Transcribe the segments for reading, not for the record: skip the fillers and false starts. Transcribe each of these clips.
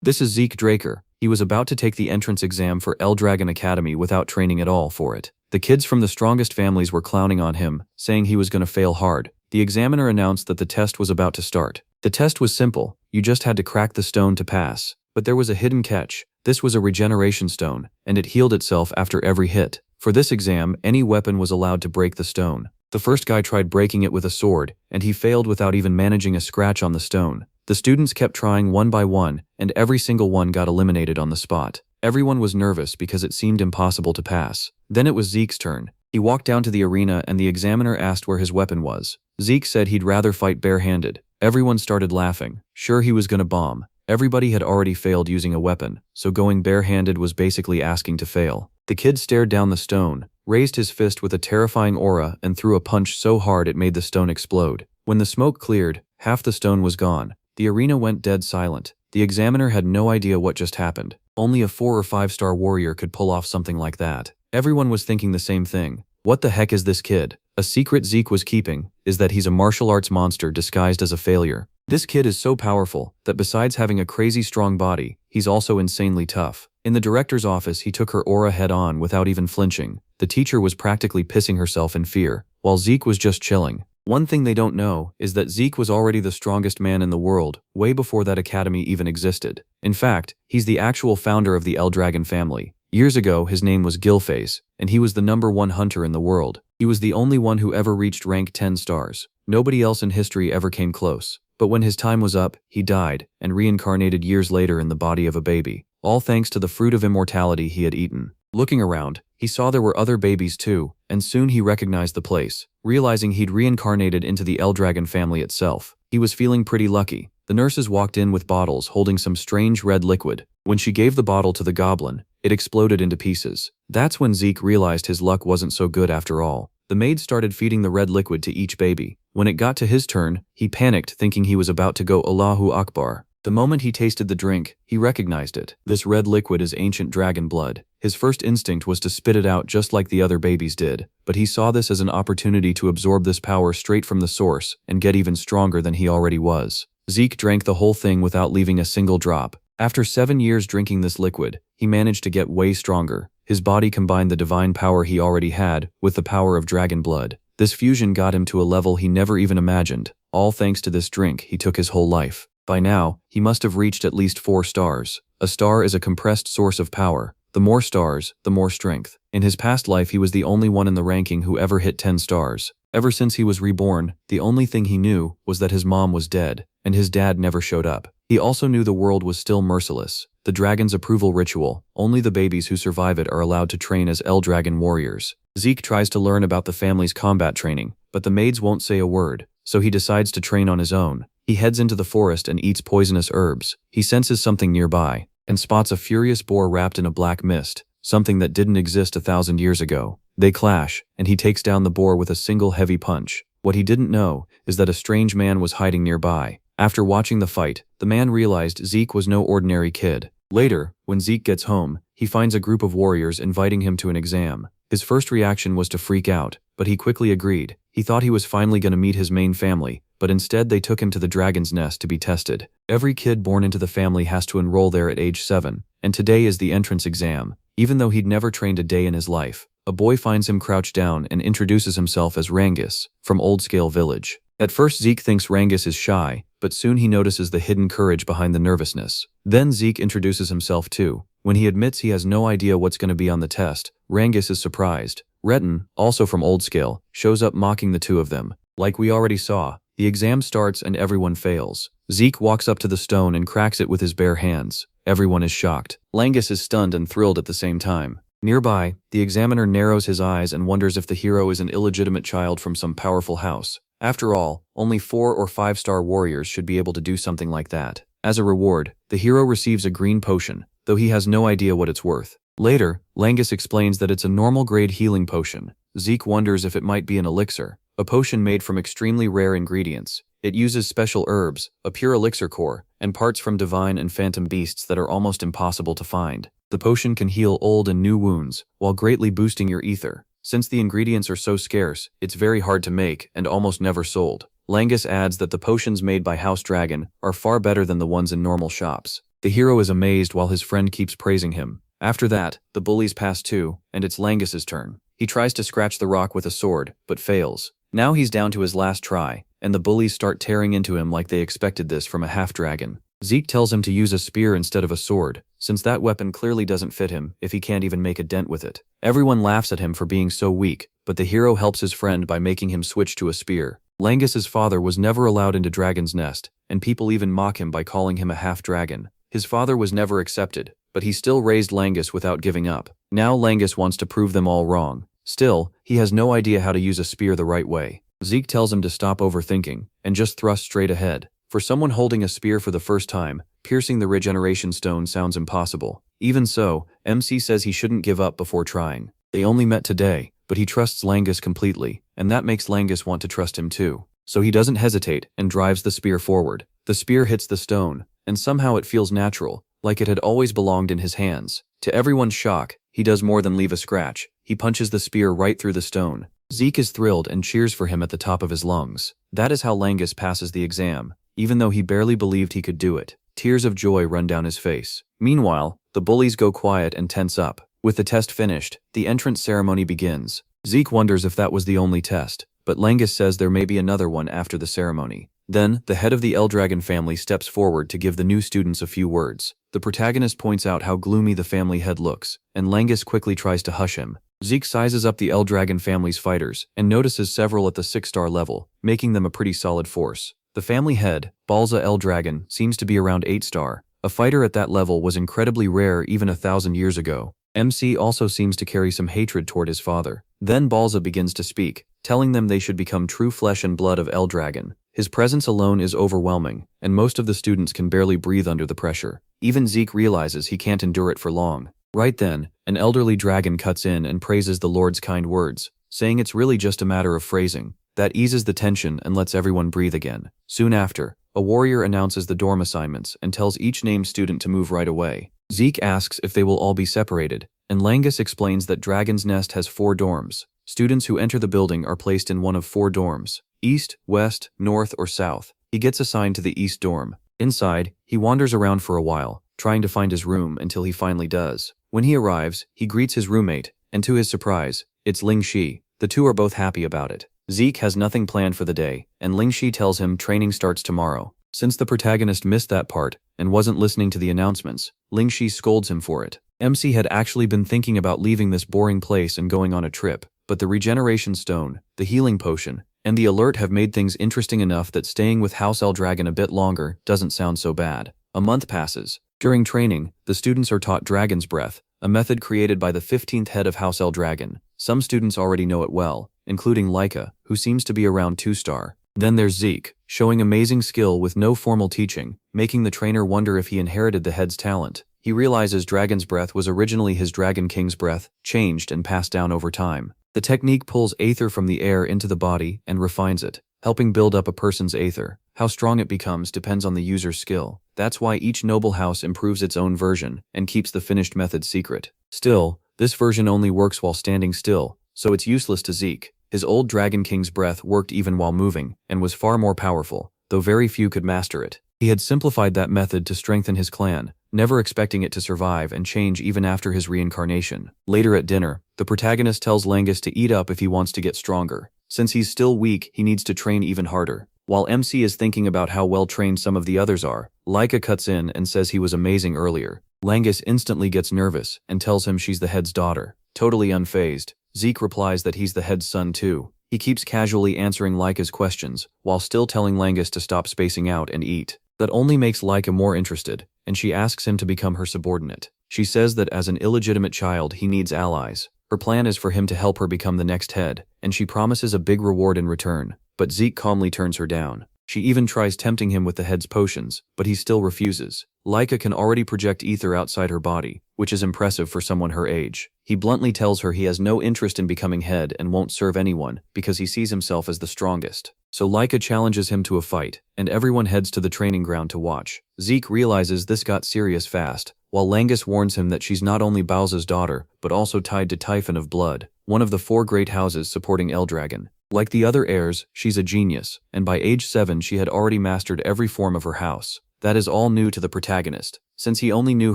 This is Zeke Draker. He was about to take the entrance exam for Dragon Academy without training at all for it. The kids from the strongest families were clowning on him, saying he was gonna fail hard. The examiner announced that the test was about to start. The test was simple, you just had to crack the stone to pass. But there was a hidden catch. This was a regeneration stone, and it healed itself after every hit. For this exam, any weapon was allowed to break the stone. The first guy tried breaking it with a sword, and he failed without even managing a scratch on the stone. The students kept trying one by one, and every single one got eliminated on the spot. Everyone was nervous because it seemed impossible to pass. Then it was Zeke's turn. He walked down to the arena and the examiner asked where his weapon was. Zeke said he'd rather fight barehanded. Everyone started laughing. Sure, he was gonna bomb. Everybody had already failed using a weapon, so going barehanded was basically asking to fail. The kid stared down the stone, raised his fist with a terrifying aura and threw a punch so hard it made the stone explode. When the smoke cleared, half the stone was gone. The arena went dead silent. The examiner had no idea what just happened. Only a 4 or 5-star warrior could pull off something like that. Everyone was thinking the same thing. What the heck is this kid? A secret Zeke was keeping is that he's a martial arts monster disguised as a failure. This kid is so powerful that besides having a crazy strong body, he's also insanely tough. In the director's office, he took her aura head on without even flinching. The teacher was practically pissing herself in fear, while Zeke was just chilling. One thing they don't know is that Zeke was already the strongest man in the world, way before that academy even existed. In fact, he's the actual founder of the Dragon family. Years ago, his name was Gillface, and he was the #1 hunter in the world. He was the only one who ever reached rank 10 stars. Nobody else in history ever came close. But when his time was up, he died, and reincarnated years later in the body of a baby, all thanks to the fruit of immortality he had eaten. Looking around, he saw there were other babies too, and soon he recognized the place. Realizing he'd reincarnated into the Dragon family itself, he was feeling pretty lucky. The nurses walked in with bottles holding some strange red liquid. When she gave the bottle to the goblin, it exploded into pieces. That's when Zeke realized his luck wasn't so good after all. The maid started feeding the red liquid to each baby. When it got to his turn, he panicked thinking he was about to go Allahu Akbar. The moment he tasted the drink, he recognized it. This red liquid is ancient dragon blood. His first instinct was to spit it out just like the other babies did, but he saw this as an opportunity to absorb this power straight from the source and get even stronger than he already was. Zeke drank the whole thing without leaving a single drop. After 7 years drinking this liquid, he managed to get way stronger. His body combined the divine power he already had with the power of dragon blood. This fusion got him to a level he never even imagined. All thanks to this drink he took his whole life. By now, he must have reached at least 4 stars. A star is a compressed source of power. The more stars, the more strength. In his past life, he was the only one in the ranking who ever hit 10 stars. Ever since he was reborn, the only thing he knew was that his mom was dead, and his dad never showed up. He also knew the world was still merciless. The dragon's approval ritual, only the babies who survive it are allowed to train as Dragon warriors. Zeke tries to learn about the family's combat training, but the maids won't say a word, so he decides to train on his own. He heads into the forest and eats poisonous herbs. He senses something nearby, and spots a furious boar wrapped in a black mist, something that didn't exist 1,000 years ago. They clash, and he takes down the boar with a single heavy punch. What he didn't know is that a strange man was hiding nearby. After watching the fight, the man realized Zeke was no ordinary kid. Later, when Zeke gets home, he finds a group of warriors inviting him to an exam. His first reaction was to freak out, but he quickly agreed. He thought he was finally going to meet his main family, but instead they took him to the dragon's nest to be tested. Every kid born into the family has to enroll there at age 7, and today is the entrance exam. Even though he'd never trained a day in his life, a boy finds him crouched down and introduces himself as Rangus, from Old Scale Village. At first Zeke thinks Rangus is shy, but soon he notices the hidden courage behind the nervousness. Then Zeke introduces himself too. When he admits he has no idea what's going to be on the test, Rangus is surprised. Retin, also from Old Scale, shows up mocking the two of them. Like we already saw, the exam starts and everyone fails. Zeke walks up to the stone and cracks it with his bare hands. Everyone is shocked. Langus is stunned and thrilled at the same time. Nearby, the examiner narrows his eyes and wonders if the hero is an illegitimate child from some powerful house. After all, only 4 or 5-star warriors should be able to do something like that. As a reward, the hero receives a green potion, though he has no idea what it's worth. Later, Langus explains that it's a normal grade healing potion. Zeke wonders if it might be an elixir, a potion made from extremely rare ingredients. It uses special herbs, a pure elixir core, and parts from divine and phantom beasts that are almost impossible to find. The potion can heal old and new wounds, while greatly boosting your ether. Since the ingredients are so scarce, it's very hard to make and almost never sold. Langus adds that the potions made by House Dragon are far better than the ones in normal shops. The hero is amazed while his friend keeps praising him. After that, the bullies pass too, and it's Langus's turn. He tries to scratch the rock with a sword, but fails. Now he's down to his last try, and the bullies start tearing into him like they expected this from a half-dragon. Zeke tells him to use a spear instead of a sword, since that weapon clearly doesn't fit him if he can't even make a dent with it. Everyone laughs at him for being so weak, but the hero helps his friend by making him switch to a spear. Langus's father was never allowed into Dragon's Nest, and people even mock him by calling him a half-dragon. His father was never accepted, but he still raised Langus without giving up. Now Langus wants to prove them all wrong. Still, he has no idea how to use a spear the right way. Zeke tells him to stop overthinking, and just thrust straight ahead. For someone holding a spear for the first time, piercing the regeneration stone sounds impossible. Even so, MC says he shouldn't give up before trying. They only met today, but he trusts Langus completely, and that makes Langus want to trust him too. So he doesn't hesitate and drives the spear forward. The spear hits the stone, and somehow it feels natural, like it had always belonged in his hands. To everyone's shock, he does more than leave a scratch. He punches the spear right through the stone. Zeke is thrilled and cheers for him at the top of his lungs. That is how Langus passes the exam, even though he barely believed he could do it. Tears of joy run down his face. Meanwhile, the bullies go quiet and tense up. With the test finished, the entrance ceremony begins. Zeke wonders if that was the only test, but Langus says there may be another one after the ceremony. Then, the head of the Eldragon family steps forward to give the new students a few words. The protagonist points out how gloomy the family head looks, and Langus quickly tries to hush him. Zeke sizes up the Eldragon family's fighters, and notices several at the 6-star level, making them a pretty solid force. The family head, Balza Eldragon, seems to be around 8-star. A fighter at that level was incredibly rare even 1,000 years ago. MC also seems to carry some hatred toward his father. Then Balza begins to speak, telling them they should become true flesh and blood of Eldragon. His presence alone is overwhelming, and most of the students can barely breathe under the pressure. Even Zeke realizes he can't endure it for long. Right then, an elderly dragon cuts in and praises the Lord's kind words, saying it's really just a matter of phrasing. That eases the tension and lets everyone breathe again. Soon after, a warrior announces the dorm assignments and tells each named student to move right away. Zeke asks if they will all be separated, and Langus explains that Dragon's Nest has 4 dorms. Students who enter the building are placed in one of 4 dorms: east, west, north, or south. He gets assigned to the east dorm. Inside, he wanders around for a while, trying to find his room until he finally does. When he arrives, he greets his roommate, and to his surprise, it's Ling Shi. The two are both happy about it. Zeke has nothing planned for the day, and Ling Shi tells him training starts tomorrow. Since the protagonist missed that part and wasn't listening to the announcements, Ling Shi scolds him for it. MC had actually been thinking about leaving this boring place and going on a trip, but the regeneration stone, the healing potion, and the alert have made things interesting enough that staying with House Eldragon a bit longer doesn't sound so bad. A month passes. During training, the students are taught Dragon's Breath, a method created by the 15th head of House Eldragon. Some students already know it well, including Laika, who seems to be around 2-star. Then there's Zeke, showing amazing skill with no formal teaching, making the trainer wonder if he inherited the head's talent. He realizes Dragon's Breath was originally his Dragon King's breath, changed and passed down over time. The technique pulls aether from the air into the body and refines it, helping build up a person's aether. How strong it becomes depends on the user's skill. That's why each noble house improves its own version and keeps the finished method secret. Still, this version only works while standing still, so it's useless to Zeke. His old Dragon King's breath worked even while moving, and was far more powerful, though very few could master it. He had simplified that method to strengthen his clan, never expecting it to survive and change even after his reincarnation. Later at dinner, the protagonist tells Langus to eat up if he wants to get stronger. Since he's still weak, he needs to train even harder. While MC is thinking about how well trained some of the others are, Laika cuts in and says he was amazing earlier. Langus instantly gets nervous and tells him she's the head's daughter. Totally unfazed, Zeke replies that he's the head's son too. He keeps casually answering Laika's questions, while still telling Langus to stop spacing out and eat. That only makes Laika more interested, and she asks him to become her subordinate. She says that as an illegitimate child he needs allies. Her plan is for him to help her become the next head, and she promises a big reward in return, but Zeke calmly turns her down. She even tries tempting him with the head's potions, but he still refuses. Laika can already project ether outside her body, which is impressive for someone her age. He bluntly tells her he has no interest in becoming head and won't serve anyone because he sees himself as the strongest. So Laika challenges him to a fight, and everyone heads to the training ground to watch. Zeke realizes this got serious fast, while Langus warns him that she's not only Bowser's daughter, but also tied to Typhon of Blood, one of the 4 great houses supporting Eldragon. Like the other heirs, she's a genius, and by age 7 she had already mastered every form of her house. That is all new to the protagonist, since he only knew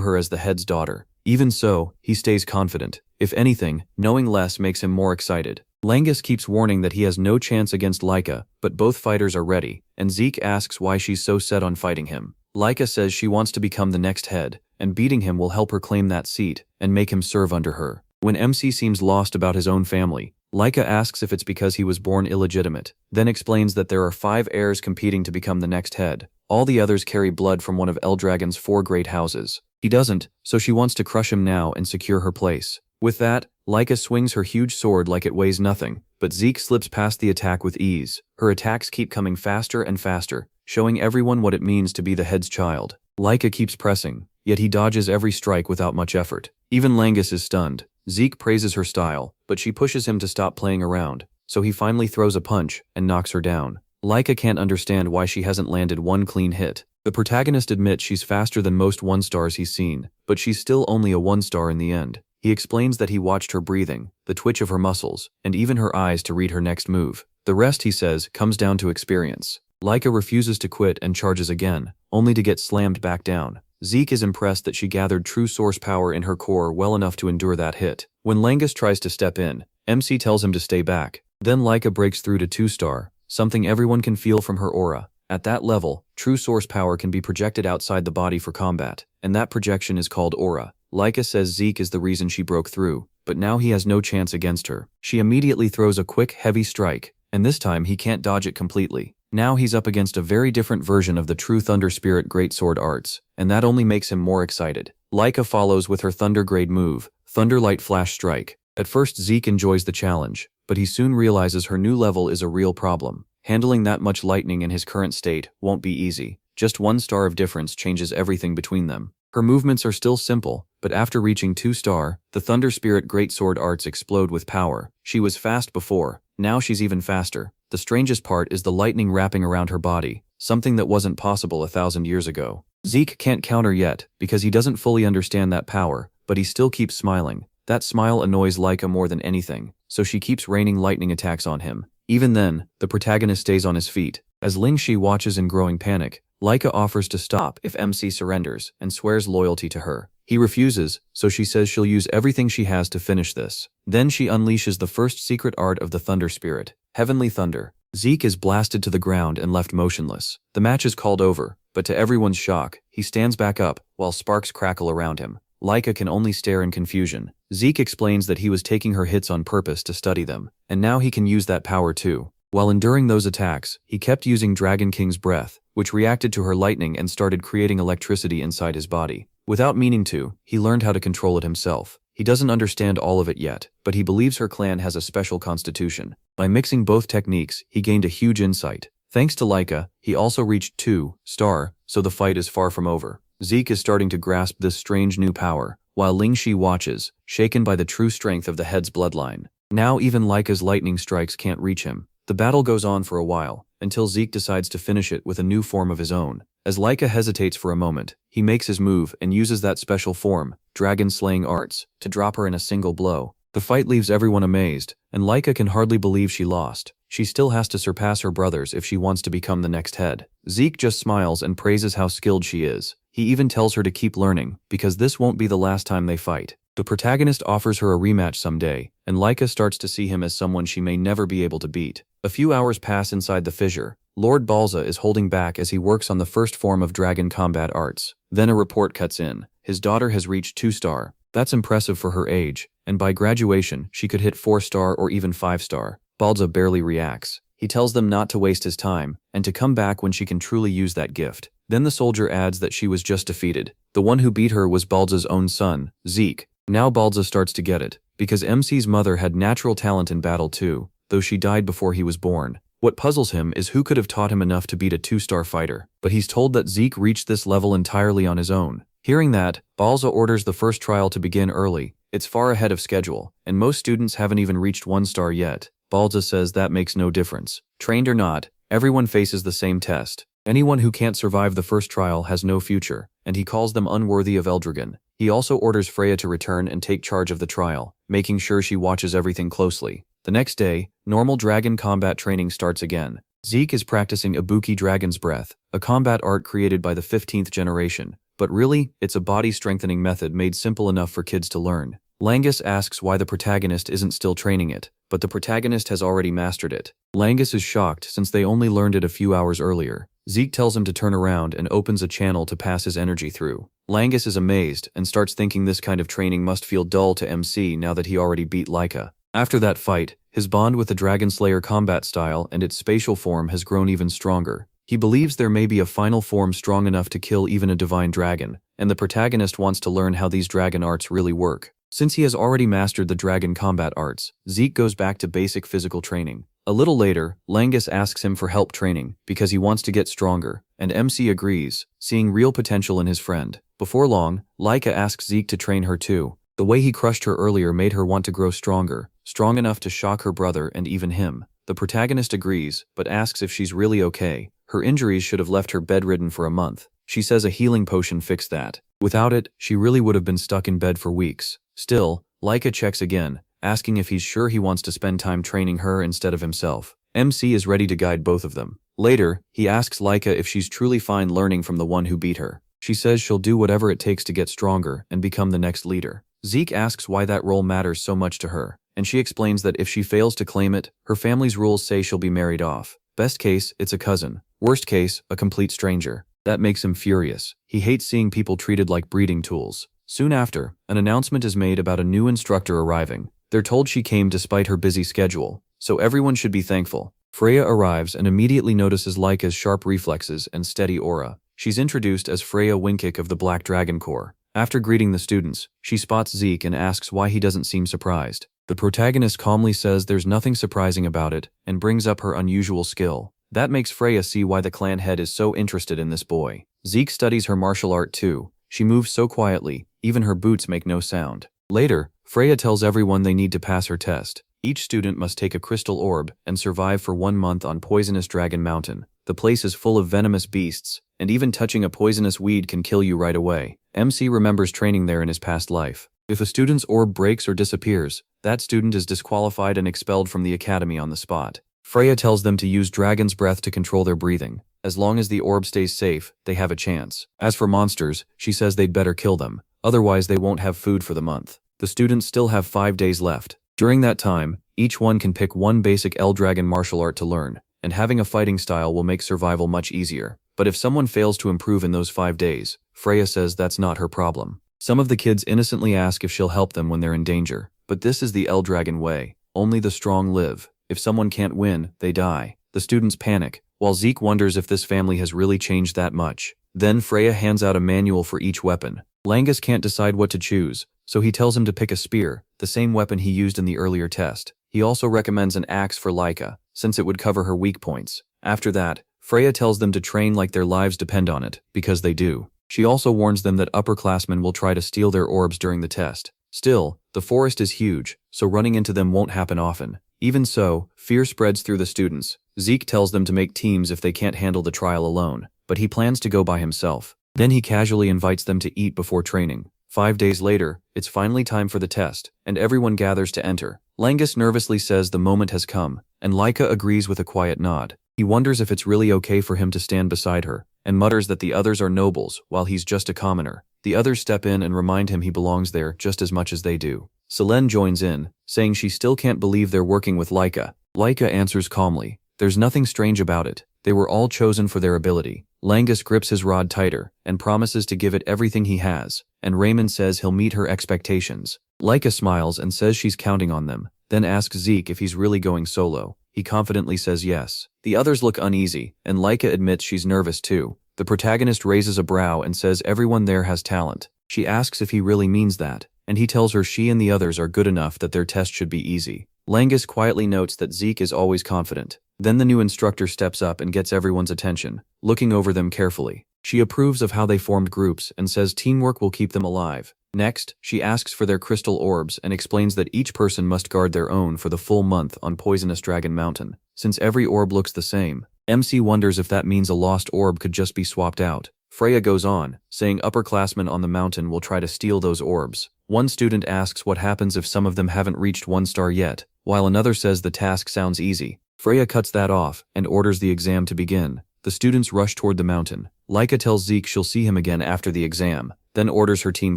her as the head's daughter. Even so, he stays confident. If anything, knowing less makes him more excited. Langus keeps warning that he has no chance against Laika, but both fighters are ready, and Zeke asks why she's so set on fighting him. Laika says she wants to become the next head, and beating him will help her claim that seat and make him serve under her. When MC seems lost about his own family, Laika asks if it's because he was born illegitimate, then explains that there are 5 heirs competing to become the next head. All the others carry blood from one of Eldragon's 4 great houses. He doesn't, so she wants to crush him now and secure her place. With that, Laika swings her huge sword like it weighs nothing, but Zeke slips past the attack with ease. Her attacks keep coming faster and faster, showing everyone what it means to be the head's child. Laika keeps pressing, yet he dodges every strike without much effort. Even Langus is stunned. Zeke praises her style, but she pushes him to stop playing around, so he finally throws a punch and knocks her down. Laika can't understand why she hasn't landed one clean hit. The protagonist admits she's faster than most 1-stars he's seen, but she's still only a 1-star in the end. He explains that he watched her breathing, the twitch of her muscles, and even her eyes to read her next move. The rest, he says, comes down to experience. Laika refuses to quit and charges again, only to get slammed back down. Zeke is impressed that she gathered true source power in her core well enough to endure that hit. When Langus tries to step in, MC tells him to stay back. Then Laika breaks through to 2-star, something everyone can feel from her aura. At that level, true source power can be projected outside the body for combat, and that projection is called aura. Laika says Zeke is the reason she broke through, but now he has no chance against her. She immediately throws a quick, heavy strike, and this time he can't dodge it completely. Now he's up against a very different version of the true Thunder Spirit Greatsword arts, and that only makes him more excited. Laika follows with her Thunder Grade move, Thunderlight Flash Strike. At first Zeke enjoys the challenge, but he soon realizes her new level is a real problem. Handling that much lightning in his current state won't be easy. Just 1 star of difference changes everything between them. Her movements are still simple, but after reaching 2-star, the Thunder Spirit Greatsword arts explode with power. She was fast before, now she's even faster. The strangest part is the lightning wrapping around her body, something that wasn't possible 1,000 years ago. Zeke can't counter yet, because he doesn't fully understand that power, but he still keeps smiling. That smile annoys Laika more than anything, so she keeps raining lightning attacks on him. Even then, the protagonist stays on his feet. As Lingxi watches in growing panic, Laika offers to stop if MC surrenders and swears loyalty to her. He refuses, so she says she'll use everything she has to finish this. Then she unleashes the first secret art of the Thunder Spirit, Heavenly Thunder. Zeke is blasted to the ground and left motionless. The match is called over, but to everyone's shock, he stands back up while sparks crackle around him. Laika can only stare in confusion. Zeke explains that he was taking her hits on purpose to study them, and now he can use that power too. While enduring those attacks, he kept using Dragon King's breath, which reacted to her lightning and started creating electricity inside his body. Without meaning to, he learned how to control it himself. He doesn't understand all of it yet, but he believes her clan has a special constitution. By mixing both techniques, he gained a huge insight. Thanks to Laika, he also reached 2-star, so the fight is far from over. Zeke is starting to grasp this strange new power, while Lingxi watches, shaken by the true strength of the head's bloodline. Now even Laika's lightning strikes can't reach him. The battle goes on for a while, until Zeke decides to finish it with a new form of his own. As Laika hesitates for a moment, he makes his move and uses that special form, Dragon Slaying Arts, to drop her in a single blow. The fight leaves everyone amazed, and Laika can hardly believe she lost. She still has to surpass her brothers if she wants to become the next head. Zeke just smiles and praises how skilled she is. He even tells her to keep learning, because this won't be the last time they fight. The protagonist offers her a rematch someday, and Laika starts to see him as someone she may never be able to beat. A few hours pass inside the fissure. Lord Balza is holding back as he works on the first form of dragon combat arts. Then a report cuts in. His daughter has reached 2-star. That's impressive for her age, and by graduation, she could hit 4-star or even 5-star. Balza barely reacts. He tells them not to waste his time, and to come back when she can truly use that gift. Then the soldier adds that she was just defeated. The one who beat her was Balza's own son, Zeke. Now Balza starts to get it, because MC's mother had natural talent in battle too, though she died before he was born. What puzzles him is who could have taught him enough to beat a 2-star fighter, but he's told that Zeke reached this level entirely on his own. Hearing that, Balza orders the first trial to begin early. It's far ahead of schedule, and most students haven't even reached 1-star yet. Balza says that makes no difference. Trained or not, everyone faces the same test. Anyone who can't survive the first trial has no future, and he calls them unworthy of Eldragon. He also orders Freya to return and take charge of the trial, making sure she watches everything closely. The next day, normal dragon combat training starts again. Zeke is practicing Ibuki Dragon's Breath, a combat art created by the 15th generation, but really, it's a body-strengthening method made simple enough for kids to learn. Langus asks why the protagonist isn't still training it, but the protagonist has already mastered it. Langus is shocked since they only learned it a few hours earlier. Zeke tells him to turn around and opens a channel to pass his energy through. Langus is amazed and starts thinking this kind of training must feel dull to MC now that he already beat Laika. After that fight, his bond with the Dragon Slayer combat style and its spatial form has grown even stronger. He believes there may be a final form strong enough to kill even a divine dragon, and the protagonist wants to learn how these dragon arts really work. Since he has already mastered the dragon combat arts, Zeke goes back to basic physical training. A little later, Langus asks him for help training because he wants to get stronger, and MC agrees, seeing real potential in his friend. Before long, Laika asks Zeke to train her too. The way he crushed her earlier made her want to grow stronger, strong enough to shock her brother and even him. The protagonist agrees, but asks if she's really okay. Her injuries should have left her bedridden for a month. She says a healing potion fixed that. Without it, she really would have been stuck in bed for weeks. Still, Laika checks again, asking if he's sure he wants to spend time training her instead of himself. MC is ready to guide both of them. Later, he asks Laika if she's truly fine learning from the one who beat her. She says she'll do whatever it takes to get stronger and become the next leader. Zeke asks why that role matters so much to her, and she explains that if she fails to claim it, her family's rules say she'll be married off. Best case, it's a cousin. Worst case, a complete stranger. That makes him furious. He hates seeing people treated like breeding tools. Soon after, an announcement is made about a new instructor arriving. They're told she came despite her busy schedule, so everyone should be thankful. Freya arrives and immediately notices Laika's sharp reflexes and steady aura. She's introduced as Freya Winkik of the Black Dragon Corps. After greeting the students, she spots Zeke and asks why he doesn't seem surprised. The protagonist calmly says there's nothing surprising about it and brings up her unusual skill. That makes Freya see why the clan head is so interested in this boy. Zeke studies her martial art too. She moves so quietly, even her boots make no sound. Later, Freya tells everyone they need to pass her test. Each student must take a crystal orb and survive for 1 month on Poisonous Dragon Mountain. The place is full of venomous beasts, and even touching a poisonous weed can kill you right away. MC remembers training there in his past life. If a student's orb breaks or disappears, that student is disqualified and expelled from the academy on the spot. Freya tells them to use Dragon's Breath to control their breathing. As long as the orb stays safe, they have a chance. As for monsters, she says they'd better kill them, otherwise they won't have food for the month. The students still have 5 days left. During that time, each one can pick one basic Eldragon martial art to learn, and having a fighting style will make survival much easier. But if someone fails to improve in those 5 days, Freya says that's not her problem. Some of the kids innocently ask if she'll help them when they're in danger, but this is the Eldragon way. Only the strong live. If someone can't win, they die. The students panic, while Zeke wonders if this family has really changed that much. Then Freya hands out a manual for each weapon. Langus can't decide what to choose, so he tells him to pick a spear, the same weapon he used in the earlier test. He also recommends an axe for Laika, since it would cover her weak points. After that, Freya tells them to train like their lives depend on it, because they do. She also warns them that upperclassmen will try to steal their orbs during the test. Still, the forest is huge, so running into them won't happen often. Even so, fear spreads through the students. Zeke tells them to make teams if they can't handle the trial alone, but he plans to go by himself. Then he casually invites them to eat before training. 5 days later, it's finally time for the test, and everyone gathers to enter. Langus nervously says the moment has come, and Laika agrees with a quiet nod. He wonders if it's really okay for him to stand beside her, and mutters that the others are nobles while he's just a commoner. The others step in and remind him he belongs there just as much as they do. Selene joins in, saying she still can't believe they're working with Laika. Laika answers calmly, "There's nothing strange about it. They were all chosen for their ability." Langus grips his rod tighter and promises to give it everything he has, and Raymond says he'll meet her expectations. Laika smiles and says she's counting on them, then asks Zeke if he's really going solo. He confidently says yes. The others look uneasy, and Laika admits she's nervous too. The protagonist raises a brow and says everyone there has talent. She asks if he really means that, and he tells her she and the others are good enough that their test should be easy. Langus quietly notes that Zeke is always confident. Then the new instructor steps up and gets everyone's attention, looking over them carefully. She approves of how they formed groups and says teamwork will keep them alive. Next, she asks for their crystal orbs and explains that each person must guard their own for the full month on Poisonous Dragon Mountain. Since every orb looks the same, MC wonders if that means a lost orb could just be swapped out. Freya goes on, saying upperclassmen on the mountain will try to steal those orbs. One student asks what happens if some of them haven't reached 1 star yet, while another says the task sounds easy. Freya cuts that off and orders the exam to begin. the students rush toward the mountain. Laika tells Zeke she'll see him again after the exam, then orders her team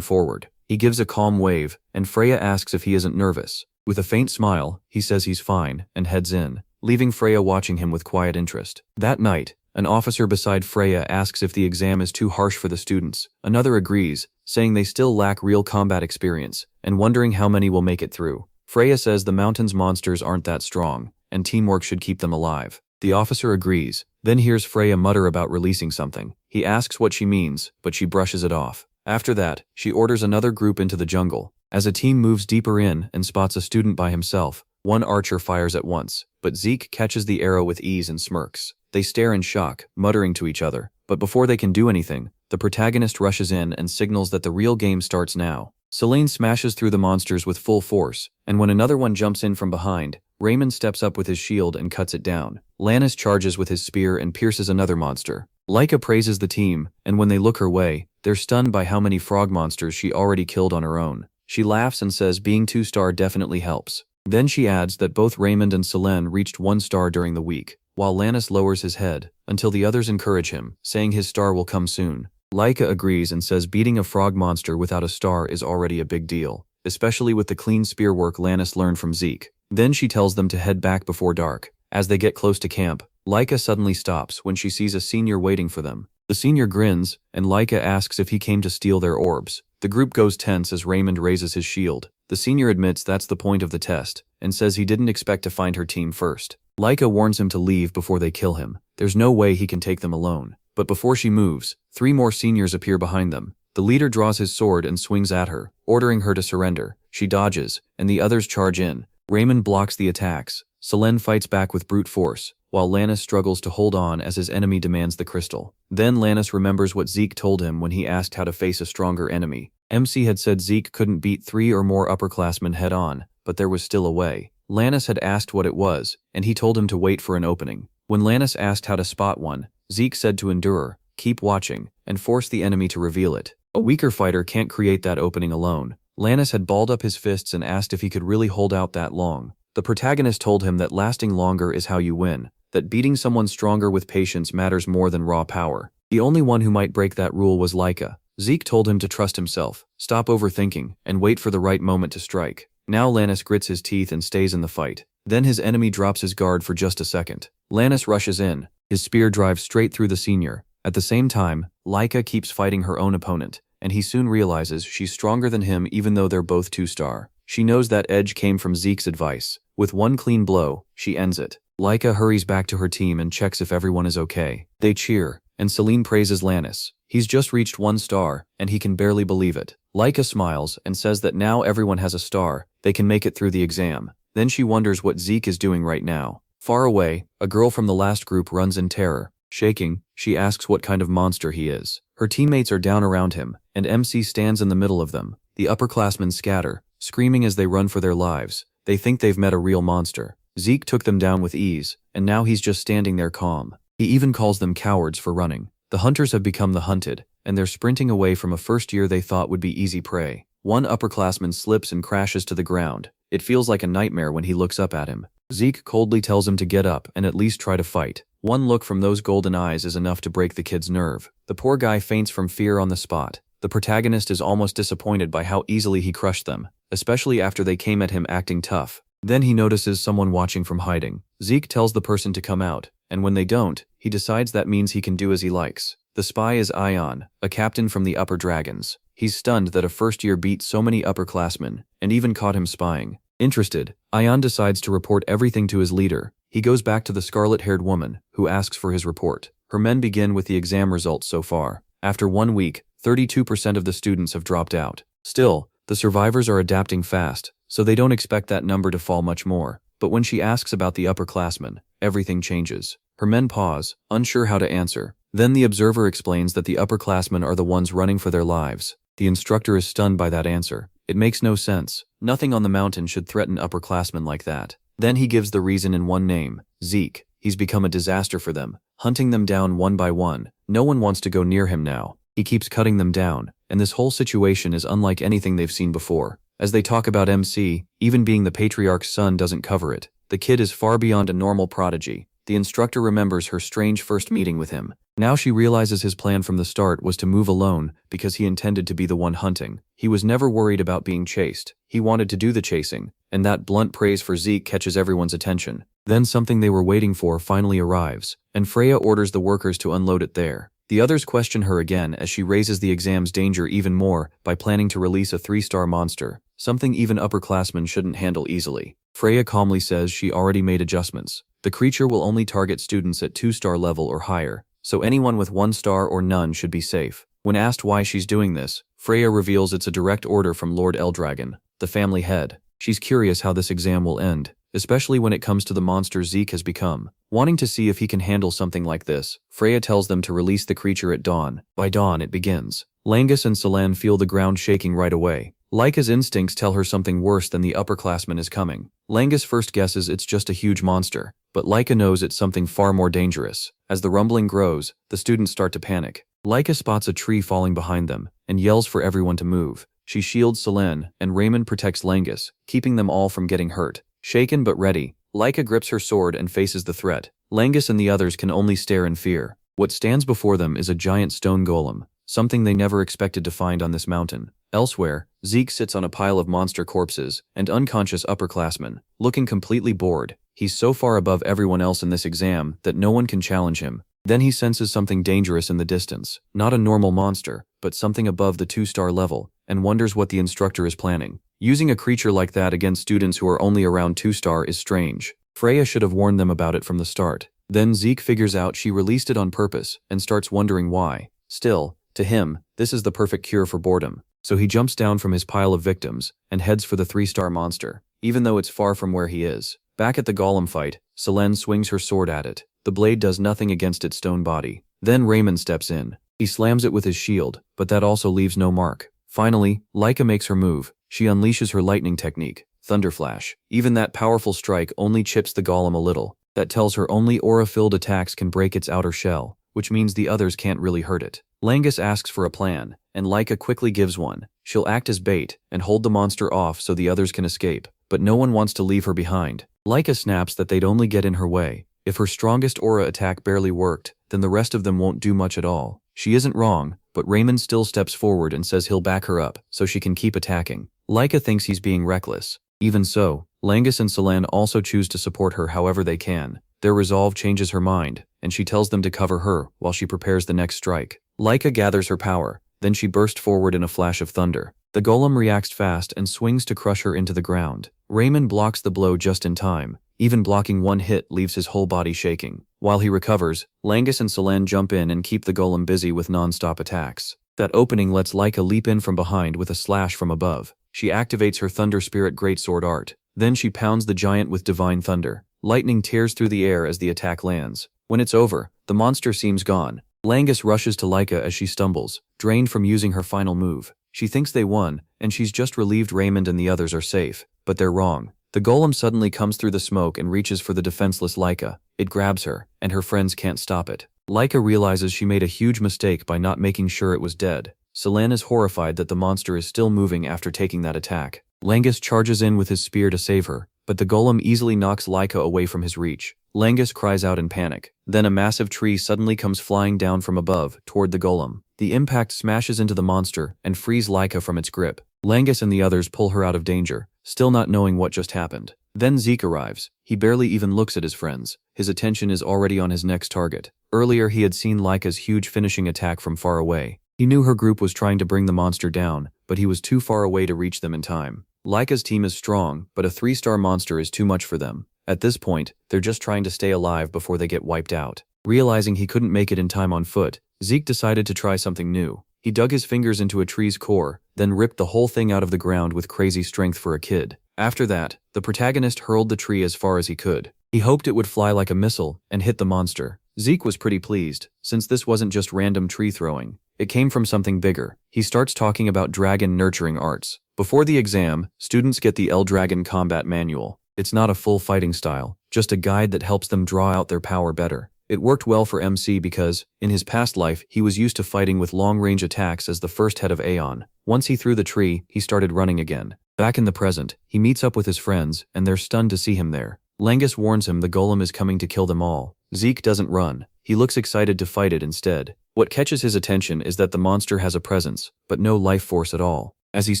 forward. He gives a calm wave, and Freya asks if he isn't nervous. With a faint smile, he says he's fine, and heads in, leaving Freya watching him with quiet interest. That night, an officer beside Freya asks if the exam is too harsh for the students. Another agrees, saying they still lack real combat experience, and wondering how many will make it through. Freya says the mountain's monsters aren't that strong, and teamwork should keep them alive. The officer agrees, then hears Freya mutter about releasing something. He asks what she means, but she brushes it off. After that, she orders another group into the jungle. As a team moves deeper in and spots a student by himself, one archer fires at once, but Zeke catches the arrow with ease and smirks. They stare in shock, muttering to each other, but before they can do anything, the protagonist rushes in and signals that the real game starts now. Selene smashes through the monsters with full force, and when another one jumps in from behind, Raymond steps up with his shield and cuts it down. Lannis charges with his spear and pierces another monster. Laika praises the team, and when they look her way, they're stunned by how many frog monsters she already killed on her own. She laughs and says being 2-star definitely helps. Then she adds that both Raymond and Selene reached 1 star during the week, while Lannis lowers his head, until the others encourage him, saying his star will come soon. Laika agrees and says beating a frog monster without a star is already a big deal, especially with the clean spear work Lannis learned from Zeke. Then she tells them to head back before dark. As they get close to camp, Laika suddenly stops when she sees a senior waiting for them. The senior grins, and Laika asks if he came to steal their orbs. The group goes tense as Raymond raises his shield. The senior admits that's the point of the test, and says he didn't expect to find her team first. Laika warns him to leave before they kill him. There's no way he can take them alone. But before she moves, 3 more seniors appear behind them. The leader draws his sword and swings at her, ordering her to surrender. She dodges, and the others charge in. Raymond blocks the attacks. Selene fights back with brute force, while Lannis struggles to hold on as his enemy demands the crystal. Then Lannis remembers what Zeke told him when he asked how to face a stronger enemy. MC had said Zeke couldn't beat 3 or more upperclassmen head-on, but there was still a way. Lannis had asked what it was, and he told him to wait for an opening. When Lannis asked how to spot one, Zeke said to endure, keep watching, and force the enemy to reveal it. A weaker fighter can't create that opening alone. Lannis had balled up his fists and asked if he could really hold out that long. The protagonist told him that lasting longer is how you win, that beating someone stronger with patience matters more than raw power. The only one who might break that rule was Laika. Zeke told him to trust himself, stop overthinking, and wait for the right moment to strike. Now Lannis grits his teeth and stays in the fight. Then his enemy drops his guard for just a second. Lannis rushes in. His spear drives straight through the senior. At the same time, Laika keeps fighting her own opponent, and he soon realizes she's stronger than him even though they're both 2-star. She knows that edge came from Zeke's advice. With one clean blow, she ends it. Laika hurries back to her team and checks if everyone is okay. They cheer, and Selene praises Lannis. He's just reached 1 star, and he can barely believe it. Laika smiles and says that now everyone has a star, they can make it through the exam. Then she wonders what Zeke is doing right now. Far away, a girl from the last group runs in terror. Shaking, she asks what kind of monster he is. Her teammates are down around him, and MC stands in the middle of them. The upperclassmen scatter, screaming as they run for their lives. They think they've met a real monster. Zeke took them down with ease, and now he's just standing there calm. He even calls them cowards for running. The hunters have become the hunted, and they're sprinting away from a first year they thought would be easy prey. One upperclassman slips and crashes to the ground. It feels like a nightmare when he looks up at him. Zeke coldly tells him to get up and at least try to fight. One look from those golden eyes is enough to break the kid's nerve. The poor guy faints from fear on the spot. The protagonist is almost disappointed by how easily he crushed them, especially after they came at him acting tough. Then he notices someone watching from hiding. Zeke tells the person to come out, and when they don't, he decides that means he can do as he likes. The spy is Ion, a captain from the Upper Dragons. He's stunned that a first year beat so many upperclassmen, and even caught him spying. Interested, Ion decides to report everything to his leader. He goes back to the scarlet-haired woman, who asks for his report. Her men begin with the exam results so far. After 1 week, 32% of the students have dropped out. Still, the survivors are adapting fast, so they don't expect that number to fall much more. But when she asks about the upperclassmen, everything changes. Her men pause, unsure how to answer. Then the observer explains that the upperclassmen are the ones running for their lives. The instructor is stunned by that answer. It makes no sense. Nothing on the mountain should threaten upperclassmen like that. Then he gives the reason in one name, Zeke. He's become a disaster for them, hunting them down one by one. No one wants to go near him now. He keeps cutting them down, and this whole situation is unlike anything they've seen before. As they talk about MC, even being the patriarch's son doesn't cover it. The kid is far beyond a normal prodigy. The instructor remembers her strange first meeting with him. Now she realizes his plan from the start was to move alone because he intended to be the one hunting. He was never worried about being chased. He wanted to do the chasing, and that blunt praise for Zeke catches everyone's attention. Then something they were waiting for finally arrives, and Freya orders the workers to unload it there. The others question her again as she raises the exam's danger even more by planning to release a 3-star monster, something even upperclassmen shouldn't handle easily. Freya calmly says she already made adjustments. The creature will only target students at 2-star level or higher, so anyone with 1 star or none should be safe. When asked why she's doing this, Freya reveals it's a direct order from Lord Eldragon, the family head. She's curious how this exam will end, especially when it comes to the monster Zeke has become. Wanting to see if he can handle something like this, Freya tells them to release the creature at dawn. By dawn it begins. Langus and Selene feel the ground shaking right away. Laika's instincts tell her something worse than the upperclassman is coming. Langus first guesses it's just a huge monster, but Laika knows it's something far more dangerous. As the rumbling grows, the students start to panic. Laika spots a tree falling behind them, and yells for everyone to move. She shields Selene, and Raymond protects Langus, keeping them all from getting hurt. Shaken but ready, Laika grips her sword and faces the threat. Langus and the others can only stare in fear. What stands before them is a giant stone golem, something they never expected to find on this mountain. Elsewhere, Zeke sits on a pile of monster corpses and unconscious upperclassmen, looking completely bored. He's so far above everyone else in this exam that no one can challenge him. Then he senses something dangerous in the distance, not a normal monster, but something above the 2-star level, and wonders what the instructor is planning. Using a creature like that against students who are only around 2-star is strange. Freya should have warned them about it from the start. Then Zeke figures out she released it on purpose and starts wondering why. Still, to him, this is the perfect cure for boredom. So he jumps down from his pile of victims and heads for the 3-star monster, even though it's far from where he is. Back at the golem fight, Selene swings her sword at it. The blade does nothing against its stone body. Then Raymond steps in. He slams it with his shield, but that also leaves no mark. Finally, Laika makes her move. She unleashes her lightning technique, Thunder Flash. Even that powerful strike only chips the golem a little. That tells her only aura-filled attacks can break its outer shell, which means the others can't really hurt it. Langus asks for a plan, and Laika quickly gives one. She'll act as bait and hold the monster off so the others can escape, but no one wants to leave her behind. Laika snaps that they'd only get in her way. If her strongest aura attack barely worked, then the rest of them won't do much at all. She isn't wrong, but Raymond still steps forward and says he'll back her up so she can keep attacking. Laika thinks he's being reckless. Even so, Langus and Selene also choose to support her however they can. Their resolve changes her mind, and she tells them to cover her while she prepares the next strike. Laika gathers her power, then she bursts forward in a flash of thunder. The golem reacts fast and swings to crush her into the ground. Raymond blocks the blow just in time. Even blocking one hit leaves his whole body shaking. While he recovers, Langus and Selene jump in and keep the golem busy with non-stop attacks. That opening lets Laika leap in from behind with a slash from above. She activates her Thunder Spirit Greatsword art. Then she pounds the giant with Divine Thunder. Lightning tears through the air as the attack lands. When it's over, the monster seems gone. Langus rushes to Laika as she stumbles, drained from using her final move. She thinks they won, and she's just relieved Raymond and the others are safe, but they're wrong. The golem suddenly comes through the smoke and reaches for the defenseless Laika. It grabs her, and her friends can't stop it. Laika realizes she made a huge mistake by not making sure it was dead. Selene is horrified that the monster is still moving after taking that attack. Langus charges in with his spear to save her, but the golem easily knocks Laika away from his reach. Langus cries out in panic. Then a massive tree suddenly comes flying down from above, toward the golem. The impact smashes into the monster and frees Laika from its grip. Langus and the others pull her out of danger, still not knowing what just happened. Then Zeke arrives. He barely even looks at his friends. His attention is already on his next target. Earlier he had seen Laika's huge finishing attack from far away. He knew her group was trying to bring the monster down, but he was too far away to reach them in time. Laika's team is strong, but a 3-star monster is too much for them. At this point, they're just trying to stay alive before they get wiped out. Realizing he couldn't make it in time on foot, Zeke decided to try something new. He dug his fingers into a tree's core, then ripped the whole thing out of the ground with crazy strength for a kid. After that, the protagonist hurled the tree as far as he could. He hoped it would fly like a missile and hit the monster. Zeke was pretty pleased, since this wasn't just random tree throwing. It came from something bigger. He starts talking about dragon nurturing arts. Before the exam, students get the Eldragon Combat Manual. It's not a full fighting style, just a guide that helps them draw out their power better. It worked well for MC because, in his past life, he was used to fighting with long-range attacks as the first head of Aeon. Once he threw the tree, he started running again. Back in the present, he meets up with his friends, and they're stunned to see him there. Langus warns him the golem is coming to kill them all. Zeke doesn't run. He looks excited to fight it instead. What catches his attention is that the monster has a presence, but no life force at all. As he's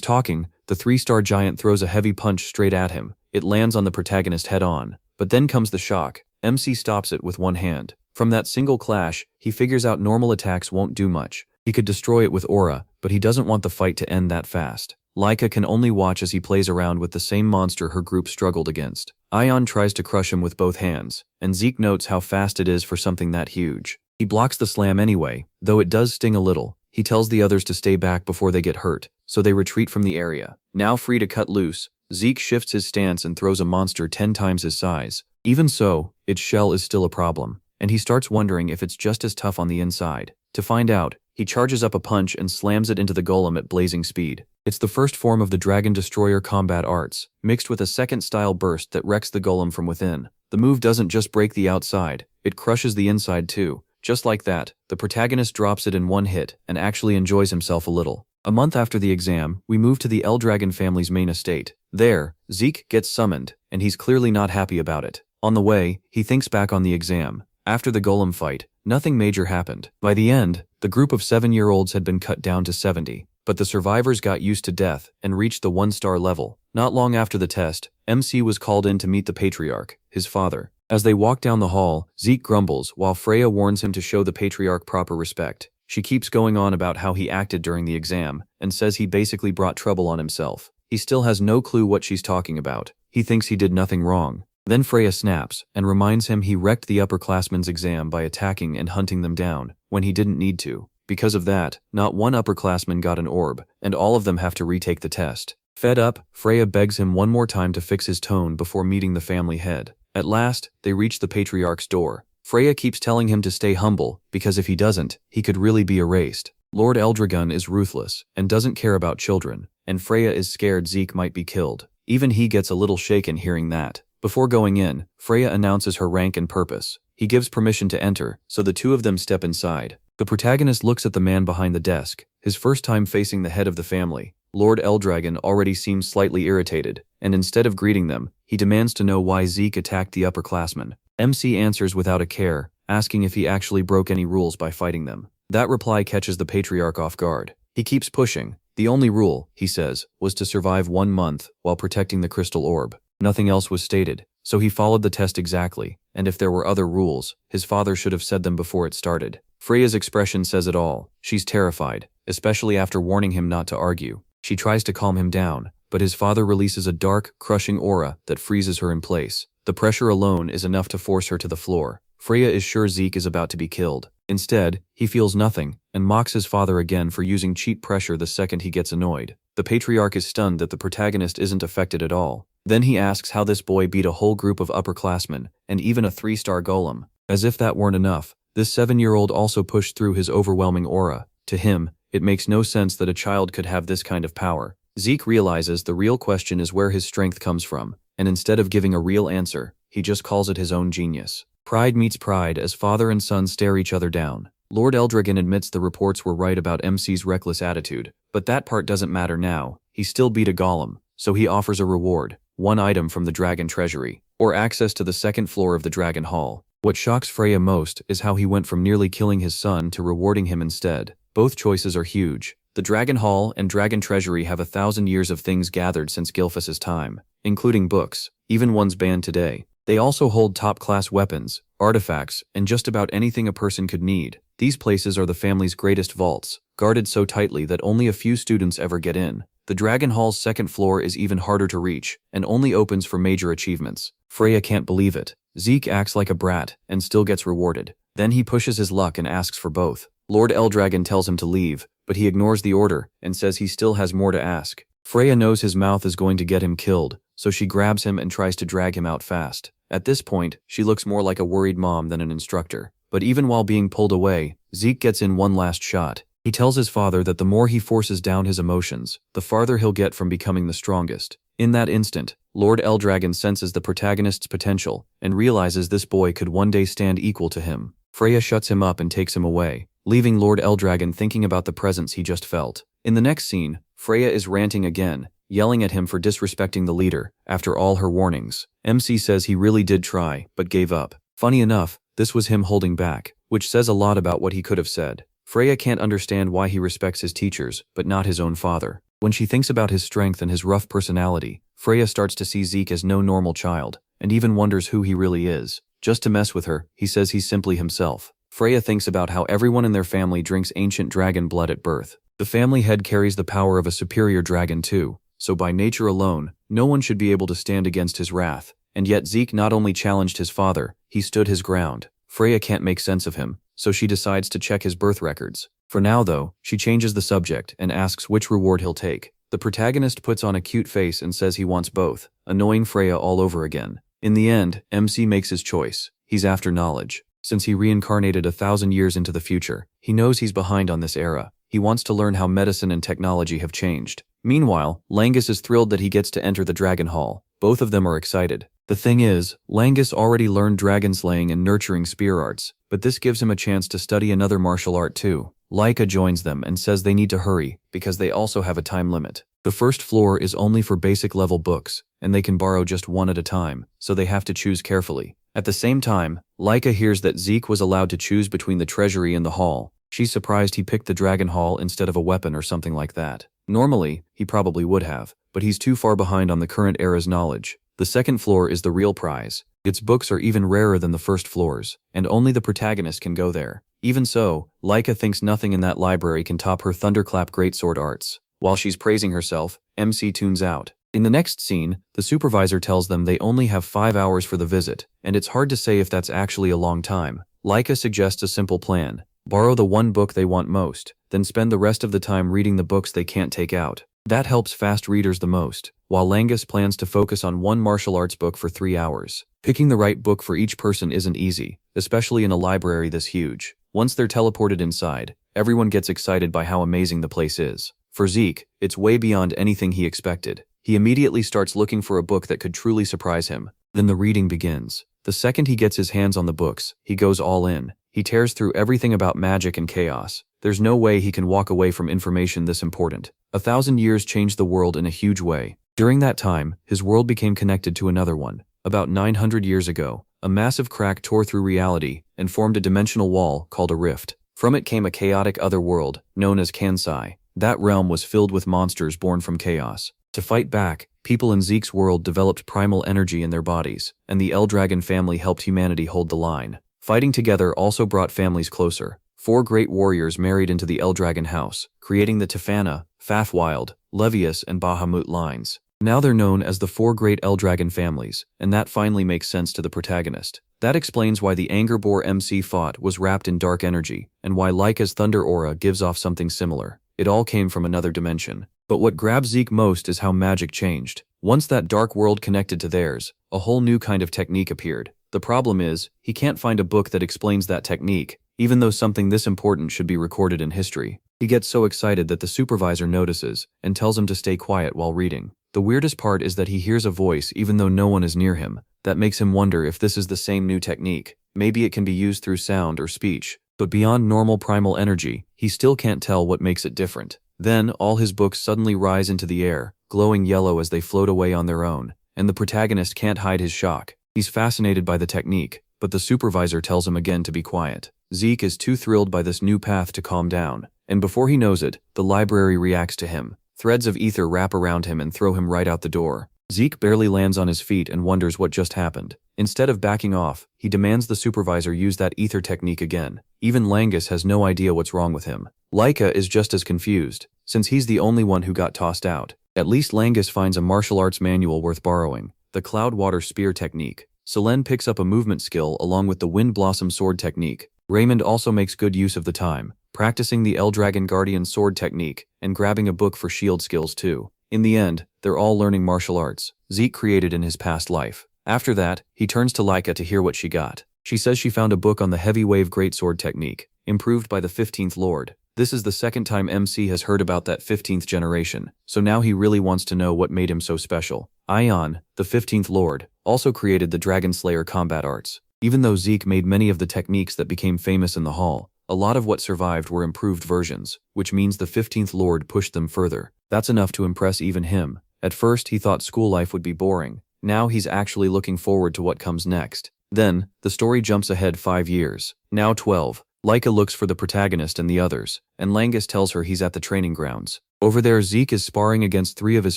talking, the 3-star giant throws a heavy punch straight at him. It lands on the protagonist head-on. But then comes the shock. MC stops it with one hand. From that single clash, he figures out normal attacks won't do much. He could destroy it with aura, but he doesn't want the fight to end that fast. Laika can only watch as he plays around with the same monster her group struggled against. Ion tries to crush him with both hands, and Zeke notes how fast it is for something that huge. He blocks the slam anyway, though it does sting a little. He tells the others to stay back before they get hurt, so they retreat from the area. Now free to cut loose, Zeke shifts his stance and throws a monster 10 times his size. Even so, its shell is still a problem, and he starts wondering if it's just as tough on the inside. To find out, he charges up a punch and slams it into the golem at blazing speed. It's the first form of the Dragon Destroyer combat arts, mixed with a second-style burst that wrecks the golem from within. The move doesn't just break the outside, it crushes the inside too. Just like that, the protagonist drops it in one hit and actually enjoys himself a little. A month after the exam, we move to the Eldragon family's main estate. There, Zeke gets summoned, and he's clearly not happy about it. On the way, he thinks back on the exam. After the golem fight, nothing major happened. By the end, the group of 7-year-olds had been cut down to 70, but the survivors got used to death and reached the 1-star level. Not long after the test, MC was called in to meet the Patriarch, his father. As they walk down the hall, Zeke grumbles while Freya warns him to show the Patriarch proper respect. She keeps going on about how he acted during the exam and says he basically brought trouble on himself. He still has no clue what she's talking about. He thinks he did nothing wrong. Then Freya snaps and reminds him he wrecked the upperclassmen's exam by attacking and hunting them down when he didn't need to. Because of that, not one upperclassman got an orb, and all of them have to retake the test. Fed up, Freya begs him one more time to fix his tone before meeting the family head. At last, they reach the Patriarch's door. Freya keeps telling him to stay humble, because if he doesn't, he could really be erased. Lord Eldragon is ruthless, and doesn't care about children, and Freya is scared Zeke might be killed. Even he gets a little shaken hearing that. Before going in, Freya announces her rank and purpose. He gives permission to enter, so the two of them step inside. The protagonist looks at the man behind the desk, his first time facing the head of the family. Lord Eldragon already seems slightly irritated, and instead of greeting them, he demands to know why Zeke attacked the upperclassmen. MC answers without a care, asking if he actually broke any rules by fighting them. That reply catches the Patriarch off guard. He keeps pushing. The only rule, he says, was to survive 1 month while protecting the crystal orb. Nothing else was stated, so he followed the test exactly, and if there were other rules, his father should have said them before it started. Freya's expression says it all. She's terrified, especially after warning him not to argue. She tries to calm him down, but his father releases a dark, crushing aura that freezes her in place. The pressure alone is enough to force her to the floor. Freya is sure Zeke is about to be killed. Instead, he feels nothing, and mocks his father again for using cheap pressure the second he gets annoyed. The Patriarch is stunned that the protagonist isn't affected at all. Then he asks how this boy beat a whole group of upperclassmen, and even a 3-star golem. As if that weren't enough, this 7-year-old also pushed through his overwhelming aura. To him, it makes no sense that a child could have this kind of power. Zeke realizes the real question is where his strength comes from, and instead of giving a real answer, he just calls it his own genius. Pride meets pride as father and son stare each other down. Lord Eldragon admits the reports were right about MC's reckless attitude, but that part doesn't matter now. He still beat a golem, so he offers a reward, 1 item from the Dragon Treasury, or access to the 2nd floor of the Dragon Hall. What shocks Freya most is how he went from nearly killing his son to rewarding him instead. Both choices are huge. The Dragon Hall and Dragon Treasury have 1,000 years of things gathered since Gilfus's time, including books, even ones banned today. They also hold top-class weapons, artifacts, and just about anything a person could need. These places are the family's greatest vaults, guarded so tightly that only a few students ever get in. The Dragon Hall's 2nd floor is even harder to reach, and only opens for major achievements. Freya can't believe it. Zeke acts like a brat, and still gets rewarded. Then he pushes his luck and asks for both. Lord Eldragon tells him to leave, but he ignores the order, and says he still has more to ask. Freya knows his mouth is going to get him killed, so she grabs him and tries to drag him out fast. At this point, she looks more like a worried mom than an instructor. But even while being pulled away, Zeke gets in one last shot. He tells his father that the more he forces down his emotions, the farther he'll get from becoming the strongest. In that instant, Lord Eldragon senses the protagonist's potential and realizes this boy could one day stand equal to him. Freya shuts him up and takes him away, leaving Lord Eldragon thinking about the presence he just felt. In the next scene, Freya is ranting again, yelling at him for disrespecting the leader, after all her warnings. MC says he really did try, but gave up. Funny enough, this was him holding back, which says a lot about what he could have said. Freya can't understand why he respects his teachers, but not his own father. When she thinks about his strength and his rough personality, Freya starts to see Zeke as no normal child, and even wonders who he really is. Just to mess with her, he says he's simply himself. Freya thinks about how everyone in their family drinks ancient dragon blood at birth. The family head carries the power of a superior dragon too, so by nature alone, no one should be able to stand against his wrath. And yet Zeke not only challenged his father, he stood his ground. Freya can't make sense of him, so she decides to check his birth records. For now though, she changes the subject and asks which reward he'll take. The protagonist puts on a cute face and says he wants both, annoying Freya all over again. In the end, MC makes his choice. He's after knowledge. Since he reincarnated 1,000 years into the future, he knows he's behind on this era. He wants to learn how medicine and technology have changed. Meanwhile, Langus is thrilled that he gets to enter the Dragon Hall. Both of them are excited. The thing is, Langus already learned dragon slaying and nurturing spear arts, but this gives him a chance to study another martial art too. Laika joins them and says they need to hurry, because they also have a time limit. The first floor is only for basic level books, and they can borrow just one at a time, so they have to choose carefully. At the same time, Laika hears that Zeke was allowed to choose between the treasury and the hall. She's surprised he picked the Dragon Hall instead of a weapon or something like that. Normally, he probably would have, but he's too far behind on the current era's knowledge. The second floor is the real prize. Its books are even rarer than the first floors, and only the protagonist can go there. Even so, Laika thinks nothing in that library can top her Thunderclap greatsword arts. While she's praising herself, MC tunes out. In the next scene, the supervisor tells them they only have 5 hours for the visit, and it's hard to say if that's actually a long time. Laika suggests a simple plan. Borrow the one book they want most, then spend the rest of the time reading the books they can't take out. That helps fast readers the most, while Langus plans to focus on one martial arts book for 3 hours. Picking the right book for each person isn't easy, especially in a library this huge. Once they're teleported inside, everyone gets excited by how amazing the place is. For Zeke, it's way beyond anything he expected. He immediately starts looking for a book that could truly surprise him. Then the reading begins. The second he gets his hands on the books, he goes all in. He tears through everything about magic and chaos. There's no way he can walk away from information this important. 1,000 years changed the world in a huge way. During that time, his world became connected to another one. About 900 years ago, a massive crack tore through reality and formed a dimensional wall called a rift. From it came a chaotic other world, known as Kansai. That realm was filled with monsters born from chaos. To fight back, people in Zeke's world developed primal energy in their bodies, and the Eldragon family helped humanity hold the line. Fighting together also brought families closer. 4 great warriors married into the Eldragon house, creating the Tefana, Fafwild, Levius, and Bahamut lines. Now they're known as the 4 great Eldragon families, and that finally makes sense to the protagonist. That explains why the Angerbore MC fought was wrapped in dark energy, and why Laika's Thunder Aura gives off something similar. It all came from another dimension. But what grabs Zeke most is how magic changed. Once that dark world connected to theirs, a whole new kind of technique appeared. The problem is, he can't find a book that explains that technique, even though something this important should be recorded in history. He gets so excited that the supervisor notices and tells him to stay quiet while reading. The weirdest part is that he hears a voice even though no one is near him. That makes him wonder if this is the same new technique. Maybe it can be used through sound or speech. But beyond normal primal energy, he still can't tell what makes it different. Then, all his books suddenly rise into the air, glowing yellow as they float away on their own, and the protagonist can't hide his shock. He's fascinated by the technique, but the supervisor tells him again to be quiet. Zeke is too thrilled by this new path to calm down, and before he knows it, the library reacts to him. Threads of ether wrap around him and throw him right out the door. Zeke barely lands on his feet and wonders what just happened. Instead of backing off, he demands the supervisor use that ether technique again. Even Langus has no idea what's wrong with him. Laika is just as confused, since he's the only one who got tossed out. At least Langus finds a martial arts manual worth borrowing, the Cloud Water Spear technique. Selene picks up a movement skill along with the Wind Blossom Sword technique. Raymond also makes good use of the time, practicing the Eldragon Guardian Sword technique and grabbing a book for shield skills too. In the end, they're all learning martial arts Zeke created in his past life. After that, he turns to Laika to hear what she got. She says she found a book on the Heavy Wave Greatsword technique, improved by the 15th Lord. This is the second time MC has heard about that 15th generation, so now he really wants to know what made him so special. Ion, the 15th Lord, also created the Dragon Slayer combat arts. Even though Zeke made many of the techniques that became famous in the hall, A lot of what survived were improved versions, which means the 15th Lord pushed them further. That's enough to impress even him. At first he thought school life would be boring. Now he's actually looking forward to what comes next. Then, the story jumps ahead 5 years. Now 12. Laika looks for the protagonist and the others, and Langus tells her he's at the training grounds. Over there Zeke is sparring against 3 of his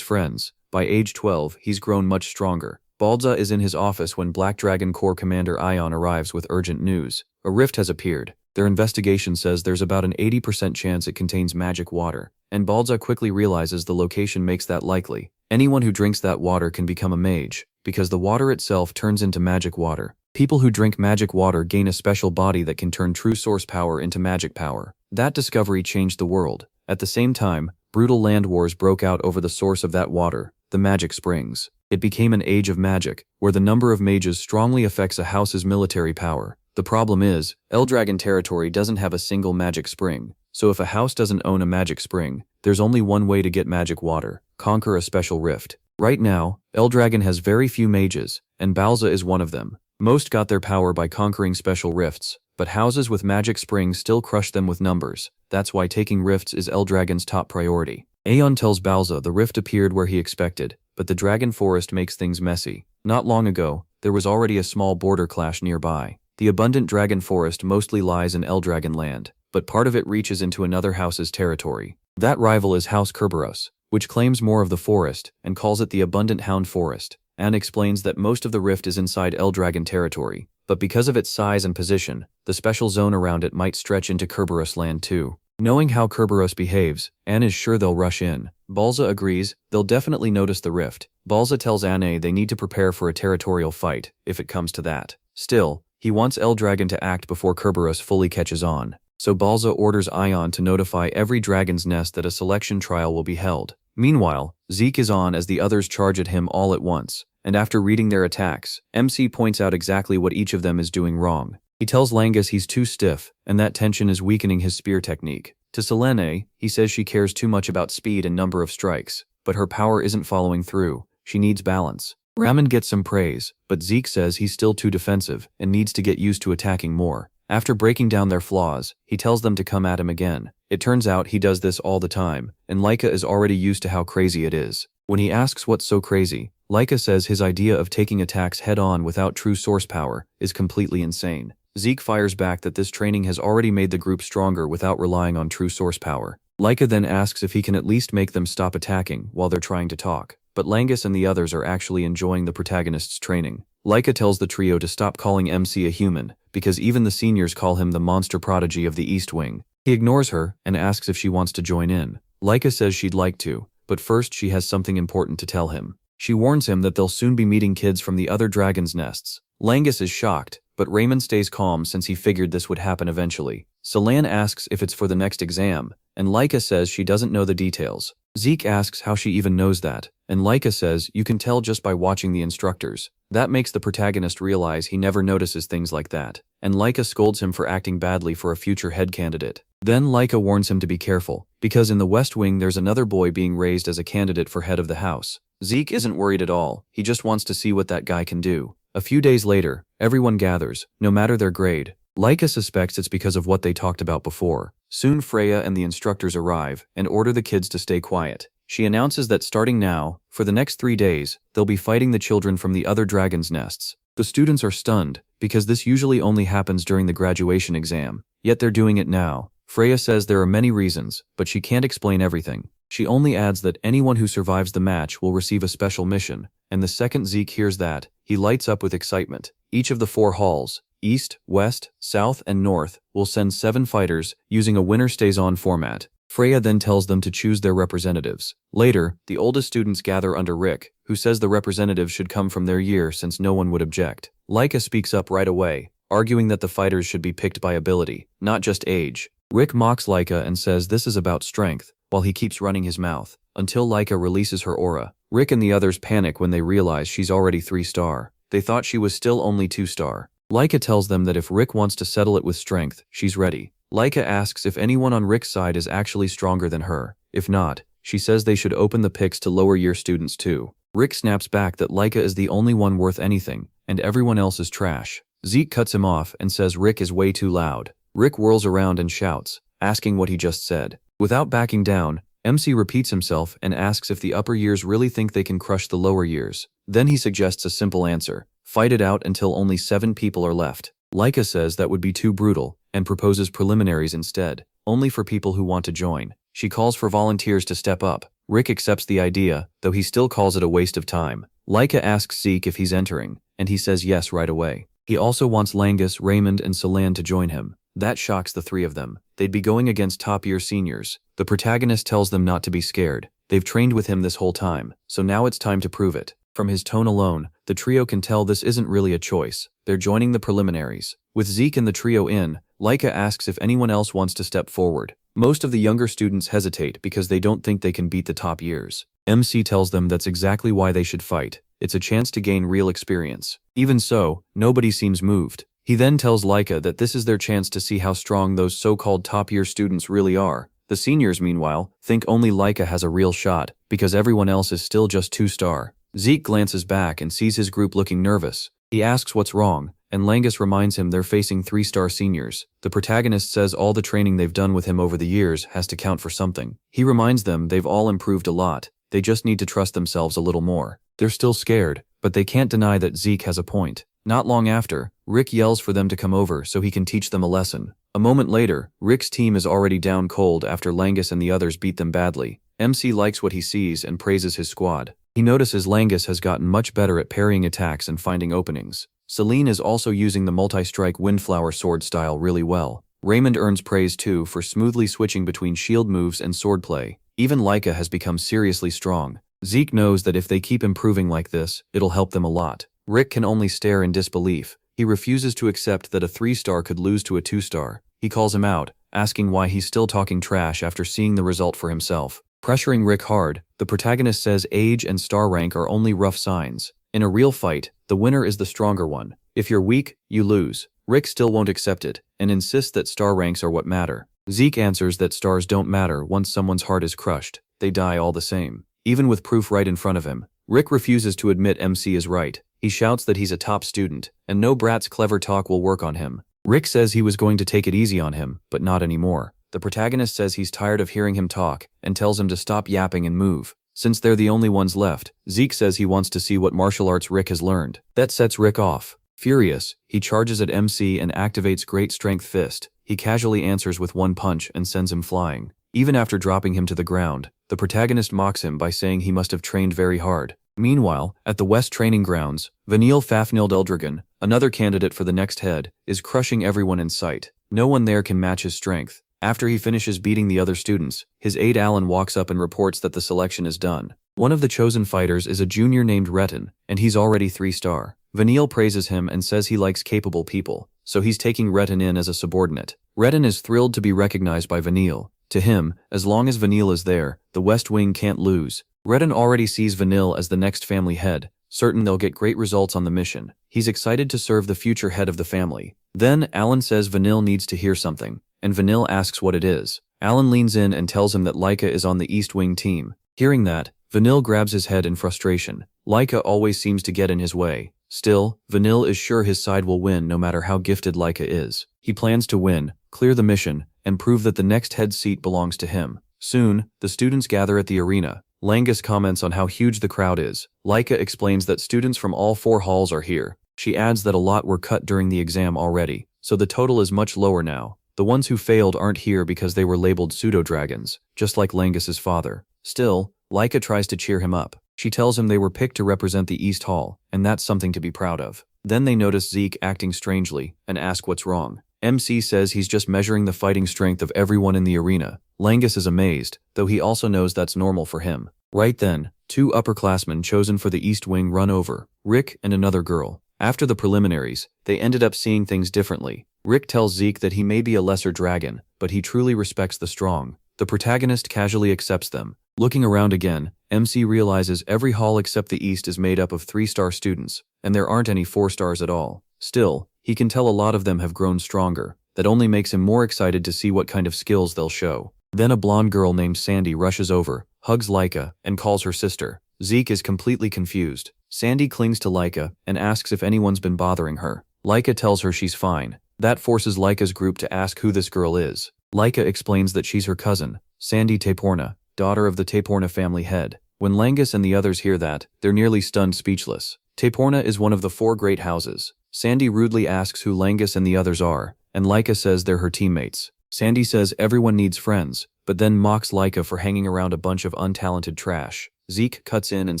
friends. By age 12, he's grown much stronger. Balza is in his office when Black Dragon Corps Commander Ion arrives with urgent news. A rift has appeared. Their investigation says there's about an 80% chance it contains magic water, and Balza quickly realizes the location makes that likely. Anyone who drinks that water can become a mage, because the water itself turns into magic water. People who drink magic water gain a special body that can turn true source power into magic power. That discovery changed the world. At the same time, brutal land wars broke out over the source of that water, the magic springs. It became an age of magic, where the number of mages strongly affects a house's military power. The problem is, Eldragon territory doesn't have a single magic spring, so if a house doesn't own a magic spring, there's only one way to get magic water: conquer a special rift. Right now, Eldragon has very few mages, and Balza is one of them. Most got their power by conquering special rifts, but houses with magic springs still crush them with numbers. That's why taking rifts is Eldragon's top priority. Aeon tells Balza the rift appeared where he expected, but the dragon forest makes things messy. Not long ago, there was already a small border clash nearby. The abundant dragon forest mostly lies in Eldragon land, but part of it reaches into another house's territory. That rival is House Kerberos, which claims more of the forest and calls it the Abundant Hound Forest. Anne explains that most of the rift is inside Eldragon territory, but because of its size and position, the special zone around it might stretch into Kerberos land too. Knowing how Kerberos behaves, Anne is sure they'll rush in. Balza agrees, they'll definitely notice the rift. Balza tells Anne they need to prepare for a territorial fight, if it comes to that. Still, he wants Eldragon to act before Kerberos fully catches on. So Balza orders Ion to notify every dragon's nest that a selection trial will be held. Meanwhile, Zeke is on as the others charge at him all at once, and after reading their attacks, MC points out exactly what each of them is doing wrong. He tells Langus he's too stiff, and that tension is weakening his spear technique. To Selene, he says she cares too much about speed and number of strikes, but her power isn't following through. She needs balance. Raman gets some praise, but Zeke says he's still too defensive and needs to get used to attacking more. After breaking down their flaws, he tells them to come at him again. It turns out he does this all the time, and Laika is already used to how crazy it is. When he asks what's so crazy, Laika says his idea of taking attacks head-on without true source power is completely insane. Zeke fires back that this training has already made the group stronger without relying on true source power. Laika then asks if he can at least make them stop attacking while they're trying to talk. But Langus and the others are actually enjoying the protagonist's training. Laika tells the trio to stop calling MC a human, because even the seniors call him the monster prodigy of the East Wing. He ignores her and asks if she wants to join in. Laika says she'd like to, but first she has something important to tell him. She warns him that they'll soon be meeting kids from the other dragon's nests. Langus is shocked, but Raymond stays calm since he figured this would happen eventually. Selene asks if it's for the next exam, and Laika says she doesn't know the details. Zeke asks how she even knows that, and Laika says you can tell just by watching the instructors. That makes the protagonist realize he never notices things like that, and Laika scolds him for acting badly for a future head candidate. Then Laika warns him to be careful, because in the West Wing there's another boy being raised as a candidate for head of the house. Zeke isn't worried at all, he just wants to see what that guy can do. A few days later, everyone gathers, no matter their grade. Laika suspects it's because of what they talked about before. Soon Freya and the instructors arrive and order the kids to stay quiet. She announces that starting now, for the next 3 days, they'll be fighting the children from the other dragon's nests. The students are stunned, because this usually only happens during the graduation exam, yet they're doing it now. Freya says there are many reasons, but she can't explain everything. She only adds that anyone who survives the match will receive a special mission, and the second Zeke hears that, he lights up with excitement. Each of the 4 halls, East, West, South, and North, will send 7 fighters, using a winner-stays-on format. Freya then tells them to choose their representatives. Later, the oldest students gather under Rick, who says the representatives should come from their year since no one would object. Laika speaks up right away, arguing that the fighters should be picked by ability, not just age. Rick mocks Laika and says this is about strength, while he keeps running his mouth, until Laika releases her aura. Rick and the others panic when they realize she's already 3-star. They thought she was still only 2-star. Laika tells them that if Rick wants to settle it with strength, she's ready. Laika asks if anyone on Rick's side is actually stronger than her. If not, she says they should open the picks to lower year students too. Rick snaps back that Laika is the only one worth anything, and everyone else is trash. Zeke cuts him off and says Rick is way too loud. Rick whirls around and shouts, asking what he just said. Without backing down, MC repeats himself and asks if the upper years really think they can crush the lower years. Then he suggests a simple answer: fight it out until only 7 people are left. Laika says that would be too brutal, and proposes preliminaries instead, only for people who want to join. She calls for volunteers to step up. Rick accepts the idea, though he still calls it a waste of time. Laika asks Zeke if he's entering, and he says yes right away. He also wants Langus, Raymond, and Celan to join him. That shocks the 3 of them. They'd be going against top-year seniors. The protagonist tells them not to be scared. They've trained with him this whole time, so now it's time to prove it. From his tone alone, the trio can tell this isn't really a choice. They're joining the preliminaries. With Zeke and the trio in, Laika asks if anyone else wants to step forward. Most of the younger students hesitate because they don't think they can beat the top years. MC tells them that's exactly why they should fight. It's a chance to gain real experience. Even so, nobody seems moved. He then tells Laika that this is their chance to see how strong those so-called top-year students really are. The seniors, meanwhile, think only Laika has a real shot, because everyone else is still just 2-star. Zeke glances back and sees his group looking nervous. He asks what's wrong, and Langus reminds him they're facing 3-star seniors. The protagonist says all the training they've done with him over the years has to count for something. He reminds them they've all improved a lot. They just need to trust themselves a little more. They're still scared, but they can't deny that Zeke has a point. Not long after, Rick yells for them to come over so he can teach them a lesson. A moment later, Rick's team is already down cold after Langus and the others beat them badly. MC likes what he sees and praises his squad. He notices Langus has gotten much better at parrying attacks and finding openings. Celine is also using the multi-strike Windflower sword style really well. Raymond earns praise too for smoothly switching between shield moves and swordplay. Even Laika has become seriously strong. Zeke knows that if they keep improving like this, it'll help them a lot. Rick can only stare in disbelief. He refuses to accept that a 3-star could lose to a 2-star. He calls him out, asking why he's still talking trash after seeing the result for himself. Pressuring Rick hard, the protagonist says age and star rank are only rough signs. In a real fight, the winner is the stronger one. If you're weak, you lose. Rick still won't accept it, and insists that star ranks are what matter. Zeke answers that stars don't matter once someone's heart is crushed. They die all the same. Even with proof right in front of him, Rick refuses to admit MC is right. He shouts that he's a top student, and no brat's clever talk will work on him. Rick says he was going to take it easy on him, but not anymore. The protagonist says he's tired of hearing him talk, and tells him to stop yapping and move. Since they're the only ones left, Zeke says he wants to see what martial arts Rick has learned. That sets Rick off. Furious, he charges at MC and activates Great Strength Fist. He casually answers with one punch and sends him flying. Even after dropping him to the ground, the protagonist mocks him by saying he must have trained very hard. Meanwhile, at the West Training Grounds, Vanille Fafnilde Eldragon, another candidate for the next head, is crushing everyone in sight. No one there can match his strength. After he finishes beating the other students, his aide Alan walks up and reports that the selection is done. One of the chosen fighters is a junior named Retin, and he's already 3-star. Vanille praises him and says he likes capable people, so he's taking Retin in as a subordinate. Retin is thrilled to be recognized by Vanille. To him, as long as Vanille is there, the West Wing can't lose. Retin already sees Vanille as the next family head, certain they'll get great results on the mission. He's excited to serve the future head of the family. Then, Alan says Vanille needs to hear something, and Vanille asks what it is. Alan leans in and tells him that Laika is on the East Wing team. Hearing that, Vanille grabs his head in frustration. Laika always seems to get in his way. Still, Vanille is sure his side will win no matter how gifted Laika is. He plans to win, clear the mission, and prove that the next head seat belongs to him. Soon, the students gather at the arena. Langus comments on how huge the crowd is. Laika explains that students from all 4 halls are here. She adds that a lot were cut during the exam already, so the total is much lower now. The ones who failed aren't here because they were labeled pseudo-dragons, just like Langus's father. Still, Laika tries to cheer him up. She tells him they were picked to represent the East Hall, and that's something to be proud of. Then they notice Zeke acting strangely, and ask what's wrong. MC says he's just measuring the fighting strength of everyone in the arena. Langus is amazed, though he also knows that's normal for him. Right then, 2 upperclassmen chosen for the East Wing run over, Rick and another girl. After the preliminaries, they ended up seeing things differently. Rick tells Zeke that he may be a lesser dragon, but he truly respects the strong. The protagonist casually accepts them. Looking around again, MC realizes every hall except the East is made up of 3-star students, and there aren't any 4-stars at all. Still, he can tell a lot of them have grown stronger. That only makes him more excited to see what kind of skills they'll show. Then a blonde girl named Sandy rushes over, hugs Laika, and calls her sister. Zeke is completely confused. Sandy clings to Laika and asks if anyone's been bothering her. Laika tells her she's fine. That forces Laika's group to ask who this girl is. Laika explains that she's her cousin, Sandy Taporna, daughter of the Taporna family head. When Langus and the others hear that, they're nearly stunned speechless. Taporna is one of the 4 great houses. Sandy rudely asks who Langus and the others are, and Laika says they're her teammates. Sandy says everyone needs friends, but then mocks Laika for hanging around a bunch of untalented trash. Zeke cuts in and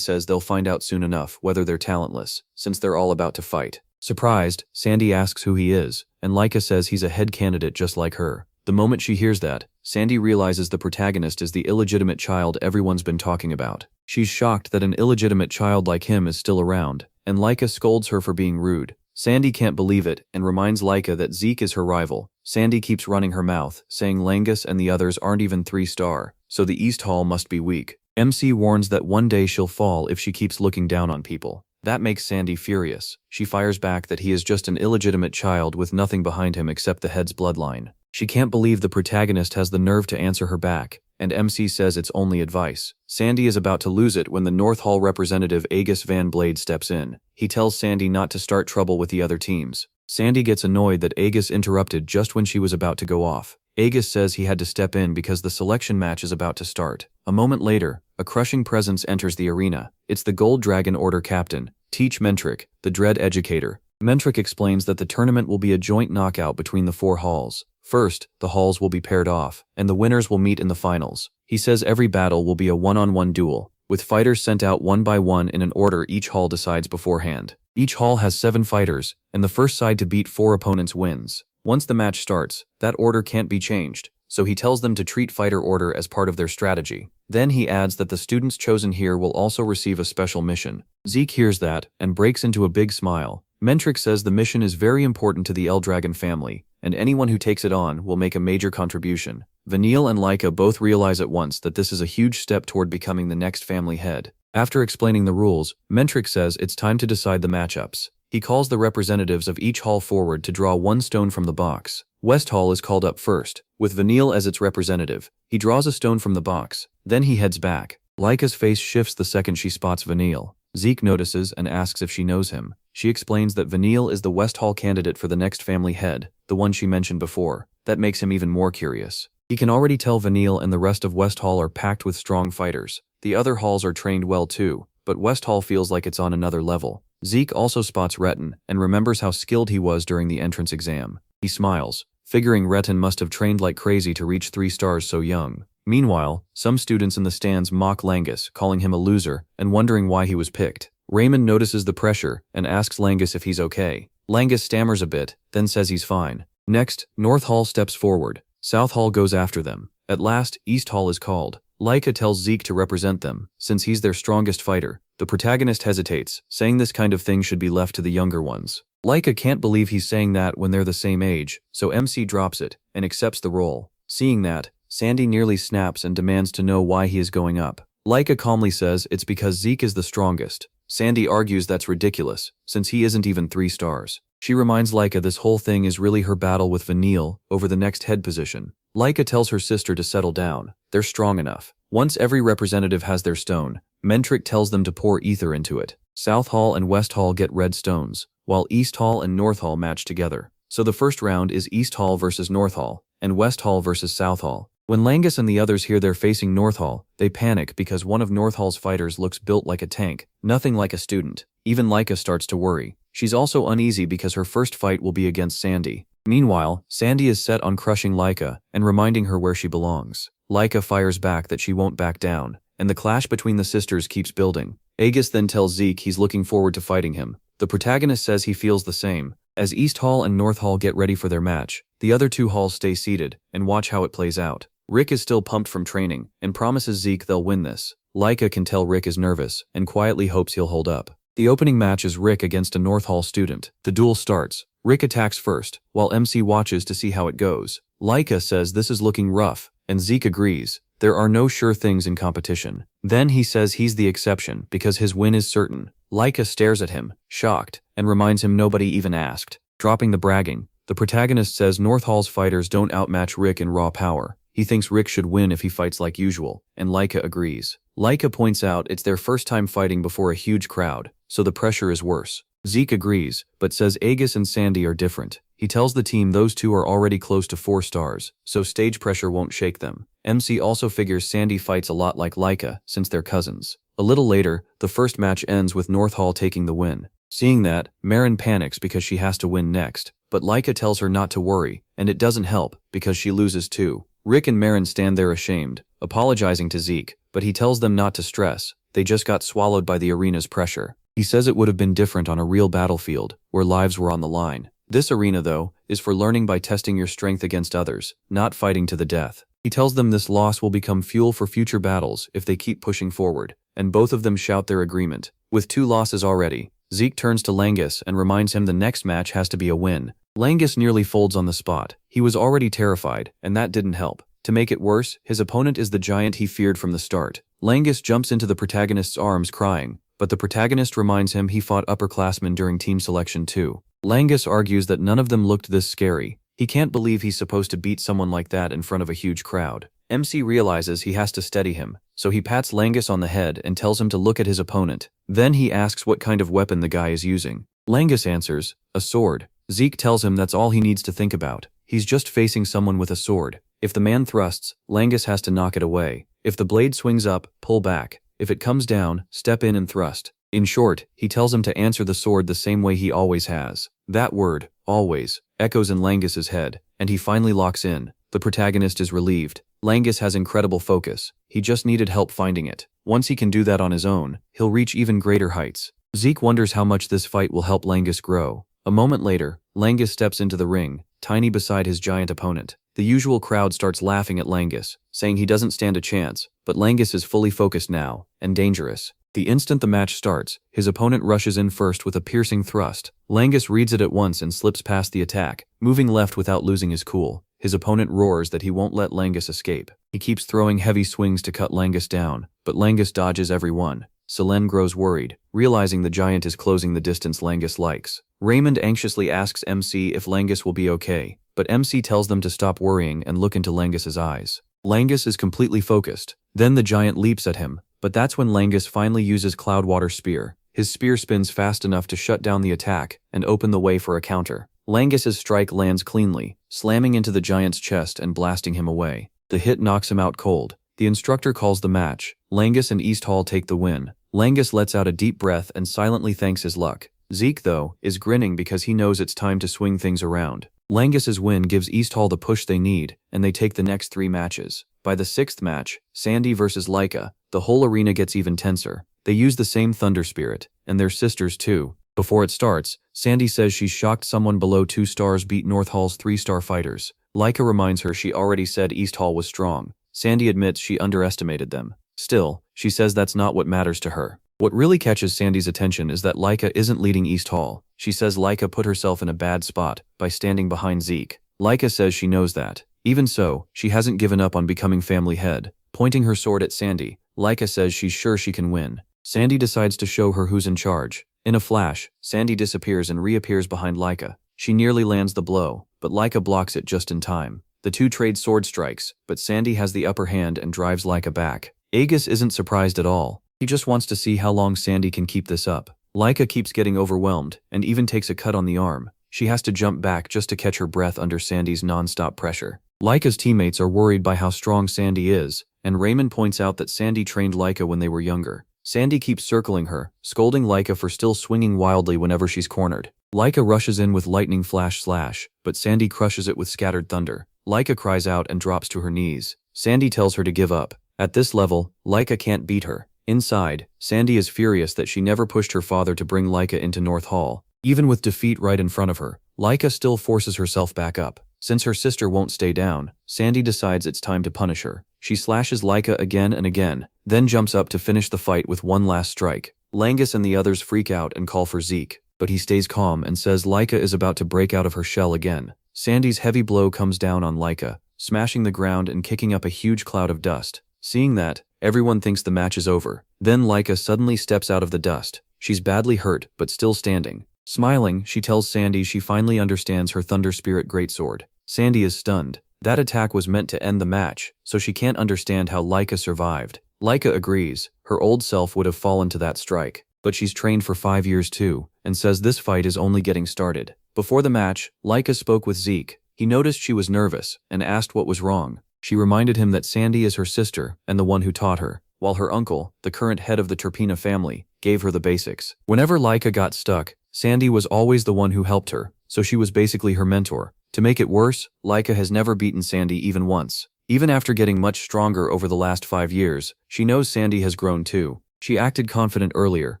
says they'll find out soon enough whether they're talentless, since they're all about to fight. Surprised, Sandy asks who he is, and Laika says he's a head candidate just like her. The moment she hears that, Sandy realizes the protagonist is the illegitimate child everyone's been talking about. She's shocked that an illegitimate child like him is still around, and Laika scolds her for being rude. Sandy can't believe it and reminds Laika that Zeke is her rival. Sandy keeps running her mouth, saying Langus and the others aren't even 3-star, so the East Hall must be weak. MC warns that one day she'll fall if she keeps looking down on people. That makes Sandy furious. She fires back that he is just an illegitimate child with nothing behind him except the head's bloodline. She can't believe the protagonist has the nerve to answer her back, and MC says it's only advice. Sandy is about to lose it when the North Hall representative Agus Van Blade steps in. He tells Sandy not to start trouble with the other teams. Sandy gets annoyed that Agus interrupted just when she was about to go off. Agus says he had to step in because the selection match is about to start. A moment later, a crushing presence enters the arena. It's the Gold Dragon Order captain, Teach Mentric, the Dread Educator. Mentric explains that the tournament will be a joint knockout between the 4 halls. First, the halls will be paired off, and the winners will meet in the finals. He says every battle will be a one-on-one duel, with fighters sent out one by one in an order each hall decides beforehand. Each hall has 7 fighters, and the first side to beat 4 opponents wins. Once the match starts, that order can't be changed, so he tells them to treat fighter order as part of their strategy. Then he adds that the students chosen here will also receive a special mission. Zeke hears that, and breaks into a big smile. Mentric says the mission is very important to the Eldragon family, and anyone who takes it on will make a major contribution. Vanille and Laika both realize at once that this is a huge step toward becoming the next family head. After explaining the rules, Mentric says it's time to decide the matchups. He calls the representatives of each hall forward to draw 1 stone from the box. West Hall is called up first, with Vanille as its representative. He draws a stone from the box, then he heads back. Laika's face shifts the second she spots Vanille. Zeke notices and asks if she knows him. She explains that Vanille is the West Hall candidate for the next family head, the one she mentioned before. That makes him even more curious. He can already tell Vanille and the rest of West Hall are packed with strong fighters. The other halls are trained well too, but West Hall feels like it's on another level. Zeke also spots Retin and remembers how skilled he was during the entrance exam. He smiles, figuring Retin must have trained like crazy to reach 3 stars so young. Meanwhile, some students in the stands mock Langus, calling him a loser, and wondering why he was picked. Raymond notices the pressure and asks Langus if he's okay. Langus stammers a bit, then says he's fine. Next, North Hall steps forward. South Hall goes after them. At last, East Hall is called. Laika tells Zeke to represent them, since he's their strongest fighter. The protagonist hesitates, saying this kind of thing should be left to the younger ones. Laika can't believe he's saying that when they're the same age, so MC drops it and accepts the role. Seeing that, Sandy nearly snaps and demands to know why he is going up. Laika calmly says it's because Zeke is the strongest. Sandy argues that's ridiculous, since he isn't even 3 stars. She reminds Laika this whole thing is really her battle with Vanille over the next head position. Laika tells her sister to settle down. They're strong enough. Once every representative has their stone, Mentric tells them to pour ether into it. South Hall and West Hall get red stones, while East Hall and North Hall match together. So the first round is East Hall versus North Hall, and West Hall versus South Hall. When Langus and the others hear they're facing North Hall, they panic because one of North Hall's fighters looks built like a tank, nothing like a student. Even Laika starts to worry. She's also uneasy because her first fight will be against Sandy. Meanwhile, Sandy is set on crushing Laika and reminding her where she belongs. Laika fires back that she won't back down, and the clash between the sisters keeps building. Agus then tells Zeke he's looking forward to fighting him. The protagonist says he feels the same. As East Hall and North Hall get ready for their match, the other 2 halls stay seated and watch how it plays out. Rick is still pumped from training and promises Zeke they'll win this. Laika can tell Rick is nervous and quietly hopes he'll hold up. The opening match is Rick against a North Hall student. The duel starts. Rick attacks first, while MC watches to see how it goes. Laika says this is looking rough, and Zeke agrees. There are no sure things in competition. Then he says he's the exception because his win is certain. Laika stares at him, shocked, and reminds him nobody even asked. Dropping the bragging, the protagonist says North Hall's fighters don't outmatch Rick in raw power. He thinks Rick should win if he fights like usual, and Laika agrees. Laika points out it's their first time fighting before a huge crowd, so the pressure is worse. Zeke agrees, but says Agus and Sandy are different. He tells the team those two are already close to 4 stars, so stage pressure won't shake them. MC also figures Sandy fights a lot like Laika, since they're cousins. A little later, the first match ends with North Hall taking the win. Seeing that, Marin panics because she has to win next, but Laika tells her not to worry, and it doesn't help, because she loses too. Rick and Marin stand there ashamed, apologizing to Zeke, but he tells them not to stress, they just got swallowed by the arena's pressure. He says it would have been different on a real battlefield, where lives were on the line. This arena, though, is for learning by testing your strength against others, not fighting to the death. He tells them this loss will become fuel for future battles if they keep pushing forward, and both of them shout their agreement. With 2 losses already, Zeke turns to Langus and reminds him the next match has to be a win. Langus nearly folds on the spot. He was already terrified, and that didn't help. To make it worse, his opponent is the giant he feared from the start. Langus jumps into the protagonist's arms crying, but the protagonist reminds him he fought upperclassmen during team selection too. Langus argues that none of them looked this scary. He can't believe he's supposed to beat someone like that in front of a huge crowd. MC realizes he has to steady him, so he pats Langus on the head and tells him to look at his opponent. Then he asks what kind of weapon the guy is using. Langus answers, a sword. Zeke tells him that's all he needs to think about. He's just facing someone with a sword. If the man thrusts, Langus has to knock it away. If the blade swings up, pull back. If it comes down, step in and thrust. In short, he tells him to answer the sword the same way he always has. That word, always, echoes in Langus's head, and he finally locks in. The protagonist is relieved. Langus has incredible focus. He just needed help finding it. Once he can do that on his own, he'll reach even greater heights. Zeke wonders how much this fight will help Langus grow. A moment later, Langus steps into the ring, tiny beside his giant opponent. The usual crowd starts laughing at Langus, saying he doesn't stand a chance, but Langus is fully focused now, and dangerous. The instant the match starts, his opponent rushes in first with a piercing thrust. Langus reads it at once and slips past the attack, moving left without losing his cool. His opponent roars that he won't let Langus escape. He keeps throwing heavy swings to cut Langus down, but Langus dodges every one. Selene grows worried, realizing the giant is closing the distance Langus likes. Raymond anxiously asks MC if Langus will be okay, but MC tells them to stop worrying and look into Langus's eyes. Langus is completely focused. Then the giant leaps at him, but that's when Langus finally uses Cloudwater Spear. His spear spins fast enough to shut down the attack and open the way for a counter. Langus's strike lands cleanly, slamming into the giant's chest and blasting him away. The hit knocks him out cold. The instructor calls the match. Langus and East Hall take the win. Langus lets out a deep breath and silently thanks his luck. Zeke, though, is grinning because he knows it's time to swing things around. Langus's win gives East Hall the push they need, and they take the next 3 matches. By the 6th match, Sandy versus Laika, the whole arena gets even tenser. They use the same Thunder Spirit, and they're sisters too. Before it starts, Sandy says she's shocked someone below 2 stars beat North Hall's 3-star fighters. Laika reminds her she already said East Hall was strong. Sandy admits she underestimated them. Still, she says that's not what matters to her. What really catches Sandy's attention is that Laika isn't leading East Hall. She says Laika put herself in a bad spot by standing behind Zeke. Laika says she knows that. Even so, she hasn't given up on becoming family head. Pointing her sword at Sandy, Laika says she's sure she can win. Sandy decides to show her who's in charge. In a flash, Sandy disappears and reappears behind Laika. She nearly lands the blow, but Laika blocks it just in time. The two trade sword strikes, but Sandy has the upper hand and drives Laika back. Aegis isn't surprised at all. He just wants to see how long Sandy can keep this up. Laika keeps getting overwhelmed, and even takes a cut on the arm. She has to jump back just to catch her breath under Sandy's non-stop pressure. Laika's teammates are worried by how strong Sandy is, and Raymond points out that Sandy trained Laika when they were younger. Sandy keeps circling her, scolding Laika for still swinging wildly whenever she's cornered. Laika rushes in with lightning flash slash, but Sandy crushes it with scattered thunder. Laika cries out and drops to her knees. Sandy tells her to give up. At this level, Laika can't beat her. Inside, Sandy is furious that she never pushed her father to bring Laika into North Hall. Even with defeat right in front of her, Laika still forces herself back up. Since her sister won't stay down, Sandy decides it's time to punish her. She slashes Laika again and again, then jumps up to finish the fight with one last strike. Langus and the others freak out and call for Zeke, but he stays calm and says Laika is about to break out of her shell again. Sandy's heavy blow comes down on Laika, smashing the ground and kicking up a huge cloud of dust. Seeing that, everyone thinks the match is over. Then Laika suddenly steps out of the dust. She's badly hurt, but still standing. Smiling, she tells Sandy she finally understands her Thunder Spirit Greatsword. Sandy is stunned. That attack was meant to end the match, so she can't understand how Laika survived. Laika agrees. Her old self would have fallen to that strike, but she's trained for 5 years too, and says this fight is only getting started. Before the match, Laika spoke with Zeke. He noticed she was nervous and asked what was wrong. She reminded him that Sandy is her sister and the one who taught her, while her uncle, the current head of the Terpina family, gave her the basics. Whenever Laika got stuck, Sandy was always the one who helped her, so she was basically her mentor. To make it worse, Laika has never beaten Sandy even once. Even after getting much stronger over the last 5 years, she knows Sandy has grown too. She acted confident earlier,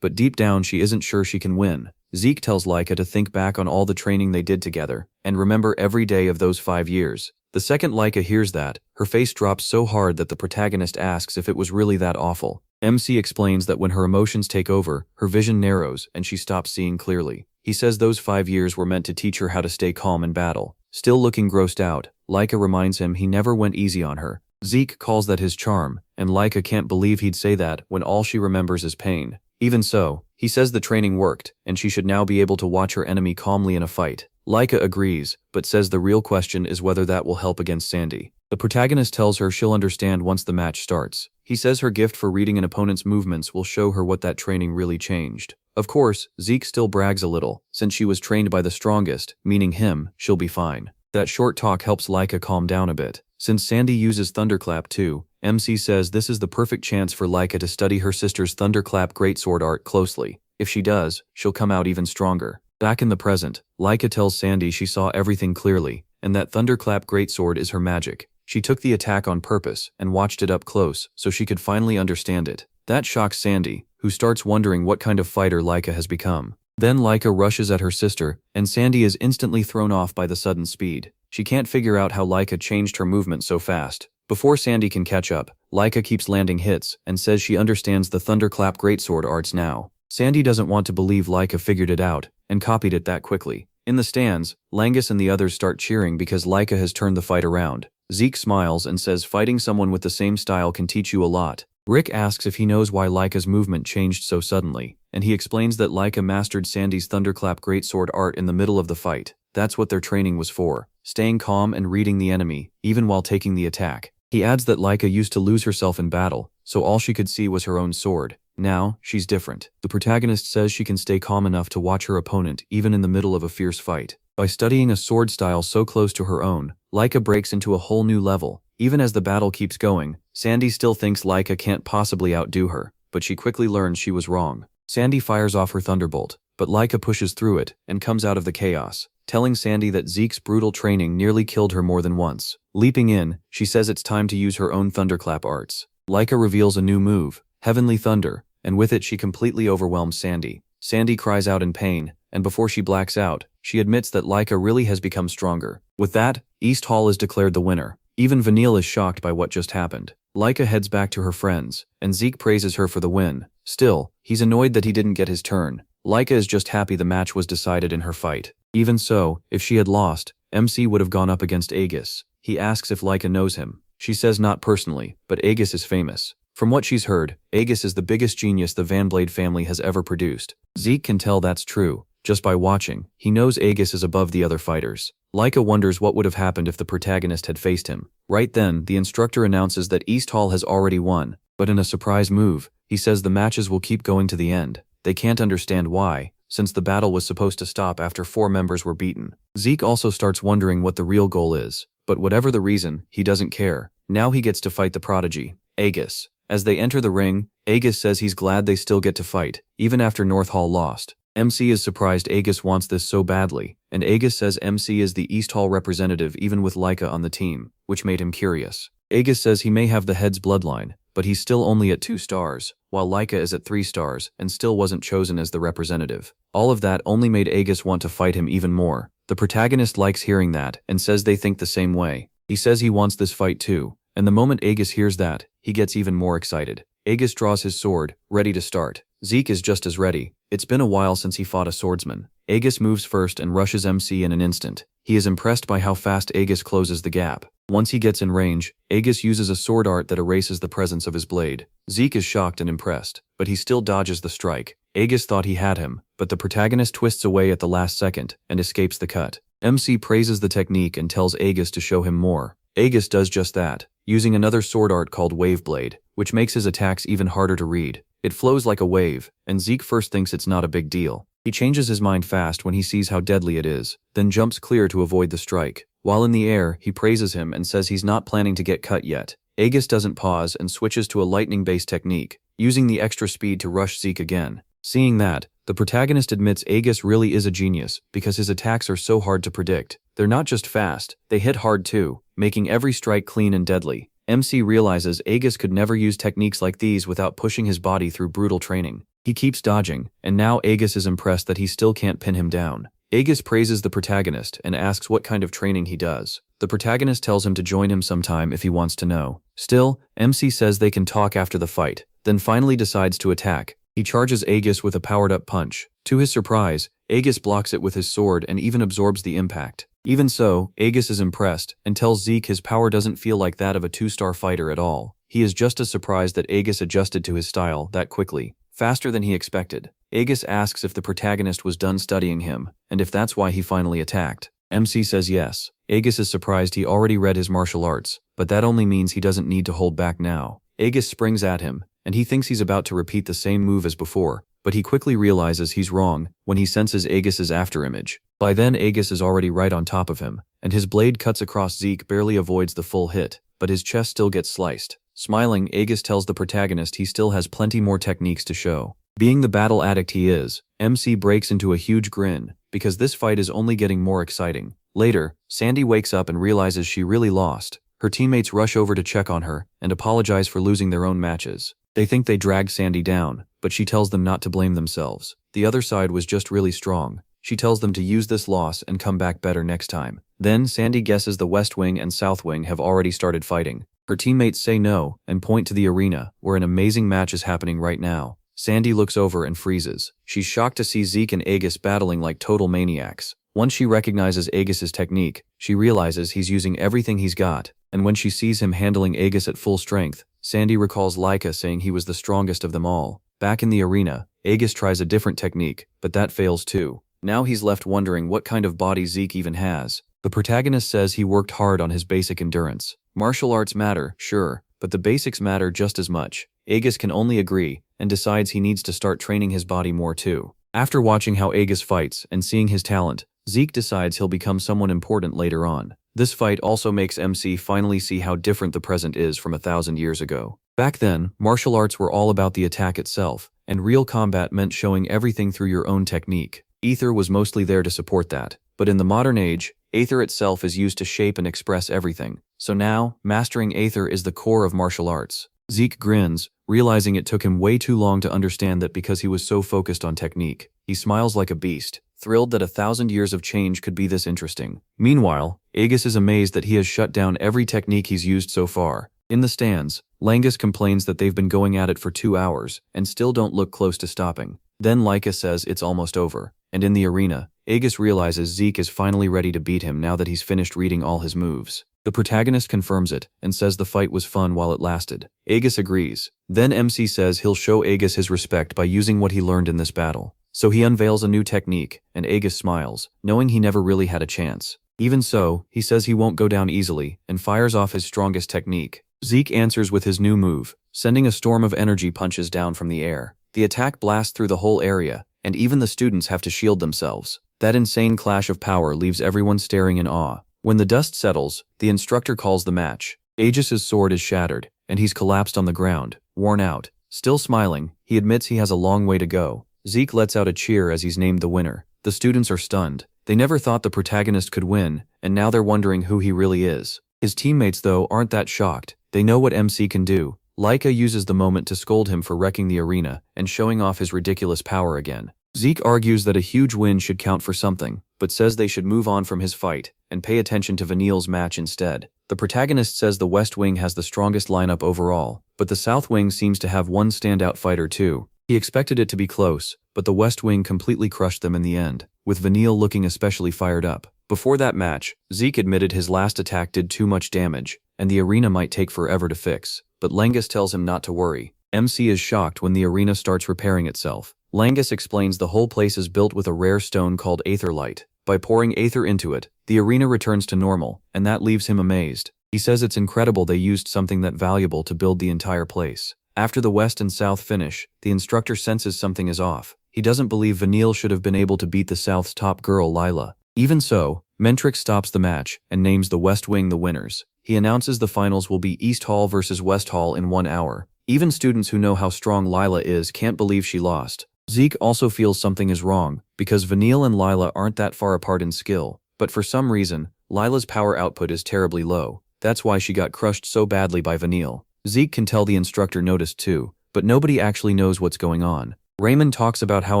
but deep down she isn't sure she can win. Zeke tells Laika to think back on all the training they did together, and remember every day of those 5 years. The second Laika hears that, her face drops so hard that the protagonist asks if it was really that awful. MC explains that when her emotions take over, her vision narrows and she stops seeing clearly. He says those 5 years were meant to teach her how to stay calm in battle. Still looking grossed out, Laika reminds him he never went easy on her. Zeke calls that his charm, and Laika can't believe he'd say that when all she remembers is pain. Even so, he says the training worked, and she should now be able to watch her enemy calmly in a fight. Laika agrees, but says the real question is whether that will help against Sandy. The protagonist tells her she'll understand once the match starts. He says her gift for reading an opponent's movements will show her what that training really changed. Of course, Zeke still brags a little. Since she was trained by the strongest, meaning him, she'll be fine. That short talk helps Laika calm down a bit. Since Sandy uses Thunderclap too, MC says this is the perfect chance for Laika to study her sister's Thunderclap greatsword art closely. If she does, she'll come out even stronger. Back in the present, Laika tells Sandy she saw everything clearly, and that Thunderclap greatsword is her magic. She took the attack on purpose and watched it up close so she could finally understand it. That shocks Sandy, who starts wondering what kind of fighter Laika has become. Then Laika rushes at her sister, and Sandy is instantly thrown off by the sudden speed. She can't figure out how Laika changed her movement so fast. Before Sandy can catch up, Laika keeps landing hits and says she understands the Thunderclap greatsword arts now. Sandy doesn't want to believe Laika figured it out and copied it that quickly. In the stands, Langus and the others start cheering because Laika has turned the fight around. Zeke smiles and says fighting someone with the same style can teach you a lot. Rick asks if he knows why Laika's movement changed so suddenly, and he explains that Laika mastered Sandy's Thunderclap greatsword art in the middle of the fight. That's what their training was for, staying calm and reading the enemy, even while taking the attack. He adds that Laika used to lose herself in battle, so all she could see was her own sword. Now, she's different. The protagonist says she can stay calm enough to watch her opponent even in the middle of a fierce fight. By studying a sword style so close to her own, Laika breaks into a whole new level. Even as the battle keeps going, Sandy still thinks Laika can't possibly outdo her, but she quickly learns she was wrong. Sandy fires off her thunderbolt, but Laika pushes through it and comes out of the chaos, telling Sandy that Zeke's brutal training nearly killed her more than once. Leaping in, she says it's time to use her own Thunderclap arts. Laika reveals a new move, Heavenly Thunder, and with it she completely overwhelms Sandy. Sandy cries out in pain, and before she blacks out, she admits that Laika really has become stronger. With that, East Hall is declared the winner. Even Vanille is shocked by what just happened. Laika heads back to her friends, and Zeke praises her for the win. Still, he's annoyed that he didn't get his turn. Laika is just happy the match was decided in her fight. Even so, if she had lost, MC would have gone up against Aegis. He asks if Laika knows him. She says not personally, but Aegis is famous. From what she's heard, Aegis is the biggest genius the Vanblade family has ever produced. Zeke can tell that's true. Just by watching, he knows Aegis is above the other fighters. Laika wonders what would have happened if the protagonist had faced him. Right then, the instructor announces that East Hall has already won, but in a surprise move, he says the matches will keep going to the end. They can't understand why, since the battle was supposed to stop after 4 members were beaten. Zeke also starts wondering what the real goal is, but whatever the reason, he doesn't care. Now he gets to fight the prodigy, Aegis. As they enter the ring, Aegis says he's glad they still get to fight, even after North Hall lost. MC is surprised Aegis wants this so badly, and Aegis says MC is the East Hall representative even with Laika on the team, which made him curious. Aegis says he may have the head's bloodline, but he's still only at 2 stars, while Laika is at 3 stars and still wasn't chosen as the representative. All of that only made Aegis want to fight him even more. The protagonist likes hearing that and says they think the same way. He says he wants this fight too, and the moment Aegis hears that, he gets even more excited. Aegis draws his sword, ready to start. Zeke is just as ready. It's been a while since he fought a swordsman. Aegis moves first and rushes MC in an instant. He is impressed by how fast Aegis closes the gap. Once he gets in range, Aegis uses a sword art that erases the presence of his blade. Zeke is shocked and impressed, but he still dodges the strike. Aegis thought he had him, but the protagonist twists away at the last second and escapes the cut. MC praises the technique and tells Aegis to show him more. Aegis does just that, using another sword art called Wave Blade, which makes his attacks even harder to read. It flows like a wave, and Zeke first thinks it's not a big deal. He changes his mind fast when he sees how deadly it is, then jumps clear to avoid the strike. While in the air, he praises him and says he's not planning to get cut yet. Aegis doesn't pause and switches to a lightning-based technique, using the extra speed to rush Zeke again. Seeing that, the protagonist admits Aegis really is a genius because his attacks are so hard to predict. They're not just fast, they hit hard too, making every strike clean and deadly. MC realizes Aegis could never use techniques like these without pushing his body through brutal training. He keeps dodging, and now Aegis is impressed that he still can't pin him down. Aegis praises the protagonist and asks what kind of training he does. The protagonist tells him to join him sometime if he wants to know. Still, MC says they can talk after the fight, then finally decides to attack. He charges Aegis with a powered-up punch. To his surprise, Aegis blocks it with his sword and even absorbs the impact. Even so, Aegis is impressed and tells Zeke his power doesn't feel like that of a 2-star fighter at all. He is just as surprised that Aegis adjusted to his style that quickly, faster than he expected. Aegis asks if the protagonist was done studying him, and if that's why he finally attacked. MC says yes. Aegis is surprised he already read his martial arts, but that only means he doesn't need to hold back now. Aegis springs at him, and he thinks he's about to repeat the same move as before, but he quickly realizes he's wrong when he senses Aegis's afterimage. By then Aegis is already right on top of him, and his blade cuts across Zeke barely avoids the full hit, but his chest still gets sliced. Smiling, Aegis tells the protagonist he still has plenty more techniques to show. Being the battle addict he is, MC breaks into a huge grin, because this fight is only getting more exciting. Later, Sandy wakes up and realizes she really lost. Her teammates rush over to check on her and apologize for losing their own matches. They think they dragged Sandy down, but she tells them not to blame themselves. The other side was just really strong. She tells them to use this loss and come back better next time. Then Sandy guesses the West Wing and South Wing have already started fighting. Her teammates say no and point to the arena, where an amazing match is happening right now. Sandy looks over and freezes. She's shocked to see Zeke and Aegis battling like total maniacs. Once she recognizes Aegis's technique, she realizes he's using everything he's got, and when she sees him handling Aegis at full strength, Sandy recalls Laika saying he was the strongest of them all. Back in the arena, Aegis tries a different technique, but that fails too. Now he's left wondering what kind of body Zeke even has. The protagonist says he worked hard on his basic endurance. Martial arts matter, sure, but the basics matter just as much. Aegis can only agree, and decides he needs to start training his body more too. After watching how Aegis fights and seeing his talent, Zeke decides he'll become someone important later on. This fight also makes MC finally see how different the present is from 1,000 years ago. Back then, martial arts were all about the attack itself, and real combat meant showing everything through your own technique. Ether was mostly there to support that, but in the modern age, Aether itself is used to shape and express everything. So now, mastering Aether is the core of martial arts. Zeke grins, realizing it took him way too long to understand that because he was so focused on technique. He smiles like a beast, thrilled that 1,000 years of change could be this interesting. Meanwhile, Aegis is amazed that he has shut down every technique he's used so far. In the stands, Langus complains that they've been going at it for 2 hours and still don't look close to stopping. Then Laika says it's almost over, and in the arena, Aegis realizes Zeke is finally ready to beat him now that he's finished reading all his moves. The protagonist confirms it and says the fight was fun while it lasted. Aegis agrees. Then MC says he'll show Aegis his respect by using what he learned in this battle. So he unveils a new technique, and Aegis smiles, knowing he never really had a chance. Even so, he says he won't go down easily and fires off his strongest technique. Zeke answers with his new move, sending a storm of energy punches down from the air. The attack blasts through the whole area, and even the students have to shield themselves. That insane clash of power leaves everyone staring in awe. When the dust settles, the instructor calls the match. Aegis's sword is shattered, and he's collapsed on the ground, worn out. Still smiling, he admits he has a long way to go. Zeke lets out a cheer as he's named the winner. The students are stunned. They never thought the protagonist could win, and now they're wondering who he really is. His teammates, though, aren't that shocked. They know what MC can do. Laika uses the moment to scold him for wrecking the arena and showing off his ridiculous power again. Zeke argues that a huge win should count for something, but says they should move on from his fight and pay attention to Vanille's match instead. The protagonist says the West Wing has the strongest lineup overall, but the South Wing seems to have one standout fighter too. He expected it to be close, but the West Wing completely crushed them in the end, with Vanille looking especially fired up. Before that match, Zeke admitted his last attack did too much damage, and the arena might take forever to fix, but Langus tells him not to worry. MC is shocked when the arena starts repairing itself. Langus explains the whole place is built with a rare stone called Aetherlight. By pouring Aether into it, the arena returns to normal, and that leaves him amazed. He says it's incredible they used something that valuable to build the entire place. After the West and South finish, the instructor senses something is off. He doesn't believe Vanille should have been able to beat the South's top girl Lila. Even so, Mentrix stops the match and names the West Wing the winners. He announces the finals will be East Hall versus West Hall in 1 hour. Even students who know how strong Lila is can't believe she lost. Zeke also feels something is wrong, because Vanille and Lila aren't that far apart in skill, but for some reason, Lila's power output is terribly low. That's why she got crushed so badly by Vanille. Zeke can tell the instructor noticed too, but nobody actually knows what's going on. Raymond talks about how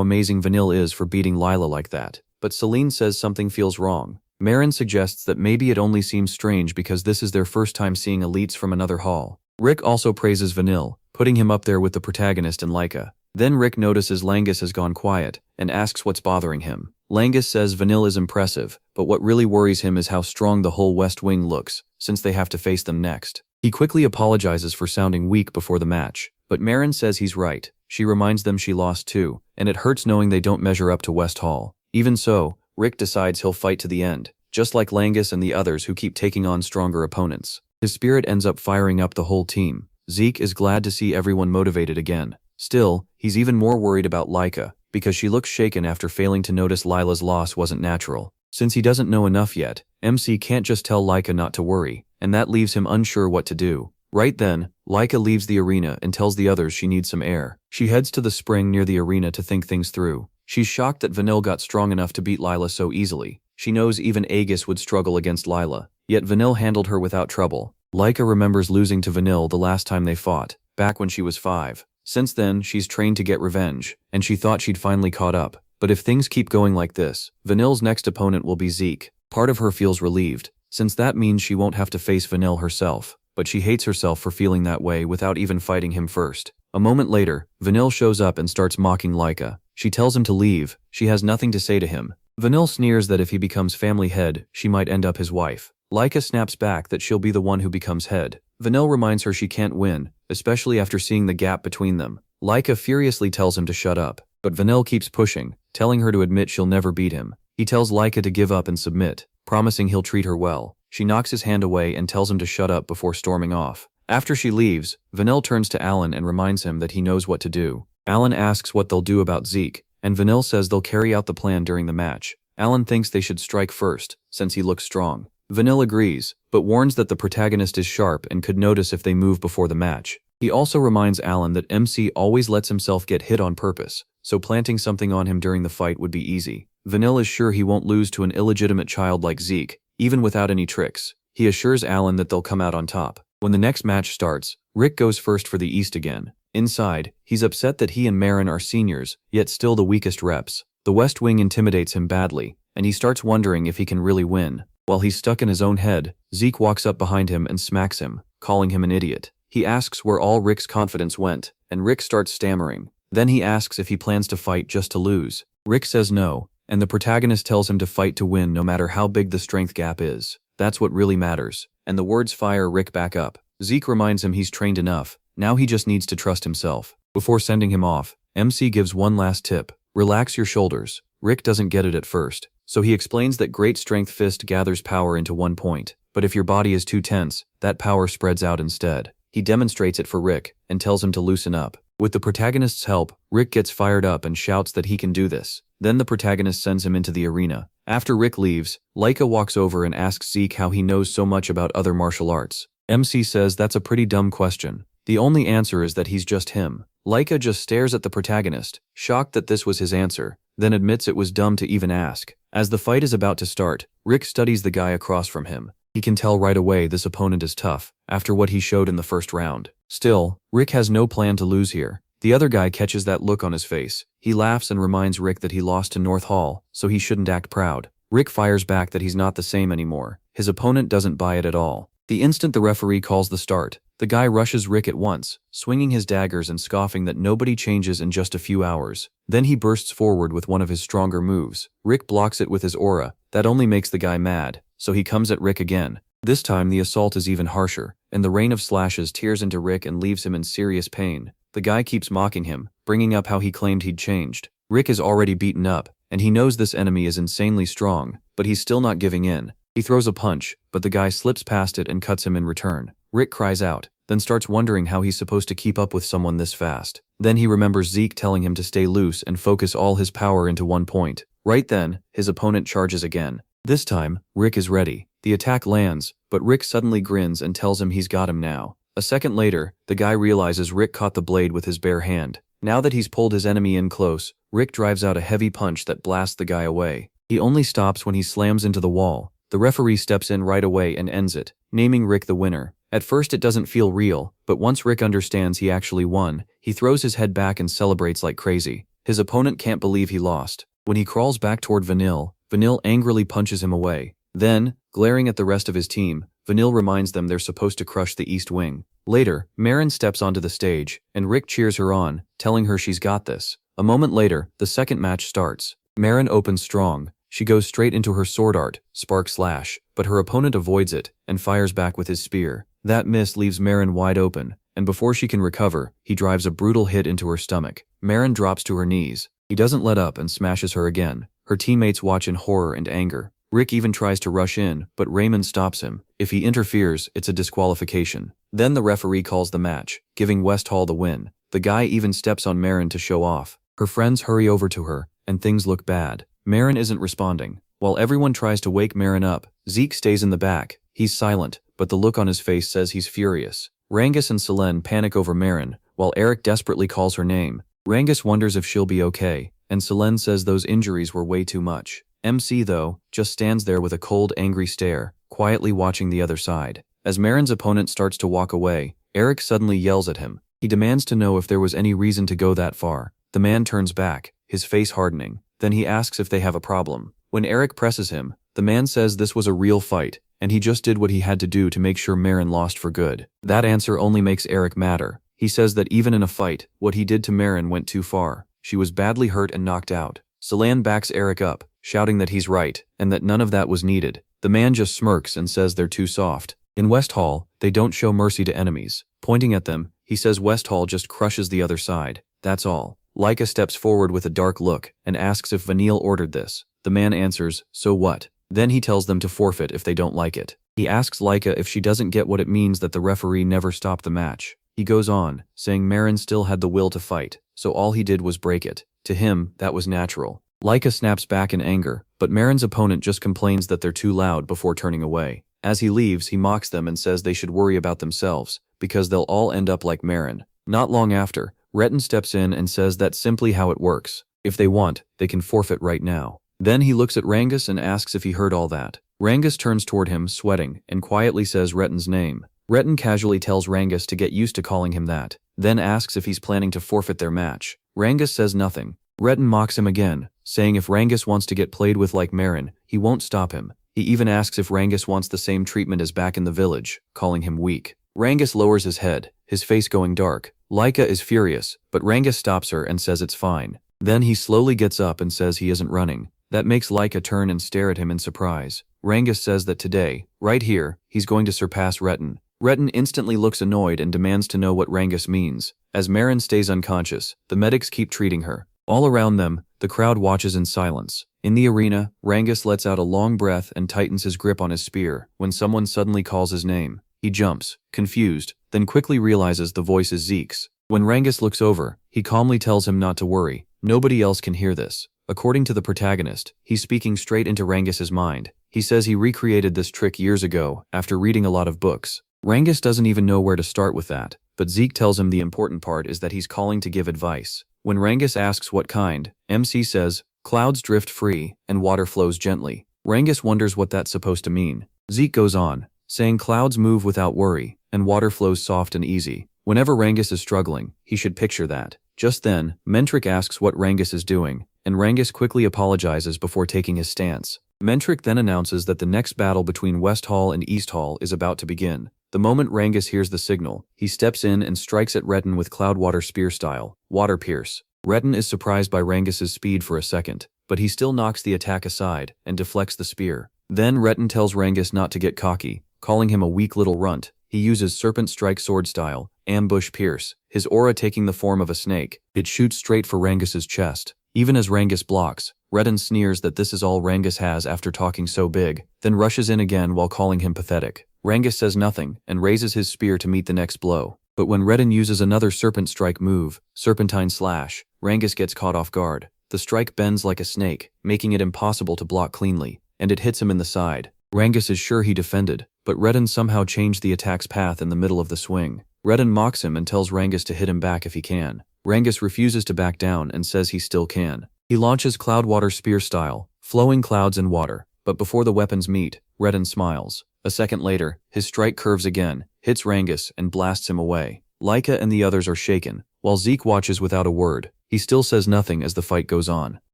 amazing Vanille is for beating Lila like that, but Celine says something feels wrong. Marin suggests that maybe it only seems strange because this is their first time seeing elites from another hall. Rick also praises Vanille, putting him up there with the protagonist and Laika. Then Rick notices Langus has gone quiet, and asks what's bothering him. Langus says Vanille is impressive, but what really worries him is how strong the whole West Wing looks, since they have to face them next. He quickly apologizes for sounding weak before the match, but Marin says he's right. She reminds them she lost too, and it hurts knowing they don't measure up to West Hall. Even so, Rick decides he'll fight to the end, just like Langus and the others who keep taking on stronger opponents. His spirit ends up firing up the whole team. Zeke is glad to see everyone motivated again. Still, he's even more worried about Laika, because she looks shaken after failing to notice Lila's loss wasn't natural. Since he doesn't know enough yet, MC can't just tell Laika not to worry, and that leaves him unsure what to do. Right then, Laika leaves the arena and tells the others she needs some air. She heads to the spring near the arena to think things through. She's shocked that Vanille got strong enough to beat Lila so easily. She knows even Aegis would struggle against Lila, yet Vanille handled her without trouble. Laika remembers losing to Vanille the last time they fought, back when she was 5. Since then, she's trained to get revenge, and she thought she'd finally caught up. But if things keep going like this, Vanille's next opponent will be Zeke. Part of her feels relieved, since that means she won't have to face Vanille herself, but she hates herself for feeling that way without even fighting him first. A moment later, Vanille shows up and starts mocking Laika. She tells him to leave. She has nothing to say to him. Vanille sneers that if he becomes family head, she might end up his wife. Laika snaps back that she'll be the one who becomes head. Vanille reminds her she can't win, especially after seeing the gap between them. Laika furiously tells him to shut up, but Vanille keeps pushing, telling her to admit she'll never beat him. He tells Laika to give up and submit, promising he'll treat her well. She knocks his hand away and tells him to shut up before storming off. After she leaves, Vanille turns to Alan and reminds him that he knows what to do. Alan asks what they'll do about Zeke, and Vanille says they'll carry out the plan during the match. Alan thinks they should strike first, since he looks strong. Vanille agrees, but warns that the protagonist is sharp and could notice if they move before the match. He also reminds Alan that MC always lets himself get hit on purpose, so planting something on him during the fight would be easy. Vanille is sure he won't lose to an illegitimate child like Zeke, even without any tricks. He assures Alan that they'll come out on top. When the next match starts, Rick goes first for the East again. Inside, he's upset that he and Marin are seniors, yet still the weakest reps. The West Wing intimidates him badly, and he starts wondering if he can really win. While he's stuck in his own head, Zeke walks up behind him and smacks him, calling him an idiot. He asks where all Rick's confidence went, and Rick starts stammering. Then he asks if he plans to fight just to lose. Rick says no, and the protagonist tells him to fight to win no matter how big the strength gap is. That's what really matters, and the words fire Rick back up. Zeke reminds him he's trained enough, now he just needs to trust himself. Before sending him off, MC gives one last tip: relax your shoulders. Rick doesn't get it at first, so he explains that great strength fist gathers power into one point, but if your body is too tense, that power spreads out instead. He demonstrates it for Rick, and tells him to loosen up. With the protagonist's help, Rick gets fired up and shouts that he can do this. Then the protagonist sends him into the arena. After Rick leaves, Laika walks over and asks Zeke how he knows so much about other martial arts. MC says that's a pretty dumb question. The only answer is that he's just him. Laika just stares at the protagonist, shocked that this was his answer, then admits it was dumb to even ask. As the fight is about to start, Rick studies the guy across from him. He can tell right away this opponent is tough, after what he showed in the first round. Still, Rick has no plan to lose here. The other guy catches that look on his face. He laughs and reminds Rick that he lost to North Hall, so he shouldn't act proud. Rick fires back that he's not the same anymore. His opponent doesn't buy it at all. The instant the referee calls the start, the guy rushes Rick at once, swinging his daggers and scoffing that nobody changes in just a few hours. Then he bursts forward with one of his stronger moves. Rick blocks it with his aura. That only makes the guy mad, so he comes at Rick again. This time the assault is even harsher, and the rain of slashes tears into Rick and leaves him in serious pain. The guy keeps mocking him, bringing up how he claimed he'd changed. Rick is already beaten up, and he knows this enemy is insanely strong, but he's still not giving in. He throws a punch, but the guy slips past it and cuts him in return. Rick cries out, then starts wondering how he's supposed to keep up with someone this fast. Then he remembers Zeke telling him to stay loose and focus all his power into one point. Right then, his opponent charges again. This time, Rick is ready. The attack lands, but Rick suddenly grins and tells him he's got him now. A second later, the guy realizes Rick caught the blade with his bare hand. Now that he's pulled his enemy in close, Rick drives out a heavy punch that blasts the guy away. He only stops when he slams into the wall. The referee steps in right away and ends it, naming Rick the winner. At first it doesn't feel real, but once Rick understands he actually won, he throws his head back and celebrates like crazy. His opponent can't believe he lost. When he crawls back toward Vanille angrily punches him away. Then, glaring at the rest of his team, Vanille reminds them they're supposed to crush the East Wing. Later, Marin steps onto the stage, and Rick cheers her on, telling her she's got this. A moment later, the second match starts. Marin opens strong. She goes straight into her sword art, Spark Slash, but her opponent avoids it and fires back with his spear. That miss leaves Marin wide open, and before she can recover, he drives a brutal hit into her stomach. Marin drops to her knees. He doesn't let up and smashes her again. Her teammates watch in horror and anger. Rick even tries to rush in, but Raymond stops him. If he interferes, it's a disqualification. Then the referee calls the match, giving Westhall the win. The guy even steps on Marin to show off. Her friends hurry over to her, and things look bad. Marin isn't responding. While everyone tries to wake Marin up, Zeke stays in the back. He's silent, but the look on his face says he's furious. Rangus and Selene panic over Marin, while Eric desperately calls her name. Rangus wonders if she'll be okay, and Selene says those injuries were way too much. MC, though, just stands there with a cold, angry stare, quietly watching the other side. As Marin's opponent starts to walk away, Eric suddenly yells at him. He demands to know if there was any reason to go that far. The man turns back, his face hardening. Then he asks if they have a problem. When Eric presses him, the man says this was a real fight, and he just did what he had to do to make sure Marin lost for good. That answer only makes Eric madder. He says that even in a fight, what he did to Marin went too far. She was badly hurt and knocked out. Selene backs Eric up, shouting that he's right, and that none of that was needed. The man just smirks and says they're too soft. In Westhall, they don't show mercy to enemies. Pointing at them, he says Westhall just crushes the other side. That's all. Laika steps forward with a dark look and asks if Vanille ordered this. The man answers, so what? Then he tells them to forfeit if they don't like it. He asks Laika if she doesn't get what it means that the referee never stopped the match. He goes on, saying Marin still had the will to fight, so all he did was break it. To him, that was natural. Laika snaps back in anger, but Marin's opponent just complains that they're too loud before turning away. As he leaves, he mocks them and says they should worry about themselves, because they'll all end up like Marin. Not long after, Retin steps in and says that's simply how it works. If they want, they can forfeit right now. Then he looks at Rangus and asks if he heard all that. Rangus turns toward him, sweating, and quietly says Retin's name. Retin casually tells Rangus to get used to calling him that, then asks if he's planning to forfeit their match. Rangus says nothing. Retin mocks him again, saying if Rangus wants to get played with like Marin, he won't stop him. He even asks if Rangus wants the same treatment as back in the village, calling him weak. Rangus lowers his head, his face going dark. Laika is furious, but Rangus stops her and says it's fine. Then he slowly gets up and says he isn't running. That makes Laika turn and stare at him in surprise. Rangus says that today, right here, he's going to surpass Retin. Retin instantly looks annoyed and demands to know what Rangus means. As Marin stays unconscious, the medics keep treating her. All around them, the crowd watches in silence. In the arena, Rangus lets out a long breath and tightens his grip on his spear when someone suddenly calls his name. He jumps, confused, then quickly realizes the voice is Zeke's. When Rangus looks over, he calmly tells him not to worry. Nobody else can hear this. According to the protagonist, he's speaking straight into Rangus's mind. He says he recreated this trick years ago after reading a lot of books. Rangus doesn't even know where to start with that, but Zeke tells him the important part is that he's calling to give advice. When Rangus asks what kind, MC says, clouds drift free and water flows gently. Rangus wonders what that's supposed to mean. Zeke goes on, saying clouds move without worry, and water flows soft and easy. Whenever Rangus is struggling, he should picture that. Just then, Mentric asks what Rangus is doing, and Rangus quickly apologizes before taking his stance. Mentric then announces that the next battle between Westhall and Easthall is about to begin. The moment Rangus hears the signal, he steps in and strikes at Retin with Cloudwater Spear style, Water Pierce. Retin is surprised by Rangus's speed for a second, but he still knocks the attack aside and deflects the spear. Then Retin tells Rangus not to get cocky, calling him a weak little runt. He uses Serpent Strike sword style, Ambush Pierce, his aura taking the form of a snake. It shoots straight for Rangus's chest. Even as Rangus blocks, Retin sneers that this is all Rangus has after talking so big, then rushes in again while calling him pathetic. Rangus says nothing and raises his spear to meet the next blow. But when Redden uses another Serpent Strike move, Serpentine Slash, Rangus gets caught off guard. The strike bends like a snake, making it impossible to block cleanly, and it hits him in the side. Rangus is sure he defended, but Redden somehow changed the attack's path in the middle of the swing. Redden mocks him and tells Rangus to hit him back if he can. Rangus refuses to back down and says he still can. He launches Cloudwater Spear style, flowing clouds and water, but before the weapons meet, Redden smiles. A second later, his strike curves again, hits Rangus, and blasts him away. Laika and the others are shaken, while Zeke watches without a word. He still says nothing as the fight goes on.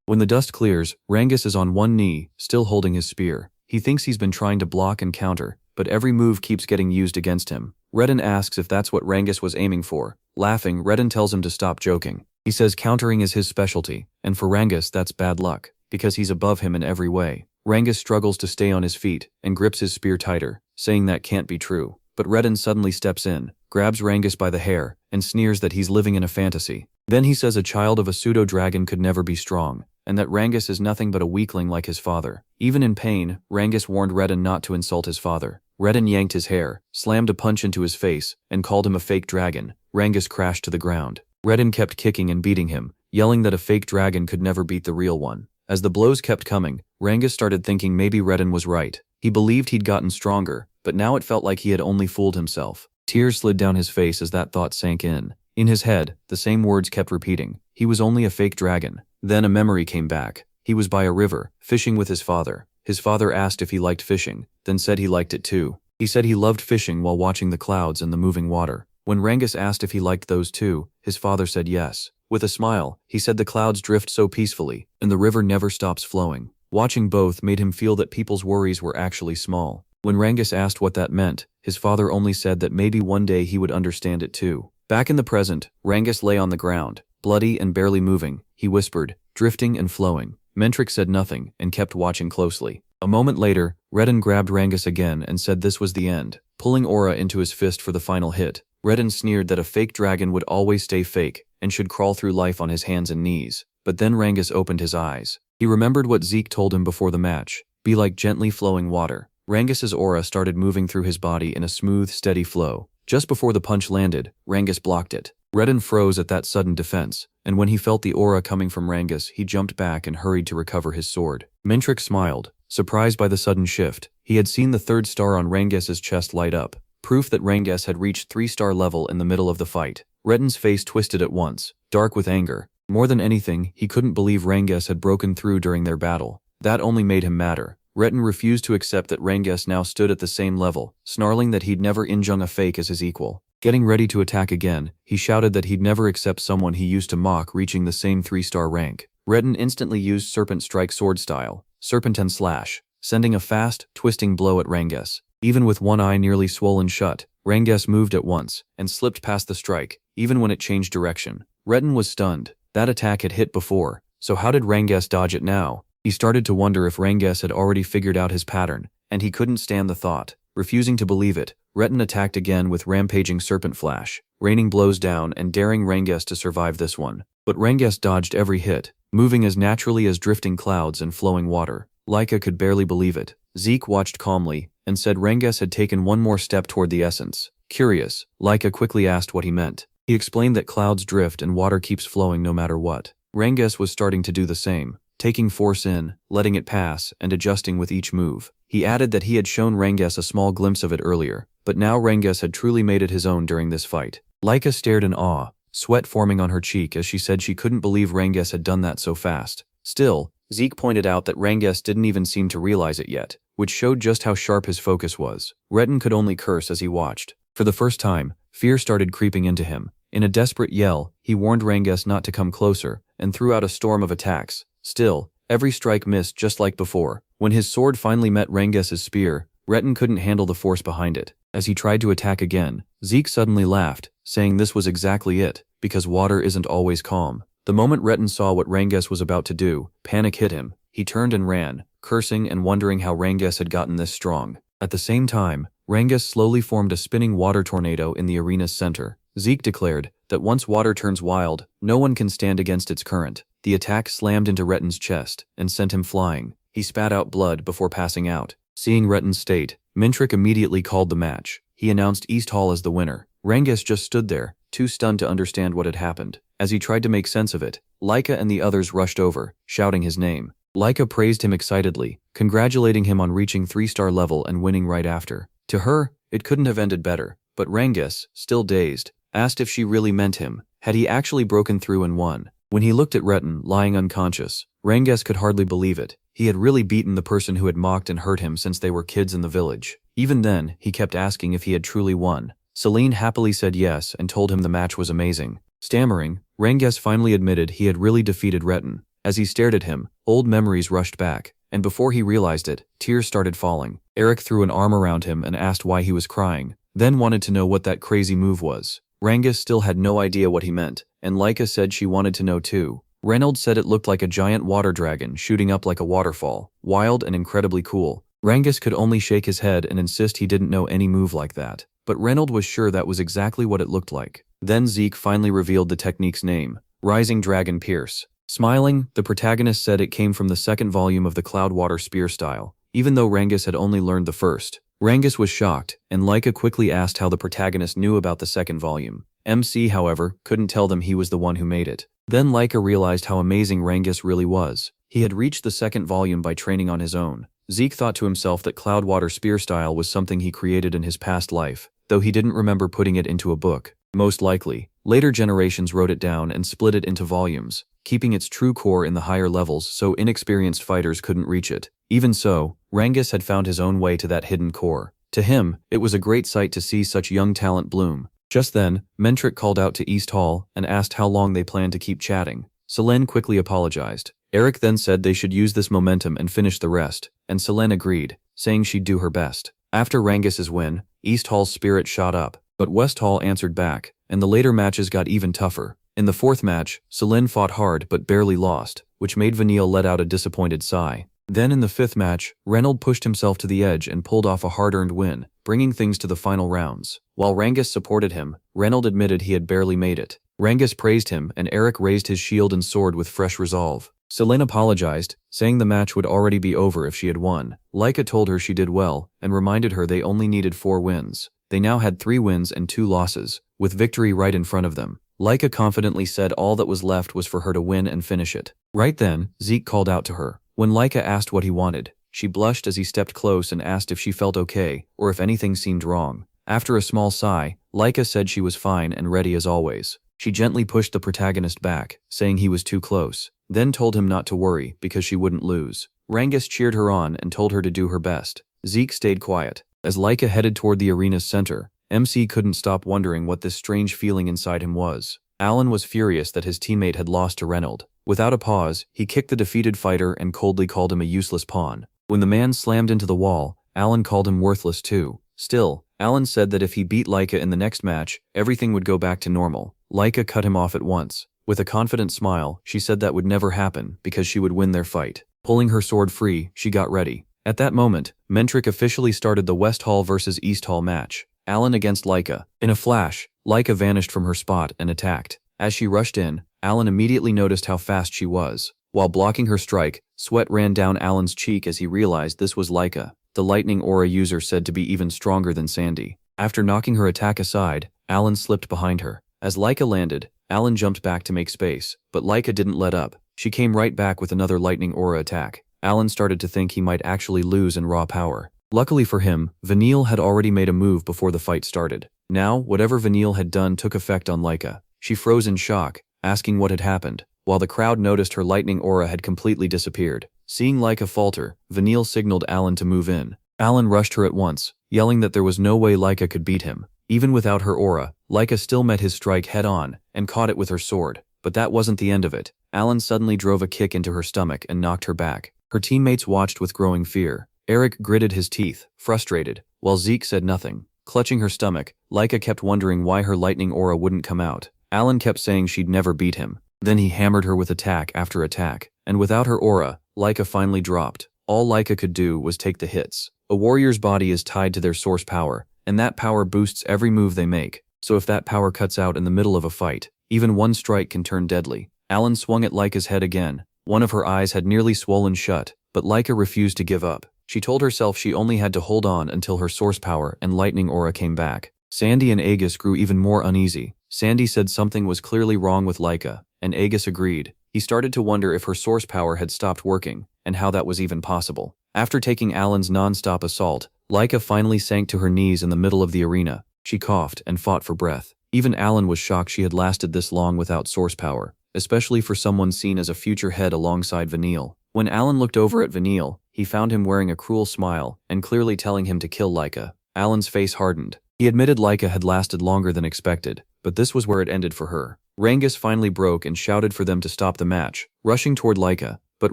When the dust clears, Rangus is on one knee, still holding his spear. He thinks he's been trying to block and counter, but every move keeps getting used against him. Redden asks if that's what Rangus was aiming for. Laughing, Redden tells him to stop joking. He says countering is his specialty, and for Rangus that's bad luck, because he's above him in every way. Rangus struggles to stay on his feet, and grips his spear tighter, saying that can't be true. But Redden suddenly steps in, grabs Rangus by the hair, and sneers that he's living in a fantasy. Then he says a child of a pseudo-dragon could never be strong, and that Rangus is nothing but a weakling like his father. Even in pain, Rangus warned Redden not to insult his father. Redden yanked his hair, slammed a punch into his face, and called him a fake dragon. Rangus crashed to the ground. Redden kept kicking and beating him, yelling that a fake dragon could never beat the real one. As the blows kept coming, Rangus started thinking maybe Redden was right. He believed he'd gotten stronger, but now it felt like he had only fooled himself. Tears slid down his face as that thought sank in. In his head, the same words kept repeating. He was only a fake dragon. Then a memory came back. He was by a river, fishing with his father. His father asked if he liked fishing, then said he liked it too. He said he loved fishing while watching the clouds and the moving water. When Rangus asked if he liked those too, his father said yes. With a smile, he said the clouds drift so peacefully, and the river never stops flowing. Watching both made him feel that people's worries were actually small. When Rangus asked what that meant, his father only said that maybe one day he would understand it too. Back in the present, Rangus lay on the ground, bloody and barely moving. He whispered, drifting and flowing. Mentrix said nothing and kept watching closely. A moment later, Redden grabbed Rangus again and said this was the end, pulling Aura into his fist for the final hit. Redden sneered that a fake dragon would always stay fake and should crawl through life on his hands and knees. But then Rangus opened his eyes. He remembered what Zeke told him before the match. Be like gently flowing water. Rangus's aura started moving through his body in a smooth, steady flow. Just before the punch landed, Rangus blocked it. Redden froze at that sudden defense, and when he felt the aura coming from Rangus, he jumped back and hurried to recover his sword. Mentrix smiled, surprised by the sudden shift. He had seen the third star on Rangus's chest light up, proof that Rangus had reached 3-star level in the middle of the fight. Redden's face twisted at once, dark with anger. More than anything, he couldn't believe Rangus had broken through during their battle. That only made him madder. Redden refused to accept that Rangus now stood at the same level, snarling that he'd never injung a fake as his equal. Getting ready to attack again, he shouted that he'd never accept someone he used to mock reaching the same 3-star rank. Redden instantly used Serpent Strike sword style, Serpentine Slash, sending a fast, twisting blow at Rangus. Even with one eye nearly swollen shut, Rangus moved at once, and slipped past the strike, even when it changed direction. Redden was stunned. That attack had hit before, so how did Rangus dodge it now? He started to wonder if Rangus had already figured out his pattern, and he couldn't stand the thought. Refusing to believe it, Redden attacked again with rampaging Serpent Flash, raining blows down and daring Rangus to survive this one. But Rangus dodged every hit, moving as naturally as drifting clouds and flowing water. Laika could barely believe it. Zeke watched calmly, and said Rangus had taken one more step toward the essence. Curious, Laika quickly asked what he meant. He explained that clouds drift and water keeps flowing no matter what. Rangus was starting to do the same, taking force in, letting it pass, and adjusting with each move. He added that he had shown Rangus a small glimpse of it earlier, but now Rangus had truly made it his own during this fight. Laika stared in awe, sweat forming on her cheek as she said she couldn't believe Rangus had done that so fast. Still, Zeke pointed out that Rangus didn't even seem to realize it yet, which showed just how sharp his focus was. Redden could only curse as he watched. For the first time, fear started creeping into him. In a desperate yell, he warned Rangus not to come closer, and threw out a storm of attacks. Still, every strike missed just like before. When his sword finally met Rangus's spear, Redden couldn't handle the force behind it. As he tried to attack again, Zeke suddenly laughed, saying this was exactly it, because water isn't always calm. The moment Redden saw what Rangus was about to do, panic hit him. He turned and ran, cursing and wondering how Rangus had gotten this strong. At the same time, Rangus slowly formed a spinning water tornado in the arena's center. Zeke declared that once water turns wild, no one can stand against its current. The attack slammed into Redden's chest and sent him flying. He spat out blood before passing out. Seeing Redden's state, Mentrix immediately called the match. He announced East Hall as the winner. Rangas just stood there, too stunned to understand what had happened. As he tried to make sense of it, Laika and the others rushed over, shouting his name. Laika praised him excitedly, congratulating him on reaching 3-star level and winning right after. To her, it couldn't have ended better, but Rangas, still dazed, asked if she really meant him. Had he actually broken through and won? When he looked at Retin, lying unconscious, Rangas could hardly believe it. He had really beaten the person who had mocked and hurt him since they were kids in the village. Even then, he kept asking if he had truly won. Celine happily said yes and told him the match was amazing. Stammering, Rangas finally admitted he had really defeated Retin. As he stared at him, old memories rushed back, and before he realized it, tears started falling. Eric threw an arm around him and asked why he was crying, then wanted to know what that crazy move was. Rangas still had no idea what he meant, and Laika said she wanted to know too. Reynolds said it looked like a giant water dragon shooting up like a waterfall, wild and incredibly cool. Rangas could only shake his head and insist he didn't know any move like that, but Reynolds was sure that was exactly what it looked like. Then Zeke finally revealed the technique's name, Rising Dragon Pierce. Smiling, the protagonist said it came from the second volume of the Cloudwater Spear style, even though Rangas had only learned the first. Rangas was shocked, and Laika quickly asked how the protagonist knew about the second volume. MC, however, couldn't tell them he was the one who made it. Then Laika realized how amazing Rangas really was. He had reached the second volume by training on his own. Zeke thought to himself that Cloudwater Spear style was something he created in his past life, though he didn't remember putting it into a book. Most likely, later generations wrote it down and split it into volumes, keeping its true core in the higher levels so inexperienced fighters couldn't reach it. Even so, Rangas had found his own way to that hidden core. To him, it was a great sight to see such young talent bloom. Just then, Mentric called out to East Hall and asked how long they planned to keep chatting. Selene quickly apologized. Eric then said they should use this momentum and finish the rest, and Selene agreed, saying she'd do her best. After Rangas's win, East Hall's spirit shot up, but West Hall answered back, and the later matches got even tougher. In the fourth match, Selene fought hard but barely lost, which made Vanille let out a disappointed sigh. Then in the fifth match, Reynolds pushed himself to the edge and pulled off a hard-earned win, bringing things to the final rounds. While Rangas supported him, Reynolds admitted he had barely made it. Rangas praised him and Eric raised his shield and sword with fresh resolve. Selene apologized, saying the match would already be over if she had won. Laika told her she did well, and reminded her they only needed 4 wins. They now had 3 wins and 2 losses, with victory right in front of them. Laika confidently said all that was left was for her to win and finish it. Right then, Zeke called out to her. When Laika asked what he wanted, she blushed as he stepped close and asked if she felt okay, or if anything seemed wrong. After a small sigh, Laika said she was fine and ready as always. She gently pushed the protagonist back, saying he was too close, then told him not to worry because she wouldn't lose. Rangas cheered her on and told her to do her best. Zeke stayed quiet. As Laika headed toward the arena's center, MC couldn't stop wondering what this strange feeling inside him was. Alan was furious that his teammate had lost to Reynolds. Without a pause, he kicked the defeated fighter and coldly called him a useless pawn. When the man slammed into the wall, Alan called him worthless too. Still, Alan said that if he beat Laika in the next match, everything would go back to normal. Laika cut him off at once. With a confident smile, she said that would never happen because she would win their fight. Pulling her sword free, she got ready. At that moment, Mentric officially started the West Hall versus East Hall match. Alan against Laika. In a flash, Laika vanished from her spot and attacked. As she rushed in, Alan immediately noticed how fast she was. While blocking her strike, sweat ran down Alan's cheek as he realized this was Laika, the lightning aura user said to be even stronger than Sandy. After knocking her attack aside, Alan slipped behind her. As Laika landed, Alan jumped back to make space, but Laika didn't let up. She came right back with another lightning aura attack. Alan started to think he might actually lose in raw power. Luckily for him, Vanille had already made a move before the fight started. Now, whatever Vanille had done took effect on Laika. She froze in shock, asking what had happened, while the crowd noticed her lightning aura had completely disappeared. Seeing Laika falter, Vanille signaled Alan to move in. Alan rushed her at once, yelling that there was no way Laika could beat him. Even without her aura, Laika still met his strike head-on and caught it with her sword. But that wasn't the end of it. Alan suddenly drove a kick into her stomach and knocked her back. Her teammates watched with growing fear. Eric gritted his teeth, frustrated, while Zeke said nothing. Clutching her stomach, Laika kept wondering why her lightning aura wouldn't come out. Alan kept saying she'd never beat him. Then he hammered her with attack after attack. And without her aura, Laika finally dropped. All Laika could do was take the hits. A warrior's body is tied to their source power, and that power boosts every move they make. So if that power cuts out in the middle of a fight, even one strike can turn deadly. Alan swung at Laika's head again. One of her eyes had nearly swollen shut, but Laika refused to give up. She told herself she only had to hold on until her source power and lightning aura came back. Sandy and Aegis grew even more uneasy. Sandy said something was clearly wrong with Laika, and Aegis agreed. He started to wonder if her source power had stopped working, and how that was even possible. After taking Alan's non-stop assault, Laika finally sank to her knees in the middle of the arena. She coughed and fought for breath. Even Alan was shocked she had lasted this long without source power, especially for someone seen as a future head alongside Vanille. When Alan looked over at Vanille, he found him wearing a cruel smile and clearly telling him to kill Laika. Alan's face hardened. He admitted Laika had lasted longer than expected, but this was where it ended for her. Rangus finally broke and shouted for them to stop the match, rushing toward Laika, but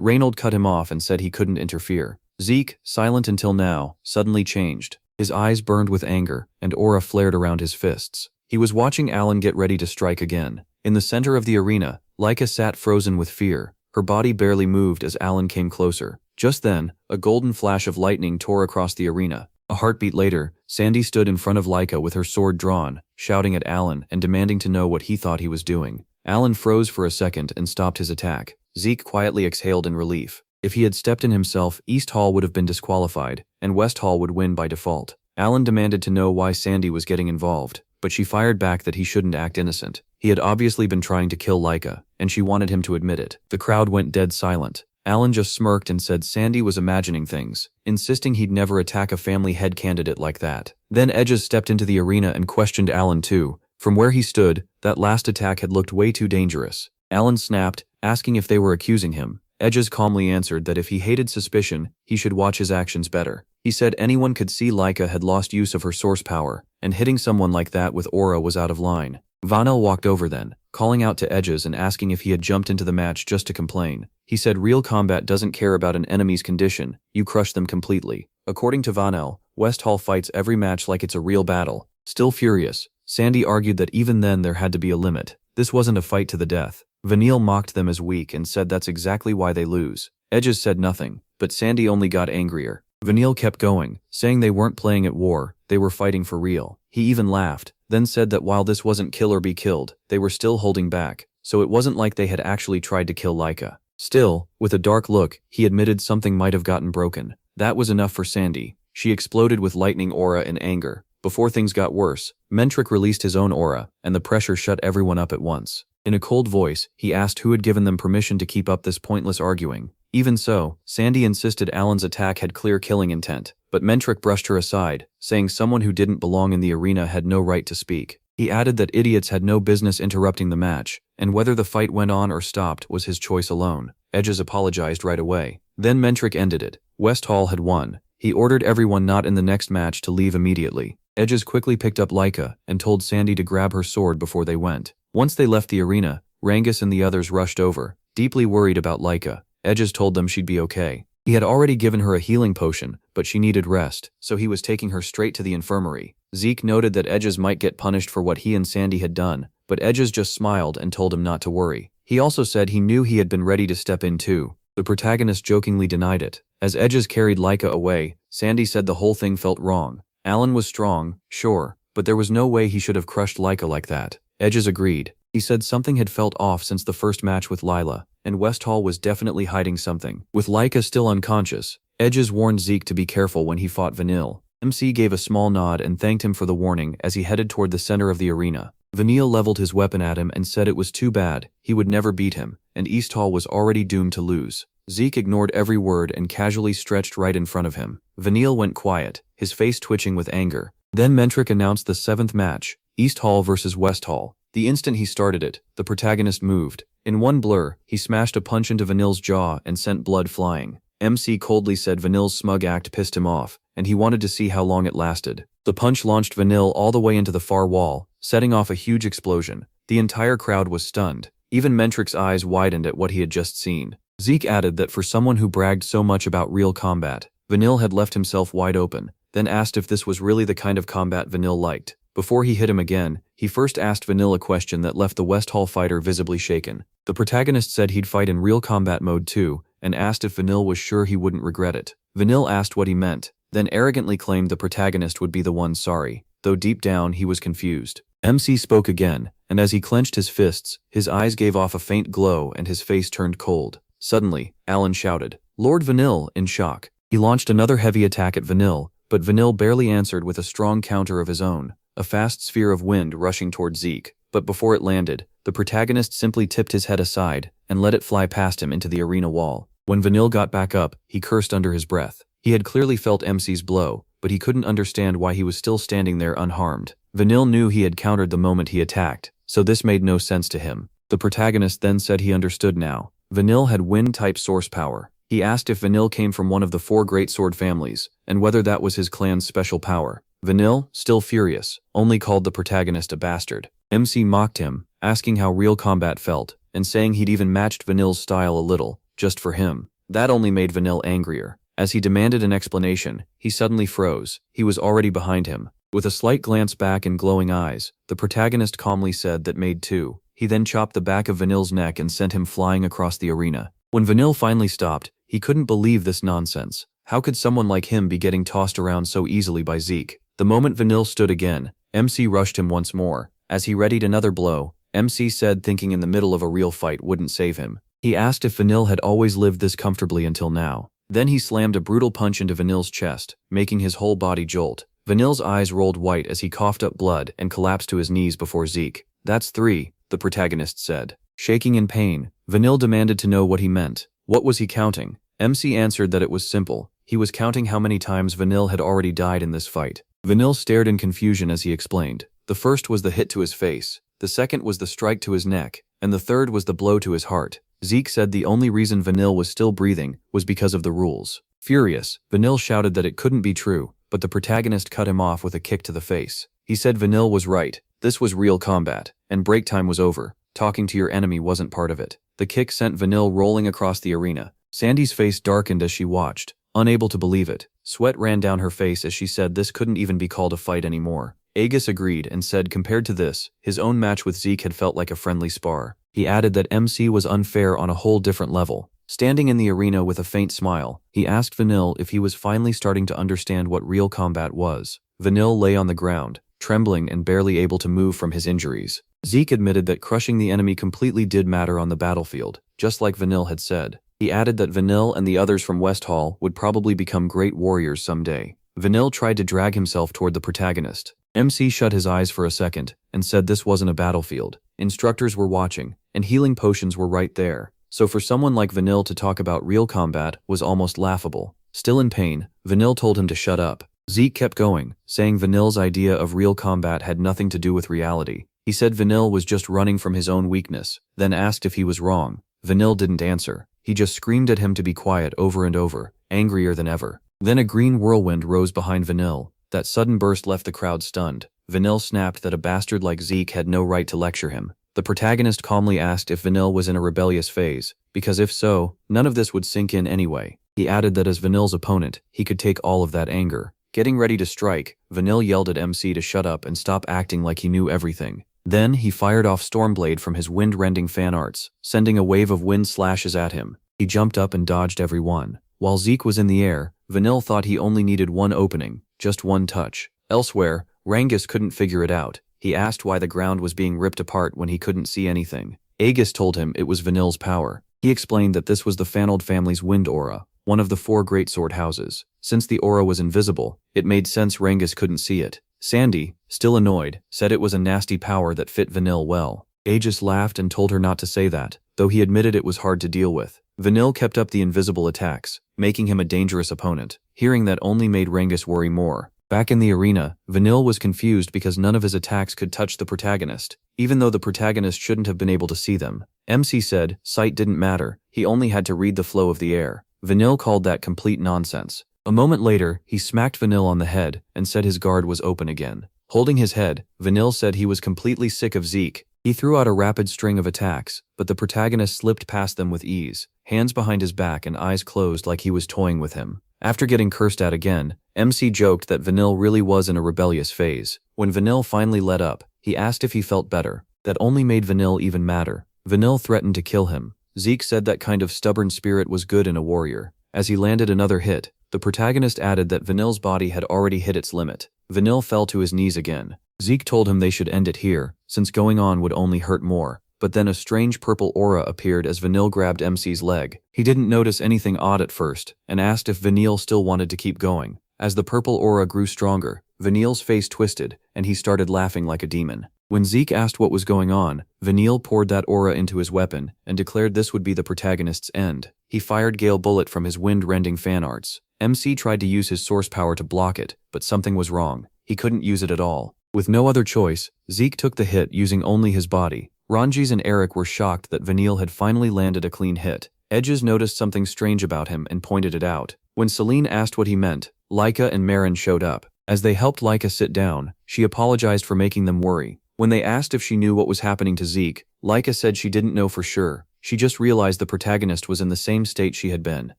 Reynold cut him off and said he couldn't interfere. Zeke, silent until now, suddenly changed. His eyes burned with anger, and aura flared around his fists. He was watching Alan get ready to strike again. In the center of the arena, Laika sat frozen with fear. Her body barely moved as Alan came closer. Just then, a golden flash of lightning tore across the arena. A heartbeat later, Sandy stood in front of Laika with her sword drawn, shouting at Alan and demanding to know what he thought he was doing. Alan froze for a second and stopped his attack. Zeke quietly exhaled in relief. If he had stepped in himself, East Hall would have been disqualified, and West Hall would win by default. Alan demanded to know why Sandy was getting involved, but she fired back that he shouldn't act innocent. He had obviously been trying to kill Laika, and she wanted him to admit it. The crowd went dead silent. Alan just smirked and said Sandy was imagining things, insisting he'd never attack a family head candidate like that. Then Edges stepped into the arena and questioned Alan too. From where he stood, that last attack had looked way too dangerous. Alan snapped, asking if they were accusing him. Edges calmly answered that if he hated suspicion, he should watch his actions better. He said anyone could see Laika had lost use of her source power, and hitting someone like that with aura was out of line. Vanel walked over then, calling out to Edges and asking if he had jumped into the match just to complain. He said real combat doesn't care about an enemy's condition, you crush them completely. According to Vanel, West Hall fights every match like it's a real battle. Still furious, Sandy argued that even then there had to be a limit. This wasn't a fight to the death. Vanille mocked them as weak and said that's exactly why they lose. Edges said nothing, but Sandy only got angrier. Vanille kept going, saying they weren't playing at war, they were fighting for real. He even laughed, then said that while this wasn't kill or be killed, they were still holding back, so it wasn't like they had actually tried to kill Laika. Still, with a dark look, he admitted something might have gotten broken. That was enough for Sandy. She exploded with lightning aura in anger. Before things got worse, Mentric released his own aura, and the pressure shut everyone up at once. In a cold voice, he asked who had given them permission to keep up this pointless arguing. Even so, Sandy insisted Alan's attack had clear killing intent, but Mentric brushed her aside, saying someone who didn't belong in the arena had no right to speak. He added that idiots had no business interrupting the match, and whether the fight went on or stopped was his choice alone. Edges apologized right away. Then Mentric ended it. West Hall had won. He ordered everyone not in the next match to leave immediately. Edges quickly picked up Laika and told Sandy to grab her sword before they went. Once they left the arena, Rangus and the others rushed over, deeply worried about Laika. Edges told them she'd be okay. He had already given her a healing potion, but she needed rest, so he was taking her straight to the infirmary. Zeke noted that Edges might get punished for what he and Sandy had done, but Edges just smiled and told him not to worry. He also said he knew he had been ready to step in too. The protagonist jokingly denied it. As Edges carried Laika away, Sandy said the whole thing felt wrong. Alan was strong, sure, but there was no way he should have crushed Laika like that. Edges agreed. He said something had felt off since the first match with Lila, and West Hall was definitely hiding something. With Laika still unconscious, Edges warned Zeke to be careful when he fought Vanille. MC gave a small nod and thanked him for the warning as he headed toward the center of the arena. Vanille leveled his weapon at him and said it was too bad, he would never beat him, and East Hall was already doomed to lose. Zeke ignored every word and casually stretched right in front of him. Vanille went quiet, his face twitching with anger. Then Mentric announced the 7th match, East Hall versus West Hall. The instant he started it, the protagonist moved. In one blur, he smashed a punch into Vanille's jaw and sent blood flying. MC coldly said Vanille's smug act pissed him off, and he wanted to see how long it lasted. The punch launched Vanille all the way into the far wall, setting off a huge explosion. The entire crowd was stunned. Even Mentric's eyes widened at what he had just seen. Zeke added that for someone who bragged so much about real combat, Vanille had left himself wide open, then asked if this was really the kind of combat Vanille liked. Before he hit him again, he first asked Vanille a question that left the West Hall fighter visibly shaken. The protagonist said he'd fight in real combat mode too, and asked if Vanille was sure he wouldn't regret it. Vanille asked what he meant, then arrogantly claimed the protagonist would be the one sorry, though deep down he was confused. MC spoke again, and as he clenched his fists, his eyes gave off a faint glow and his face turned cold. Suddenly, Alan shouted, "Lord Vanille," in shock. He launched another heavy attack at Vanille, but Vanille barely answered with a strong counter of his own. a fast sphere of wind rushing toward Zeke, but before it landed, the protagonist simply tipped his head aside and let it fly past him into the arena wall. When Vanille got back up, he cursed under his breath. He had clearly felt MC's blow, but he couldn't understand why he was still standing there unharmed. Vanille knew he had countered the moment he attacked, so this made no sense to him. The protagonist then said he understood now. Vanille had wind-type source power. He asked if Vanille came from one of the 4 great sword families, and whether that was his clan's special power. Vanille, still furious, only called the protagonist a bastard. MC mocked him, asking how real combat felt, and saying he'd even matched Vanille's style a little, just for him. That only made Vanille angrier. As he demanded an explanation, he suddenly froze. He was already behind him. With a slight glance back and glowing eyes, the protagonist calmly said that made 2. He then chopped the back of Vanille's neck and sent him flying across the arena. When Vanille finally stopped, he couldn't believe this nonsense. How could someone like him be getting tossed around so easily by Zeke? The moment Vanille stood again, MC rushed him once more. As he readied another blow, MC said thinking in the middle of a real fight wouldn't save him. He asked if Vanille had always lived this comfortably until now. Then he slammed a brutal punch into Vanille's chest, making his whole body jolt. Vanille's eyes rolled white as he coughed up blood and collapsed to his knees before Zeke. "That's 3, the protagonist said. Shaking in pain, Vanille demanded to know what he meant. What was he counting? MC answered that it was simple. He was counting how many times Vanille had already died in this fight. Vanille stared in confusion as he explained. The first was the hit to his face, the second was the strike to his neck, and the third was the blow to his heart. Zeke said the only reason Vanille was still breathing was because of the rules. Furious, Vanille shouted that it couldn't be true, but the protagonist cut him off with a kick to the face. He said Vanille was right. This was real combat, and break time was over. Talking to your enemy wasn't part of it. The kick sent Vanille rolling across the arena. Sandy's face darkened as she watched, unable to believe it. Sweat ran down her face as she said this couldn't even be called a fight anymore. Aegis agreed and said compared to this, his own match with Zeke had felt like a friendly spar. He added that MC was unfair on a whole different level. Standing in the arena with a faint smile, he asked Vanille if he was finally starting to understand what real combat was. Vanille lay on the ground, trembling and barely able to move from his injuries. Zeke admitted that crushing the enemy completely did matter on the battlefield, just like Vanille had said. He added that Vanille and the others from West Hall would probably become great warriors someday. Vanille tried to drag himself toward the protagonist. MC shut his eyes for a second and said this wasn't a battlefield. Instructors were watching, and healing potions were right there. So for someone like Vanille to talk about real combat was almost laughable. Still in pain, Vanille told him to shut up. Zeke kept going, saying Vanille's idea of real combat had nothing to do with reality. He said Vanille was just running from his own weakness, then asked if he was wrong. Vanille didn't answer. He just screamed at him to be quiet over and over, angrier than ever. Then a green whirlwind rose behind Vanille. That sudden burst left the crowd stunned. Vanille snapped that a bastard like Zeke had no right to lecture him. The protagonist calmly asked if Vanille was in a rebellious phase, because if so, none of this would sink in anyway. He added that as Vanille's opponent, he could take all of that anger. Getting ready to strike, Vanille yelled at MC to shut up and stop acting like he knew everything. Then he fired off Stormblade from his wind-rending fan arts, sending a wave of wind slashes at him. He jumped up and dodged every one. While Zeke was in the air, Vanille thought he only needed one opening, just one touch. Elsewhere, Rangus couldn't figure it out. He asked why the ground was being ripped apart when he couldn't see anything. Aegis told him it was Vanille's power. He explained that this was the Fanold family's wind aura, one of the 4 great sword houses. Since the aura was invisible, it made sense Rangus couldn't see it. Sandy, still annoyed, said it was a nasty power that fit Vanille well. Aegis laughed and told her not to say that, though he admitted it was hard to deal with. Vanille kept up the invisible attacks, making him a dangerous opponent. Hearing that only made Rangus worry more. Back in the arena, Vanille was confused because none of his attacks could touch the protagonist, even though the protagonist shouldn't have been able to see them. MC said sight didn't matter, he only had to read the flow of the air. Vanille called that complete nonsense. A moment later, he smacked Vanille on the head and said his guard was open again. Holding his head, Vanille said he was completely sick of Zeke. He threw out a rapid string of attacks, but the protagonist slipped past them with ease, hands behind his back and eyes closed like he was toying with him. After getting cursed at again, MC joked that Vanille really was in a rebellious phase. When Vanille finally let up, he asked if he felt better. That only made Vanille even madder. Vanille threatened to kill him. Zeke said that kind of stubborn spirit was good in a warrior. As he landed another hit, the protagonist added that Vanille's body had already hit its limit. Vanille fell to his knees again. Zeke told him they should end it here, since going on would only hurt more. But then a strange purple aura appeared as Vanille grabbed MC's leg. He didn't notice anything odd at first, and asked if Vanille still wanted to keep going. As the purple aura grew stronger, Vanille's face twisted, and he started laughing like a demon. When Zeke asked what was going on, Vanille poured that aura into his weapon and declared this would be the protagonist's end. He fired Gale Bullet from his wind-rending fan arts. MC tried to use his source power to block it, but something was wrong. He couldn't use it at all. With no other choice, Zeke took the hit using only his body. Ranjis and Eric were shocked that Vanille had finally landed a clean hit. Edges noticed something strange about him and pointed it out. When Celine asked what he meant, Laika and Marin showed up. As they helped Laika sit down, she apologized for making them worry. When they asked if she knew what was happening to Zeke, Laika said she didn't know for sure. She just realized the protagonist was in the same state she had been.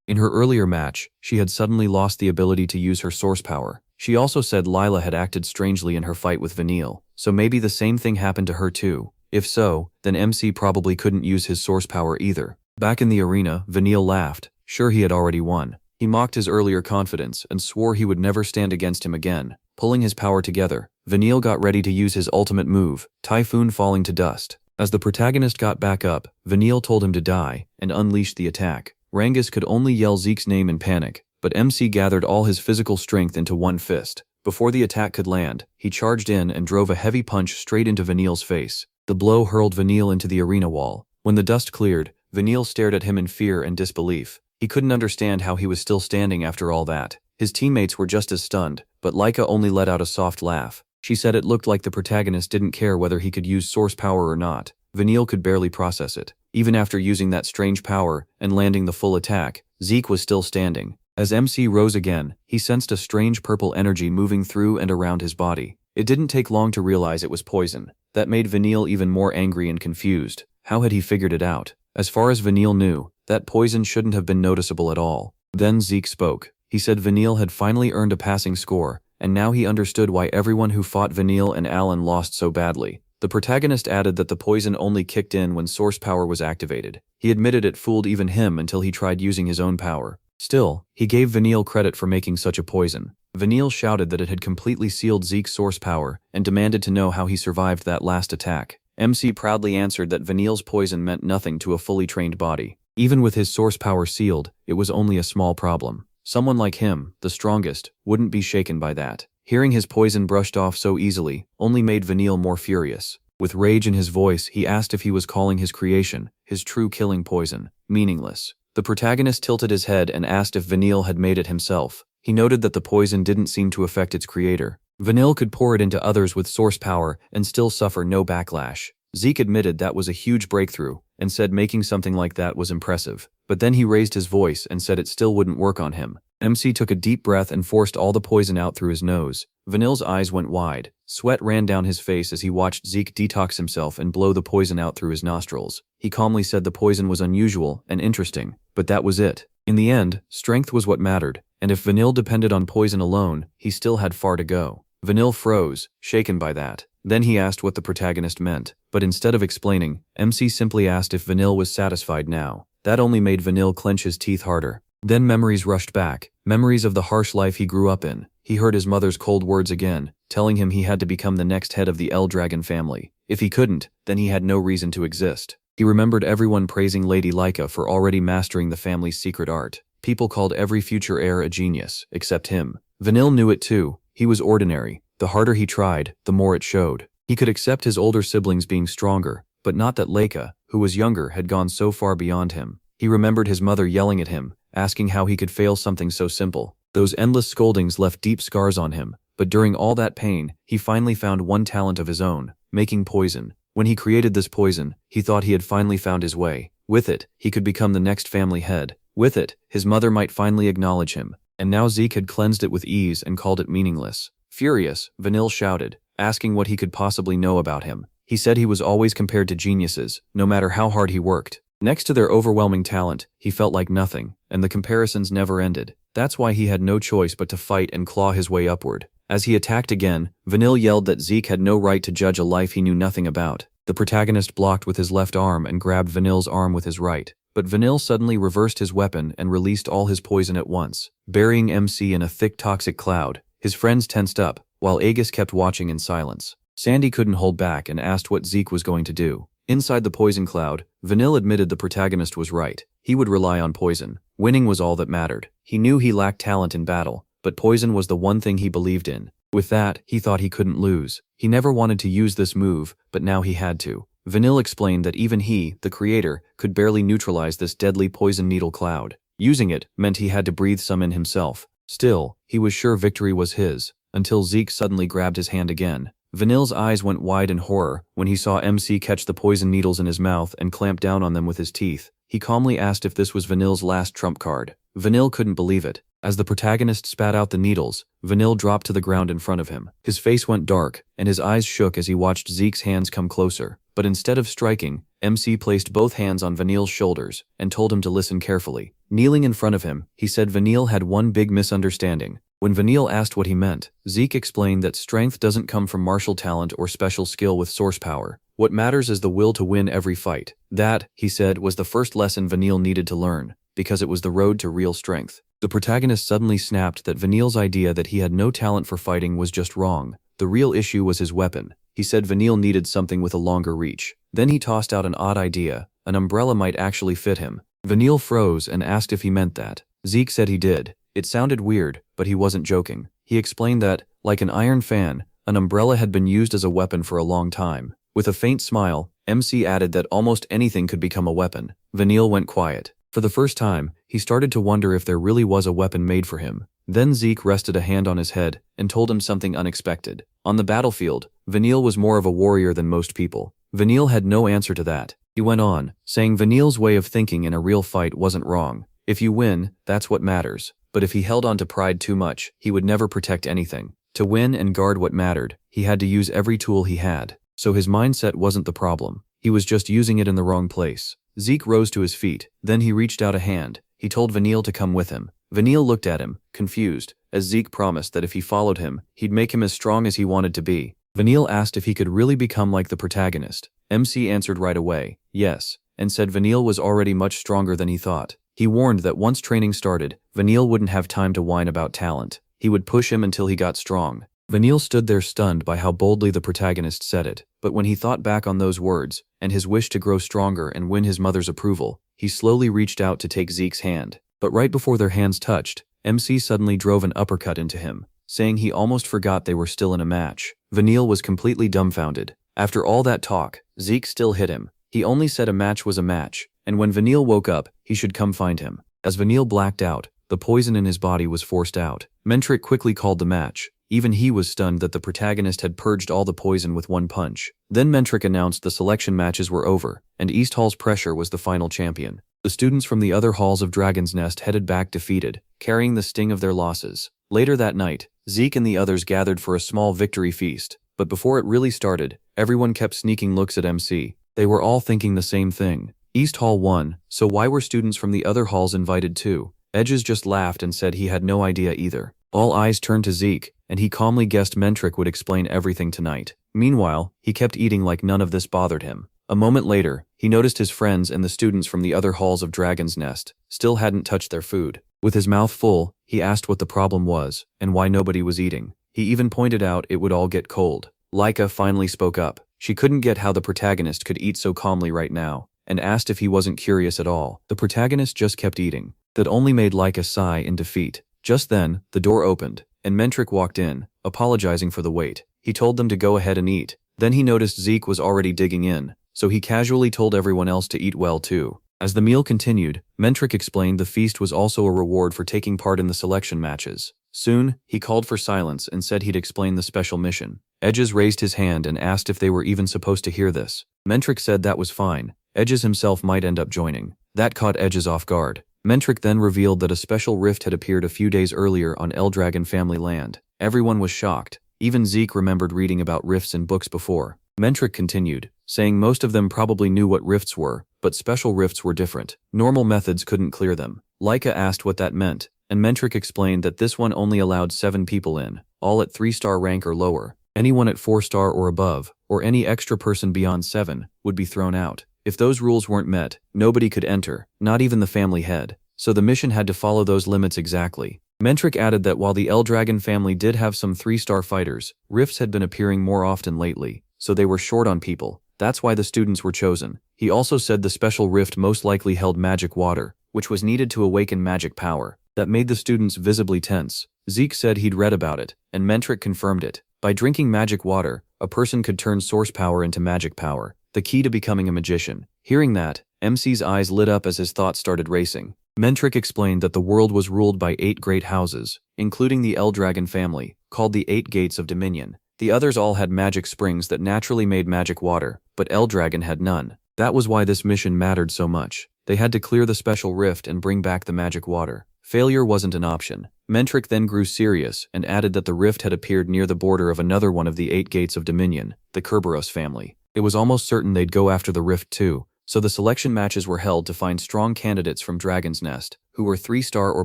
In her earlier match, she had suddenly lost the ability to use her source power. She also said Lila had acted strangely in her fight with Vanille, so maybe the same thing happened to her too. If so, then MC probably couldn't use his source power either. Back in the arena, Vanille laughed, sure he had already won. He mocked his earlier confidence and swore he would never stand against him again. Pulling his power together, Vanille got ready to use his ultimate move, Typhoon falling to dust. As the protagonist got back up, Vanille told him to die and unleashed the attack. Rangus could only yell Zeke's name in panic, but MC gathered all his physical strength into one fist. Before the attack could land, he charged in and drove a heavy punch straight into Vanille's face. The blow hurled Vanille into the arena wall. When the dust cleared, Vanille stared at him in fear and disbelief. He couldn't understand how he was still standing after all that. His teammates were just as stunned, but Laika only let out a soft laugh. She said it looked like the protagonist didn't care whether he could use source power or not. Vanille could barely process it. Even after using that strange power and landing the full attack, Zeke was still standing. As MC rose again, he sensed a strange purple energy moving through and around his body. It didn't take long to realize it was poison. That made Vanille even more angry and confused. How had he figured it out? As far as Vanille knew, that poison shouldn't have been noticeable at all. Then Zeke spoke. He said Vanille had finally earned a passing score, and now he understood why everyone who fought Vanille and Alan lost so badly. The protagonist added that the poison only kicked in when source power was activated. He admitted it fooled even him until he tried using his own power. Still, he gave Vanille credit for making such a poison. Vanille shouted that it had completely sealed Zeke's source power and demanded to know how he survived that last attack. MC proudly answered that Vanille's poison meant nothing to a fully trained body. Even with his source power sealed, it was only a small problem. Someone like him, the strongest, wouldn't be shaken by that. Hearing his poison brushed off so easily only made Vanille more furious. With rage in his voice, he asked if he was calling his creation, his true killing poison, meaningless. The protagonist tilted his head and asked if Vanille had made it himself. He noted that the poison didn't seem to affect its creator. Vanille could pour it into others with source power and still suffer no backlash. Zeke admitted that was a huge breakthrough and said making something like that was impressive. But then he raised his voice and said it still wouldn't work on him. MC took a deep breath and forced all the poison out through his nose. Vanille's eyes went wide. Sweat ran down his face as he watched Zeke detox himself and blow the poison out through his nostrils. He calmly said the poison was unusual and interesting, but that was it. In the end, strength was what mattered, and if Vanille depended on poison alone, he still had far to go. Vanille froze, shaken by that. Then he asked what the protagonist meant, but instead of explaining, MC simply asked if Vanille was satisfied now. That only made Vanille clench his teeth harder. Then memories rushed back, memories of the harsh life he grew up in. He heard his mother's cold words again, telling him he had to become the next head of the L-Dragon family. If he couldn't, then he had no reason to exist. He remembered everyone praising Lady Laika for already mastering the family's secret art. People called every future heir a genius, except him. Vanille knew it too. He was ordinary. The harder he tried, the more it showed. He could accept his older siblings being stronger, but not that Laika, who was younger, had gone so far beyond him. He remembered his mother yelling at him, asking how he could fail something so simple. Those endless scoldings left deep scars on him, but during all that pain, he finally found one talent of his own, making poison. When he created this poison, he thought he had finally found his way. With it, he could become the next family head. With it, his mother might finally acknowledge him. And now Zeke had cleansed it with ease and called it meaningless. Furious, Vanille shouted, asking what he could possibly know about him. He said he was always compared to geniuses, no matter how hard he worked. Next to their overwhelming talent, he felt like nothing, and the comparisons never ended. That's why he had no choice but to fight and claw his way upward. As he attacked again, Vanille yelled that Zeke had no right to judge a life he knew nothing about. The protagonist blocked with his left arm and grabbed Vanille's arm with his right. But Vanille suddenly reversed his weapon and released all his poison at once, burying MC in a thick toxic cloud. His friends tensed up, while Aegis kept watching in silence. Sandy couldn't hold back and asked what Zeke was going to do. Inside the poison cloud, Vanille admitted the protagonist was right. He would rely on poison. Winning was all that mattered. He knew he lacked talent in battle, but poison was the one thing he believed in. With that, he thought he couldn't lose. He never wanted to use this move, but now he had to. Vanille explained that even he, the creator, could barely neutralize this deadly poison needle cloud. Using it meant he had to breathe some in himself. Still, he was sure victory was his, until Zeke suddenly grabbed his hand again. Vanille's eyes went wide in horror when he saw MC catch the poison needles in his mouth and clamp down on them with his teeth. He calmly asked if this was Vanille's last trump card. Vanille couldn't believe it. As the protagonist spat out the needles, Vanille dropped to the ground in front of him. His face went dark, and his eyes shook as he watched Zeke's hands come closer. But instead of striking, MC placed both hands on Vanille's shoulders and told him to listen carefully. Kneeling in front of him, he said Vanille had one big misunderstanding. When Vanille asked what he meant, Zeke explained that strength doesn't come from martial talent or special skill with source power. What matters is the will to win every fight. That, he said, was the first lesson Vanille needed to learn, because it was the road to real strength. The protagonist suddenly snapped that Vanille's idea that he had no talent for fighting was just wrong. The real issue was his weapon. He said Vanille needed something with a longer reach. Then he tossed out an odd idea. An umbrella might actually fit him. Vanille froze and asked if he meant that. Zeke said he did. It sounded weird, but he wasn't joking. He explained that, like an iron fan, an umbrella had been used as a weapon for a long time. With a faint smile, MC added that almost anything could become a weapon. Vanille went quiet. For the first time, he started to wonder if there really was a weapon made for him. Then Zeke rested a hand on his head and told him something unexpected. On the battlefield, Vanille was more of a warrior than most people. Vanille had no answer to that. He went on, saying Vanille's way of thinking in a real fight wasn't wrong. If you win, that's what matters. But if he held on to pride too much, he would never protect anything. To win and guard what mattered, he had to use every tool he had. So his mindset wasn't the problem. He was just using it in the wrong place. Zeke rose to his feet. Then he reached out a hand. He told Vanille to come with him. Vanille looked at him, confused, as Zeke promised that if he followed him, he'd make him as strong as he wanted to be. Vanille asked if he could really become like the protagonist. MC answered right away, yes, and said Vanille was already much stronger than he thought. He warned that once training started, Vanille wouldn't have time to whine about talent. He would push him until he got strong. Vanille stood there stunned by how boldly the protagonist said it, but when he thought back on those words, and his wish to grow stronger and win his mother's approval, he slowly reached out to take Zeke's hand. But right before their hands touched, MC suddenly drove an uppercut into him, saying he almost forgot they were still in a match. Vanille was completely dumbfounded. After all that talk, Zeke still hit him. He only said a match was a match, and when Vanille woke up, he should come find him. As Vanille blacked out, the poison in his body was forced out. Mentric quickly called the match. Even he was stunned that the protagonist had purged all the poison with one punch. Then Mentric announced the selection matches were over, and East Hall's Pressure was the final champion. The students from the other halls of Dragon's Nest headed back defeated, carrying the sting of their losses. Later that night, Zeke and the others gathered for a small victory feast, but before it really started, everyone kept sneaking looks at MC. They were all thinking the same thing. East Hall won, so why were students from the other halls invited too? Edges just laughed and said he had no idea either. All eyes turned to Zeke, and he calmly guessed Mentric would explain everything tonight. Meanwhile, he kept eating like none of this bothered him. A moment later, he noticed his friends and the students from the other halls of Dragon's Nest still hadn't touched their food. With his mouth full, he asked what the problem was and why nobody was eating. He even pointed out it would all get cold. Laika finally spoke up. She couldn't get how the protagonist could eat so calmly right now, and asked if he wasn't curious at all. The protagonist just kept eating. That only made Laika sigh in defeat. Just then, the door opened, and Mentric walked in, apologizing for the wait. He told them to go ahead and eat. Then he noticed Zeke was already digging in, so he casually told everyone else to eat well too. As the meal continued, Mentric explained the feast was also a reward for taking part in the selection matches. Soon, he called for silence and said he'd explain the special mission. Edges raised his hand and asked if they were even supposed to hear this. Mentric said that was fine. Edges himself might end up joining. That caught Edges off guard. Mentric then revealed that a special rift had appeared a few days earlier on Eldragon family land. Everyone was shocked. Even Zeke remembered reading about rifts in books before. Mentric continued, saying most of them probably knew what rifts were, but special rifts were different. Normal methods couldn't clear them. Laika asked what that meant, and Mentric explained that this one only allowed 7 people in, all at 3-star rank or lower. Anyone at 4-star or above, or any extra person beyond 7, would be thrown out. If those rules weren't met, nobody could enter, not even the family head. So the mission had to follow those limits exactly. Mentric added that while the Eldragon family did have some 3-star fighters, rifts had been appearing more often lately, so they were short on people. That's why the students were chosen. He also said the special rift most likely held magic water, which was needed to awaken magic power. that made the students visibly tense. Zeke said he'd read about it, and Mentric confirmed it. By drinking magic water, a person could turn source power into magic power, the key to becoming a magician. Hearing that, MC's eyes lit up as his thoughts started racing. Mentric explained that the world was ruled by 8 great houses, including the Eldragon family, called the 8 Gates of Dominion. The others all had magic springs that naturally made magic water, but Eldragon had none. That was why this mission mattered so much. They had to clear the special rift and bring back the magic water. Failure wasn't an option. Mentric then grew serious and added that the rift had appeared near the border of another one of the 8 Gates of Dominion, the Kerberos family. It was almost certain they'd go after the rift too, so the selection matches were held to find strong candidates from Dragon's Nest, who were 3-star or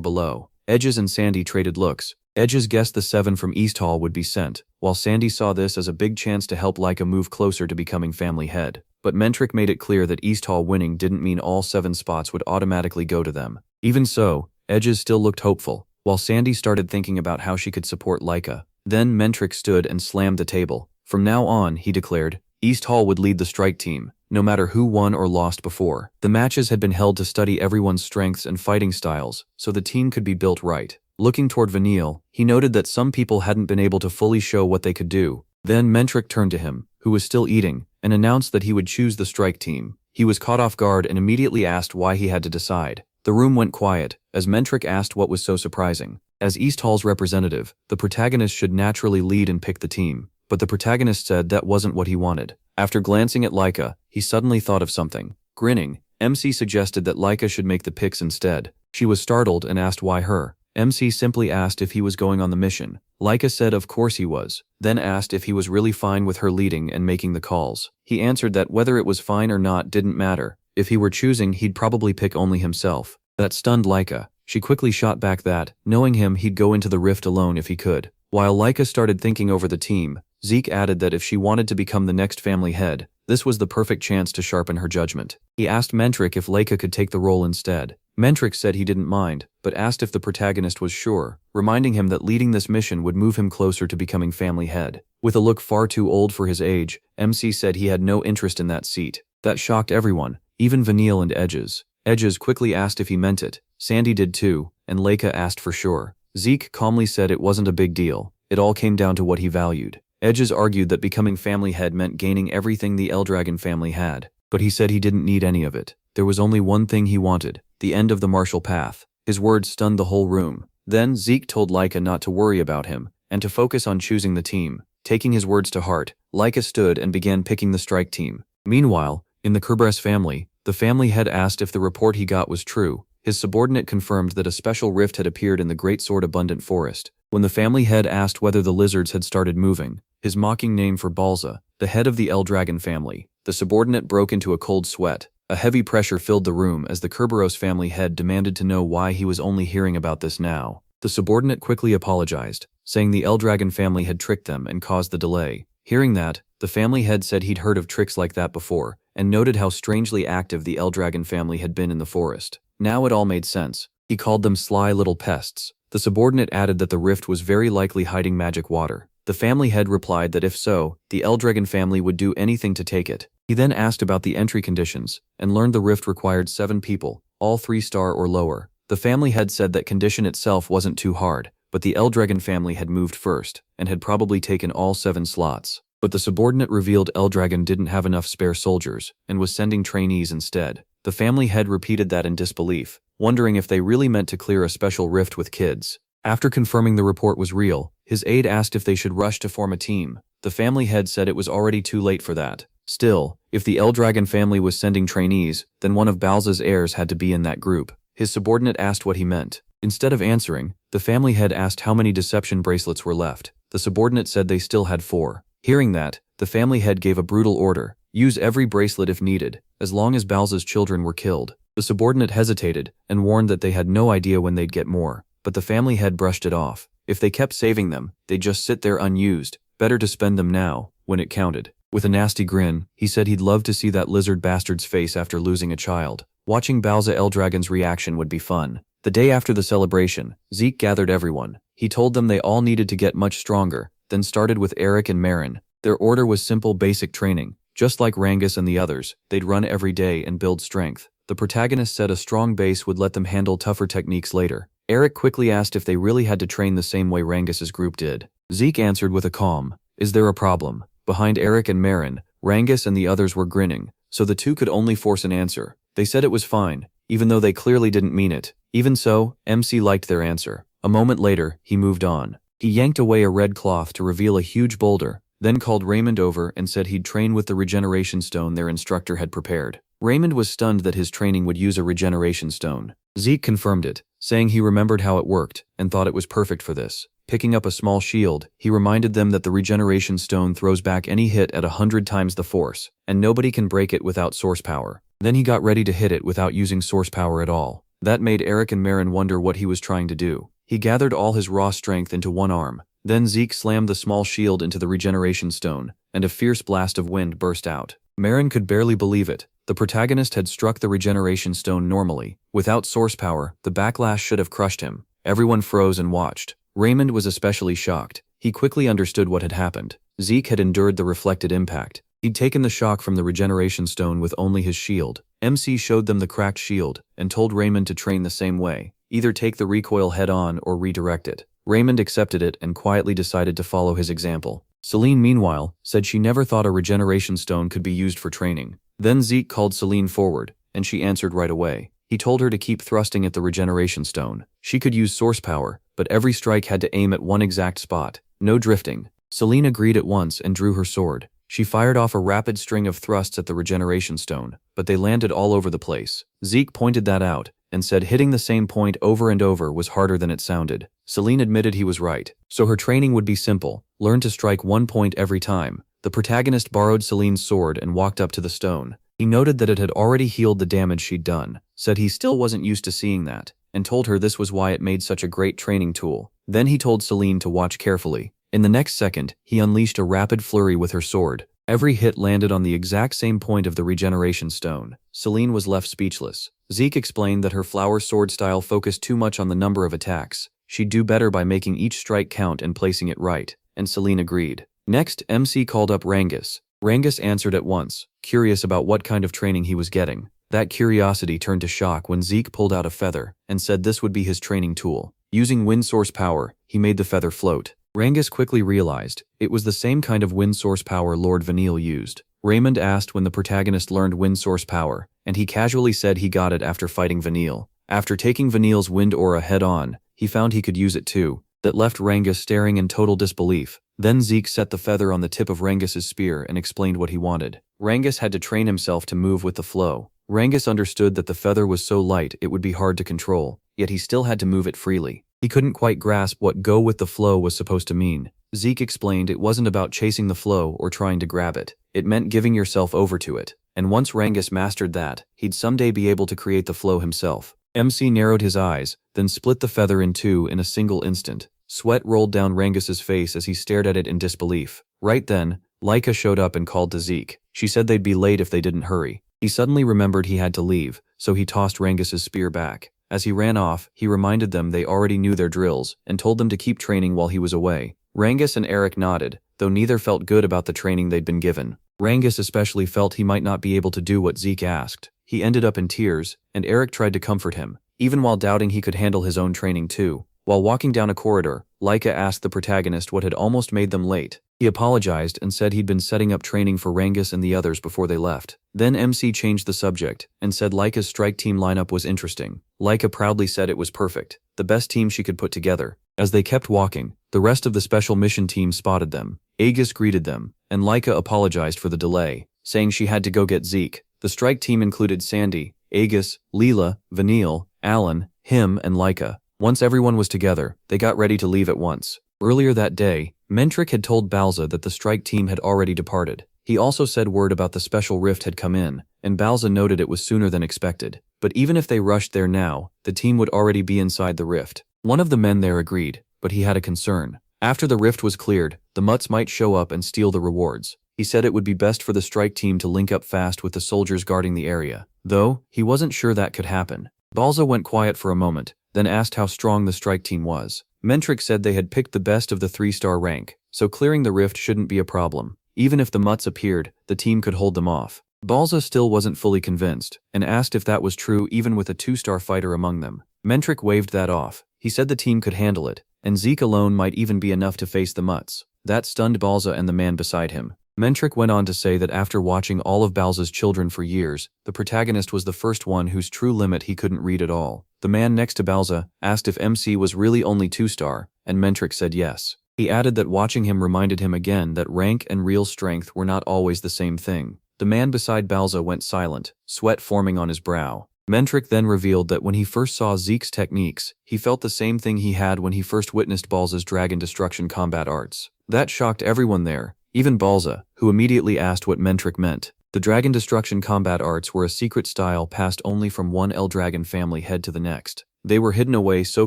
below. Edges and Sandy traded looks. Edges guessed the 7 from East Hall would be sent, while Sandy saw this as a big chance to help Laika move closer to becoming family head. But Mentric made it clear that East Hall winning didn't mean all 7 spots would automatically go to them. Even so, Edges still looked hopeful, while Sandy started thinking about how she could support Laika. Then Mentric stood and slammed the table. From now on, he declared, East Hall would lead the strike team, no matter who won or lost before. The matches had been held to study everyone's strengths and fighting styles, so the team could be built right. Looking toward Vanille, he noted that some people hadn't been able to fully show what they could do. Then Mentric turned to him, who was still eating, and announced that he would choose the strike team. He was caught off guard and immediately asked why he had to decide. The room went quiet, as Mentric asked what was so surprising. As East Hall's representative, the protagonist should naturally lead and pick the team, but the protagonist said that wasn't what he wanted. After glancing at Laika, he suddenly thought of something. Grinning, MC suggested that Laika should make the picks instead. She was startled and asked why her. MC simply asked if he was going on the mission. Laika said of course he was, then asked if he was really fine with her leading and making the calls. He answered that whether it was fine or not didn't matter. If he were choosing, he'd probably pick only himself. That stunned Laika. She quickly shot back that, knowing him, he'd go into the rift alone if he could. While Laika started thinking over the team, Zeke added that if she wanted to become the next family head, this was the perfect chance to sharpen her judgment. He asked Mentric if Laika could take the role instead. Mentric said he didn't mind, but asked if the protagonist was sure, reminding him that leading this mission would move him closer to becoming family head. With a look far too old for his age, MC said he had no interest in that seat. That shocked everyone, even Vanille and Edges. Edges quickly asked if he meant it. Sandy did too, and Laika asked for sure. Zeke calmly said it wasn't a big deal. It all came down to what he valued. Edges argued that becoming family head meant gaining everything the Eldragon family had, but he said he didn't need any of it. There was only one thing he wanted, the end of the martial path. His words stunned the whole room. Then Zeke told Laika not to worry about him, and to focus on choosing the team. Taking his words to heart, Laika stood and began picking the strike team. Meanwhile, in the Kerberos family, the family head asked if the report he got was true. His subordinate confirmed that a special rift had appeared in the Great Sword Abundant Forest. When the family head asked whether the lizards had started moving, his mocking name for Balza, the head of the Eldragon family, the subordinate broke into a cold sweat. A heavy pressure filled the room as the Kerberos family head demanded to know why he was only hearing about this now. The subordinate quickly apologized, saying the Eldragon family had tricked them and caused the delay. Hearing that, the family head said he'd heard of tricks like that before, and noted how strangely active the Eldragon family had been in the forest. Now it all made sense. He called them sly little pests. The subordinate added that the rift was very likely hiding magic water. The family head replied that if so, the Eldragon family would do anything to take it. He then asked about the entry conditions, and learned the rift required 7 people, all 3-star or lower. The family head said that condition itself wasn't too hard, but the Eldragon family had moved first, and had probably taken all 7 slots. But the subordinate revealed Eldragon didn't have enough spare soldiers, and was sending trainees instead. The family head repeated that in disbelief, wondering if they really meant to clear a special rift with kids. After confirming the report was real, his aide asked if they should rush to form a team. The family head said it was already too late for that. Still, if the Eldragon family was sending trainees, then one of Balza's heirs had to be in that group. His subordinate asked what he meant. Instead of answering, the family head asked how many deception bracelets were left. The subordinate said they still had 4. Hearing that, the family head gave a brutal order. Use every bracelet if needed, as long as Balza's children were killed. The subordinate hesitated, and warned that they had no idea when they'd get more, but the family head brushed it off. If they kept saving them, they'd just sit there unused. Better to spend them now, when it counted. With a nasty grin, he said he'd love to see that lizard bastard's face after losing a child. Watching Balza Eldragon's reaction would be fun. The day after the celebration, Zeke gathered everyone. He told them they all needed to get much stronger, then started with Eric and Marin. Their order was simple basic training. Just like Rangus and the others, they'd run every day and build strength. The protagonist said a strong base would let them handle tougher techniques later. Eric quickly asked if they really had to train the same way Rangus's group did. Zeke answered with a calm, "Is there a problem?" Behind Eric and Marin, Rangus and the others were grinning, so the two could only force an answer. They said it was fine, even though they clearly didn't mean it. Even so, MC liked their answer. A moment later, he moved on. He yanked away a red cloth to reveal a huge boulder, then called Raymond over and said he'd train with the regeneration stone their instructor had prepared. Raymond was stunned that his training would use a regeneration stone. Zeke confirmed it, saying he remembered how it worked and thought it was perfect for this. Picking up a small shield, he reminded them that the regeneration stone throws back any hit at 100 times the force, and nobody can break it without source power. Then he got ready to hit it without using source power at all. That made Eric and Marin wonder what he was trying to do. He gathered all his raw strength into one arm. Then Zeke slammed the small shield into the regeneration stone, and a fierce blast of wind burst out. Marin could barely believe it. The protagonist had struck the regeneration stone normally. Without source power, the backlash should have crushed him. Everyone froze and watched. Raymond was especially shocked. He quickly understood what had happened. Zeke had endured the reflected impact. He'd taken the shock from the regeneration stone with only his shield. MC showed them the cracked shield, and told Raymond to train the same way. Either take the recoil head-on or redirect it. Raymond accepted it and quietly decided to follow his example. Celine, meanwhile, said she never thought a regeneration stone could be used for training. Then Zeke called Celine forward, and she answered right away. He told her to keep thrusting at the regeneration stone. She could use source power, but every strike had to aim at one exact spot. No drifting. Celine agreed at once and drew her sword. She fired off a rapid string of thrusts at the regeneration stone, but they landed all over the place. Zeke pointed that out, and said hitting the same point over and over was harder than it sounded. Celine admitted he was right, so her training would be simple: learn to strike one point every time. The protagonist borrowed Celine's sword and walked up to the stone. He noted that it had already healed the damage she'd done, said he still wasn't used to seeing that, and told her this was why it made such a great training tool. Then he told Celine to watch carefully. In the next second, he unleashed a rapid flurry with her sword. Every hit landed on the exact same point of the regeneration stone. Celine was left speechless. Zeke explained that her flower sword style focused too much on the number of attacks. She'd do better by making each strike count and placing it right, and Celine agreed. Next, MC called up Rangus. Rangus answered at once, curious about what kind of training he was getting. That curiosity turned to shock when Zeke pulled out a feather and said this would be his training tool. Using wind source power, he made the feather float. Rangus quickly realized it was the same kind of wind source power Lord Vanille used. Raymond asked when the protagonist learned wind source power, and he casually said he got it after fighting Vanille. After taking Vanille's wind aura head-on, he found he could use it too. That left Rangus staring in total disbelief. Then Zeke set the feather on the tip of Rangus's spear and explained what he wanted. Rangus had to train himself to move with the flow. Rangus understood that the feather was so light it would be hard to control, yet he still had to move it freely. He couldn't quite grasp what go with the flow was supposed to mean. Zeke explained it wasn't about chasing the flow or trying to grab it. It meant giving yourself over to it. And once Rangus mastered that, he'd someday be able to create the flow himself. MC narrowed his eyes, then split the feather in two in a single instant. Sweat rolled down Rangus's face as he stared at it in disbelief. Right then, Laika showed up and called to Zeke. She said they'd be late if they didn't hurry. He suddenly remembered he had to leave, so he tossed Rangus's spear back. As he ran off, he reminded them they already knew their drills and told them to keep training while he was away. Rangus and Eric nodded, though neither felt good about the training they'd been given. Rangus especially felt he might not be able to do what Zeke asked. He ended up in tears, and Eric tried to comfort him, even while doubting he could handle his own training too. While walking down a corridor, Laika asked the protagonist what had almost made them late. He apologized and said he'd been setting up training for Rangus and the others before they left. Then MC changed the subject and said Laika's strike team lineup was interesting. Laika proudly said it was perfect, the best team she could put together. As they kept walking, the rest of the special mission team spotted them. Aegis greeted them, and Laika apologized for the delay, saying she had to go get Zeke. The strike team included Sandy, Aegis, Leela, Vanille, Alan, him, and Laika. Once everyone was together, they got ready to leave at once. Earlier that day, Mentric had told Balza that the strike team had already departed. He also said word about the special rift had come in, and Balza noted it was sooner than expected. But even if they rushed there now, the team would already be inside the rift. One of the men there agreed, but he had a concern. After the rift was cleared, the Mutts might show up and steal the rewards. He said it would be best for the strike team to link up fast with the soldiers guarding the area, though he wasn't sure that could happen. Balza went quiet for a moment, then asked how strong the strike team was. Mentric said they had picked the best of the 3-star rank, so clearing the rift shouldn't be a problem. Even if the Mutts appeared, the team could hold them off. Balza still wasn't fully convinced, and asked if that was true even with a 2-star fighter among them. Mentric waved that off. He said the team could handle it, and Zeke alone might even be enough to face the Mutts. That stunned Balza and the man beside him. Mentric went on to say that after watching all of Balza's children for years, the protagonist was the first one whose true limit he couldn't read at all. The man next to Balza asked if MC was really only 2-star, and Mentric said yes. He added that watching him reminded him again that rank and real strength were not always the same thing. The man beside Balza went silent, sweat forming on his brow. Mentric then revealed that when he first saw Zeke's techniques, he felt the same thing he had when he first witnessed Balza's dragon destruction combat arts. That shocked everyone there, even Balza, who immediately asked what Mentric meant. The dragon destruction combat arts were a secret style passed only from one Eldragon family head to the next. They were hidden away so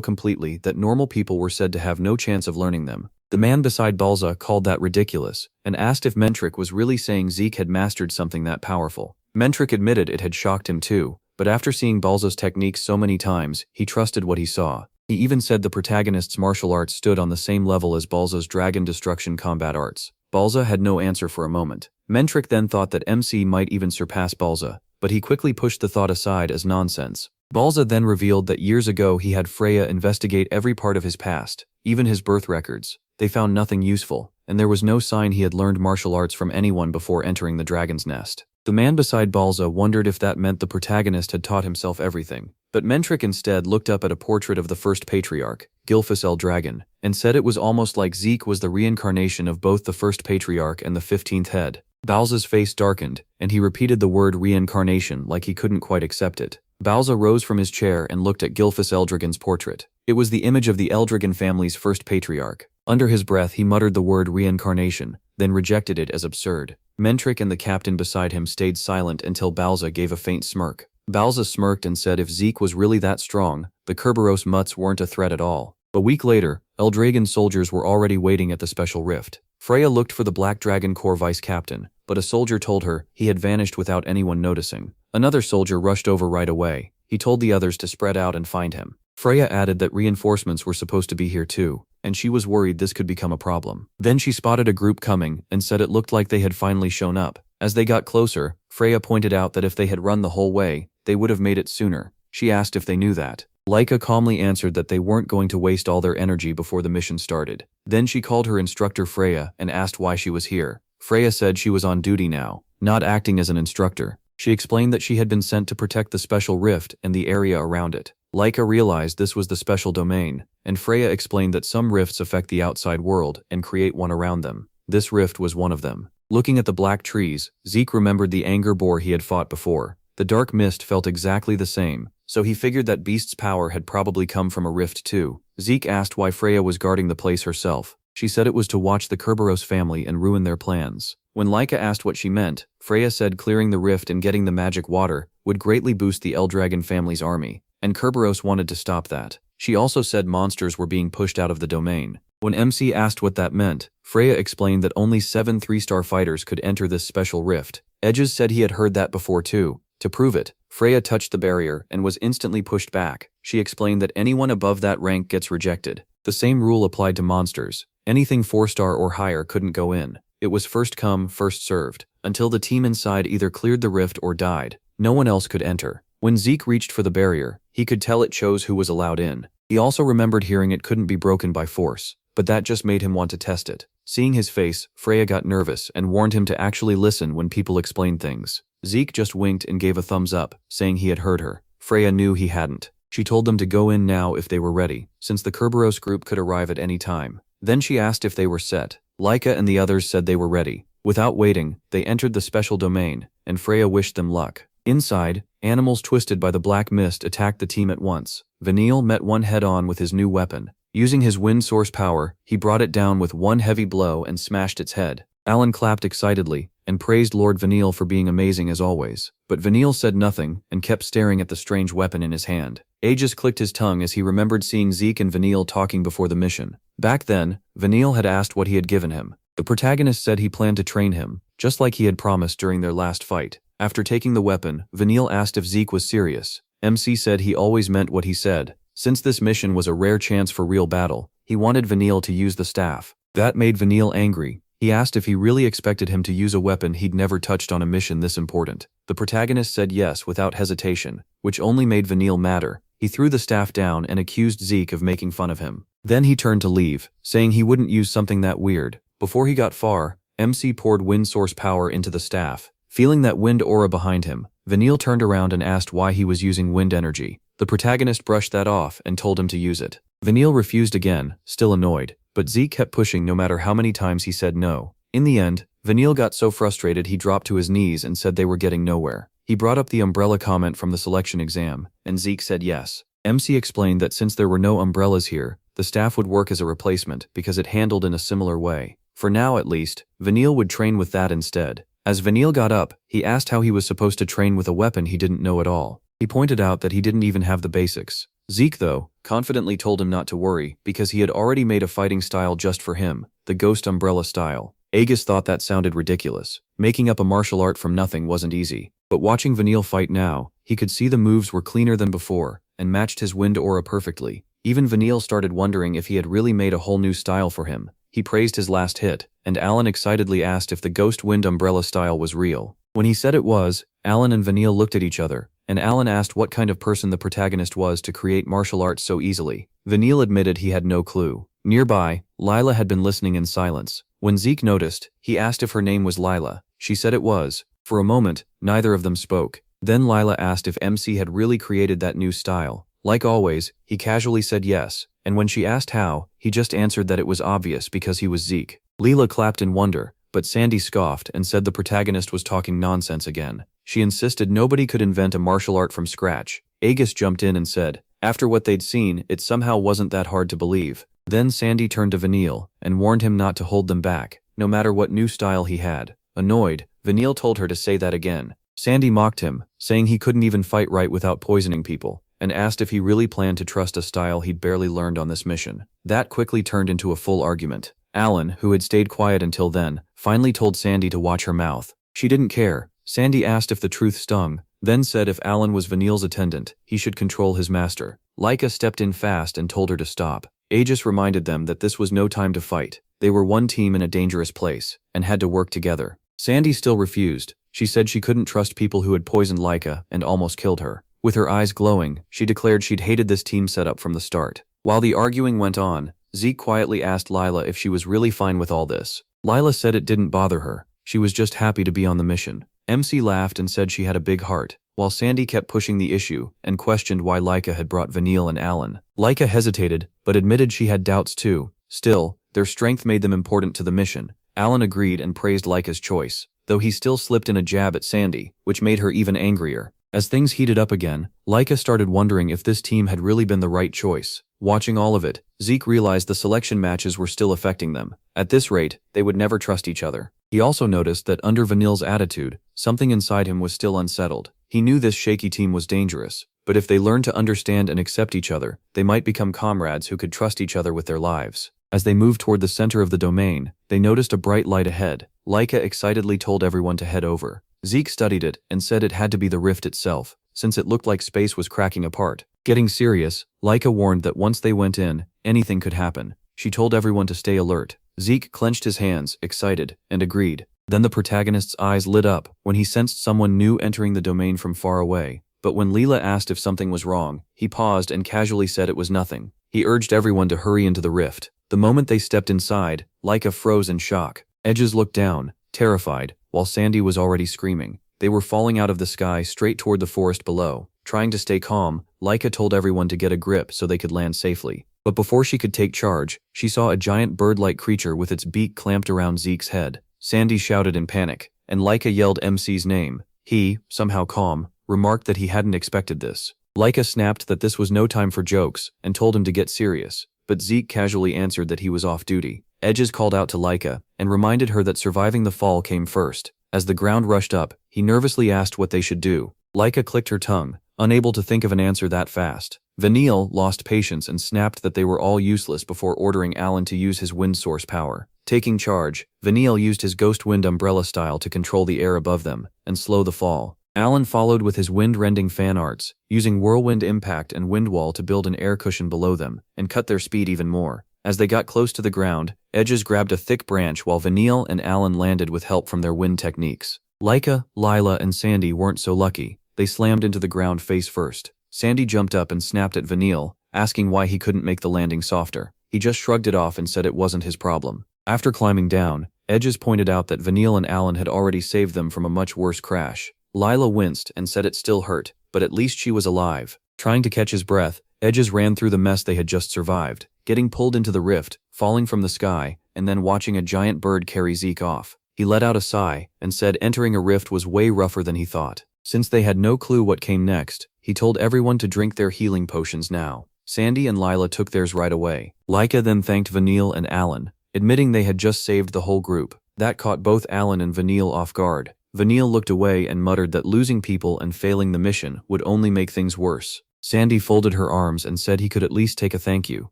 completely that normal people were said to have no chance of learning them. The man beside Balza called that ridiculous, and asked if Mentric was really saying Zeke had mastered something that powerful. Mentric admitted it had shocked him too, but after seeing Balza's techniques so many times, he trusted what he saw. He even said the protagonist's martial arts stood on the same level as Balza's dragon destruction combat arts. Balza had no answer for a moment. Mentric then thought that MC might even surpass Balza, but he quickly pushed the thought aside as nonsense. Balza then revealed that years ago he had Freya investigate every part of his past, even his birth records. They found nothing useful, and there was no sign he had learned martial arts from anyone before entering the dragon's nest. The man beside Balza wondered if that meant the protagonist had taught himself everything, but Mentric instead looked up at a portrait of the first patriarch, Gilfus Eldragon, and said it was almost like Zeke was the reincarnation of both the first patriarch and the 15th head. Balza's face darkened, and he repeated the word reincarnation like he couldn't quite accept it. Balza rose from his chair and looked at Gilfus Eldragon's portrait. It was the image of the Eldragon family's first patriarch. Under his breath he muttered the word reincarnation, then rejected it as absurd. Mentric and the captain beside him stayed silent until Balza gave a faint smirk. Balza smirked and said if Zeke was really that strong, the Kerberos Mutts weren't a threat at all. A week later, Eldragon soldiers were already waiting at the special rift. Freya looked for the Black Dragon Corps vice-captain, but a soldier told her he had vanished without anyone noticing. Another soldier rushed over right away. He told the others to spread out and find him. Freya added that reinforcements were supposed to be here too, and she was worried this could become a problem. Then she spotted a group coming and said it looked like they had finally shown up. As they got closer, Freya pointed out that if they had run the whole way, they would have made it sooner. She asked if they knew that. Laika calmly answered that they weren't going to waste all their energy before the mission started. Then she called her instructor Freya and asked why she was here. Freya said she was on duty now, not acting as an instructor. She explained that she had been sent to protect the special rift and the area around it. Laika realized this was the special domain, and Freya explained that some rifts affect the outside world and create one around them. This rift was one of them. Looking at the black trees, Zeke remembered the anger boar he had fought before. The dark mist felt exactly the same, so he figured that beast's power had probably come from a rift too. Zeke asked why Freya was guarding the place herself. She said it was to watch the Kerberos family and ruin their plans. When Laika asked what she meant, Freya said clearing the rift and getting the magic water would greatly boost the Eldragon family's army, and Kerberos wanted to stop that. She also said monsters were being pushed out of the domain. When MC asked what that meant, Freya explained that only 7 3-star fighters could enter this special rift. Edges said he had heard that before too. To prove it, Freya touched the barrier and was instantly pushed back. She explained that anyone above that rank gets rejected. The same rule applied to monsters. Anything 4-star or higher couldn't go in. It was first come, first served. Until the team inside either cleared the rift or died, no one else could enter. When Zeke reached for the barrier, he could tell it chose who was allowed in. He also remembered hearing it couldn't be broken by force, but that just made him want to test it. Seeing his face, Freya got nervous and warned him to actually listen when people explained things. Zeke just winked and gave a thumbs up, saying he had heard her. Freya knew he hadn't. She told them to go in now if they were ready, since the Kerberos group could arrive at any time. Then she asked if they were set. Laika and the others said they were ready. Without waiting, they entered the special domain, and Freya wished them luck. Inside, animals twisted by the black mist attacked the team at once. Vanille met one head-on with his new weapon. Using his wind source power, he brought it down with one heavy blow and smashed its head. Alan clapped excitedly and praised Lord Vanille for being amazing as always. But Vanille said nothing and kept staring at the strange weapon in his hand. Aegis clicked his tongue as he remembered seeing Zeke and Vanille talking before the mission. Back then, Vanille had asked what he had given him. The protagonist said he planned to train him, just like he had promised during their last fight. After taking the weapon, Vanille asked if Zeke was serious. MC said he always meant what he said. Since this mission was a rare chance for real battle, he wanted Vanille to use the staff. That made Vanille angry. He asked if he really expected him to use a weapon he'd never touched on a mission this important. The protagonist said yes without hesitation, which only made Vanille madder. He threw the staff down and accused Zeke of making fun of him. Then he turned to leave, saying he wouldn't use something that weird. Before he got far, MC poured wind source power into the staff. Feeling that wind aura behind him, Vanille turned around and asked why he was using wind energy. The protagonist brushed that off and told him to use it. Vanille refused again, still annoyed, but Zeke kept pushing no matter how many times he said no. In the end, Vanille got so frustrated he dropped to his knees and said they were getting nowhere. He brought up the umbrella comment from the selection exam, and Zeke said yes. MC explained that since there were no umbrellas here, the staff would work as a replacement because it handled in a similar way. For now at least, Vanille would train with that instead. As Vanille got up, he asked how he was supposed to train with a weapon he didn't know at all. He pointed out that he didn't even have the basics. Zeke, though, confidently told him not to worry because he had already made a fighting style just for him, the Ghost Umbrella style. Aegis thought that sounded ridiculous. Making up a martial art from nothing wasn't easy. But watching Vanille fight now, he could see the moves were cleaner than before and matched his wind aura perfectly. Even Vanille started wondering if he had really made a whole new style for him. He praised his last hit, and Alan excitedly asked if the Ghost Wind Umbrella style was real. When he said it was, Alan and Vanille looked at each other, and Alan asked what kind of person the protagonist was to create martial arts so easily. Vanille admitted he had no clue. Nearby, Lila had been listening in silence. When Zeke noticed, he asked if her name was Lila. She said it was. For a moment, neither of them spoke. Then Lila asked if MC had really created that new style. Like always, he casually said yes, and when she asked how, he just answered that it was obvious because he was Zeke. Leela clapped in wonder, but Sandy scoffed and said the protagonist was talking nonsense again. She insisted nobody could invent a martial art from scratch. Aegis jumped in and said, after what they'd seen, it somehow wasn't that hard to believe. Then Sandy turned to Vanille and warned him not to hold them back, no matter what new style he had. Annoyed, Vanille told her to say that again. Sandy mocked him, saying he couldn't even fight right without poisoning people, and asked if he really planned to trust a style he'd barely learned on this mission. That quickly turned into a full argument. Alan, who had stayed quiet until then, finally told Sandy to watch her mouth. She didn't care. Sandy asked if the truth stung, then said if Alan was Vanille's attendant, he should control his master. Laika stepped in fast and told her to stop. Aegis reminded them that this was no time to fight. They were one team in a dangerous place, and had to work together. Sandy still refused. She said she couldn't trust people who had poisoned Laika and almost killed her. With her eyes glowing, she declared she'd hated this team setup from the start. While the arguing went on, Zeke quietly asked Lila if she was really fine with all this. Lila said it didn't bother her. She was just happy to be on the mission. MC laughed and said she had a big heart, while Sandy kept pushing the issue and questioned why Laika had brought Vanille and Alan. Laika hesitated, but admitted she had doubts too. Still, their strength made them important to the mission. Alan agreed and praised Laika's choice, though he still slipped in a jab at Sandy, which made her even angrier. As things heated up again, Laika started wondering if this team had really been the right choice. Watching all of it, Zeke realized the selection matches were still affecting them. At this rate, they would never trust each other. He also noticed that under Vanille's attitude, something inside him was still unsettled. He knew this shaky team was dangerous, but if they learned to understand and accept each other, they might become comrades who could trust each other with their lives. As they moved toward the center of the domain, they noticed a bright light ahead. Laika excitedly told everyone to head over. Zeke studied it and said it had to be the rift itself, since it looked like space was cracking apart. Getting serious, Laika warned that once they went in, anything could happen. She told everyone to stay alert. Zeke clenched his hands, excited, and agreed. Then the protagonist's eyes lit up when he sensed someone new entering the domain from far away. But when Leela asked if something was wrong, he paused and casually said it was nothing. He urged everyone to hurry into the rift. The moment they stepped inside, Laika froze in shock. Edges looked down, terrified, while Sandy was already screaming. They were falling out of the sky straight toward the forest below. Trying to stay calm, Laika told everyone to get a grip so they could land safely. But before she could take charge, she saw a giant bird-like creature with its beak clamped around Zeke's head. Sandy shouted in panic, and Laika yelled MC's name. He, somehow calm, remarked that he hadn't expected this. Laika snapped that this was no time for jokes and told him to get serious, but Zeke casually answered that he was off duty. Edges called out to Laika and reminded her that surviving the fall came first. As the ground rushed up, he nervously asked what they should do. Laika clicked her tongue, unable to think of an answer that fast. Vanille lost patience and snapped that they were all useless before ordering Alan to use his wind source power. Taking charge, Vanille used his ghost wind umbrella style to control the air above them and slow the fall. Alan followed with his wind-rending fan arts, using whirlwind impact and wind wall to build an air cushion below them and cut their speed even more. As they got close to the ground, Edges grabbed a thick branch while Vanille and Alan landed with help from their wind techniques. Laika, Lila, and Sandy weren't so lucky. They slammed into the ground face first. Sandy jumped up and snapped at Vanille, asking why he couldn't make the landing softer. He just shrugged it off and said it wasn't his problem. After climbing down, Edges pointed out that Vanille and Alan had already saved them from a much worse crash. Lila winced and said it still hurt, but at least she was alive. Trying to catch his breath, Edges ran through the mess they had just survived, getting pulled into the rift, falling from the sky, and then watching a giant bird carry Zeke off. He let out a sigh and said entering a rift was way rougher than he thought. Since they had no clue what came next, he told everyone to drink their healing potions now. Sandy and Lila took theirs right away. Laika then thanked Vanille and Alan, admitting they had just saved the whole group. That caught both Alan and Vanille off guard. Vanille looked away and muttered that losing people and failing the mission would only make things worse. Sandy folded her arms and said he could at least take a thank you.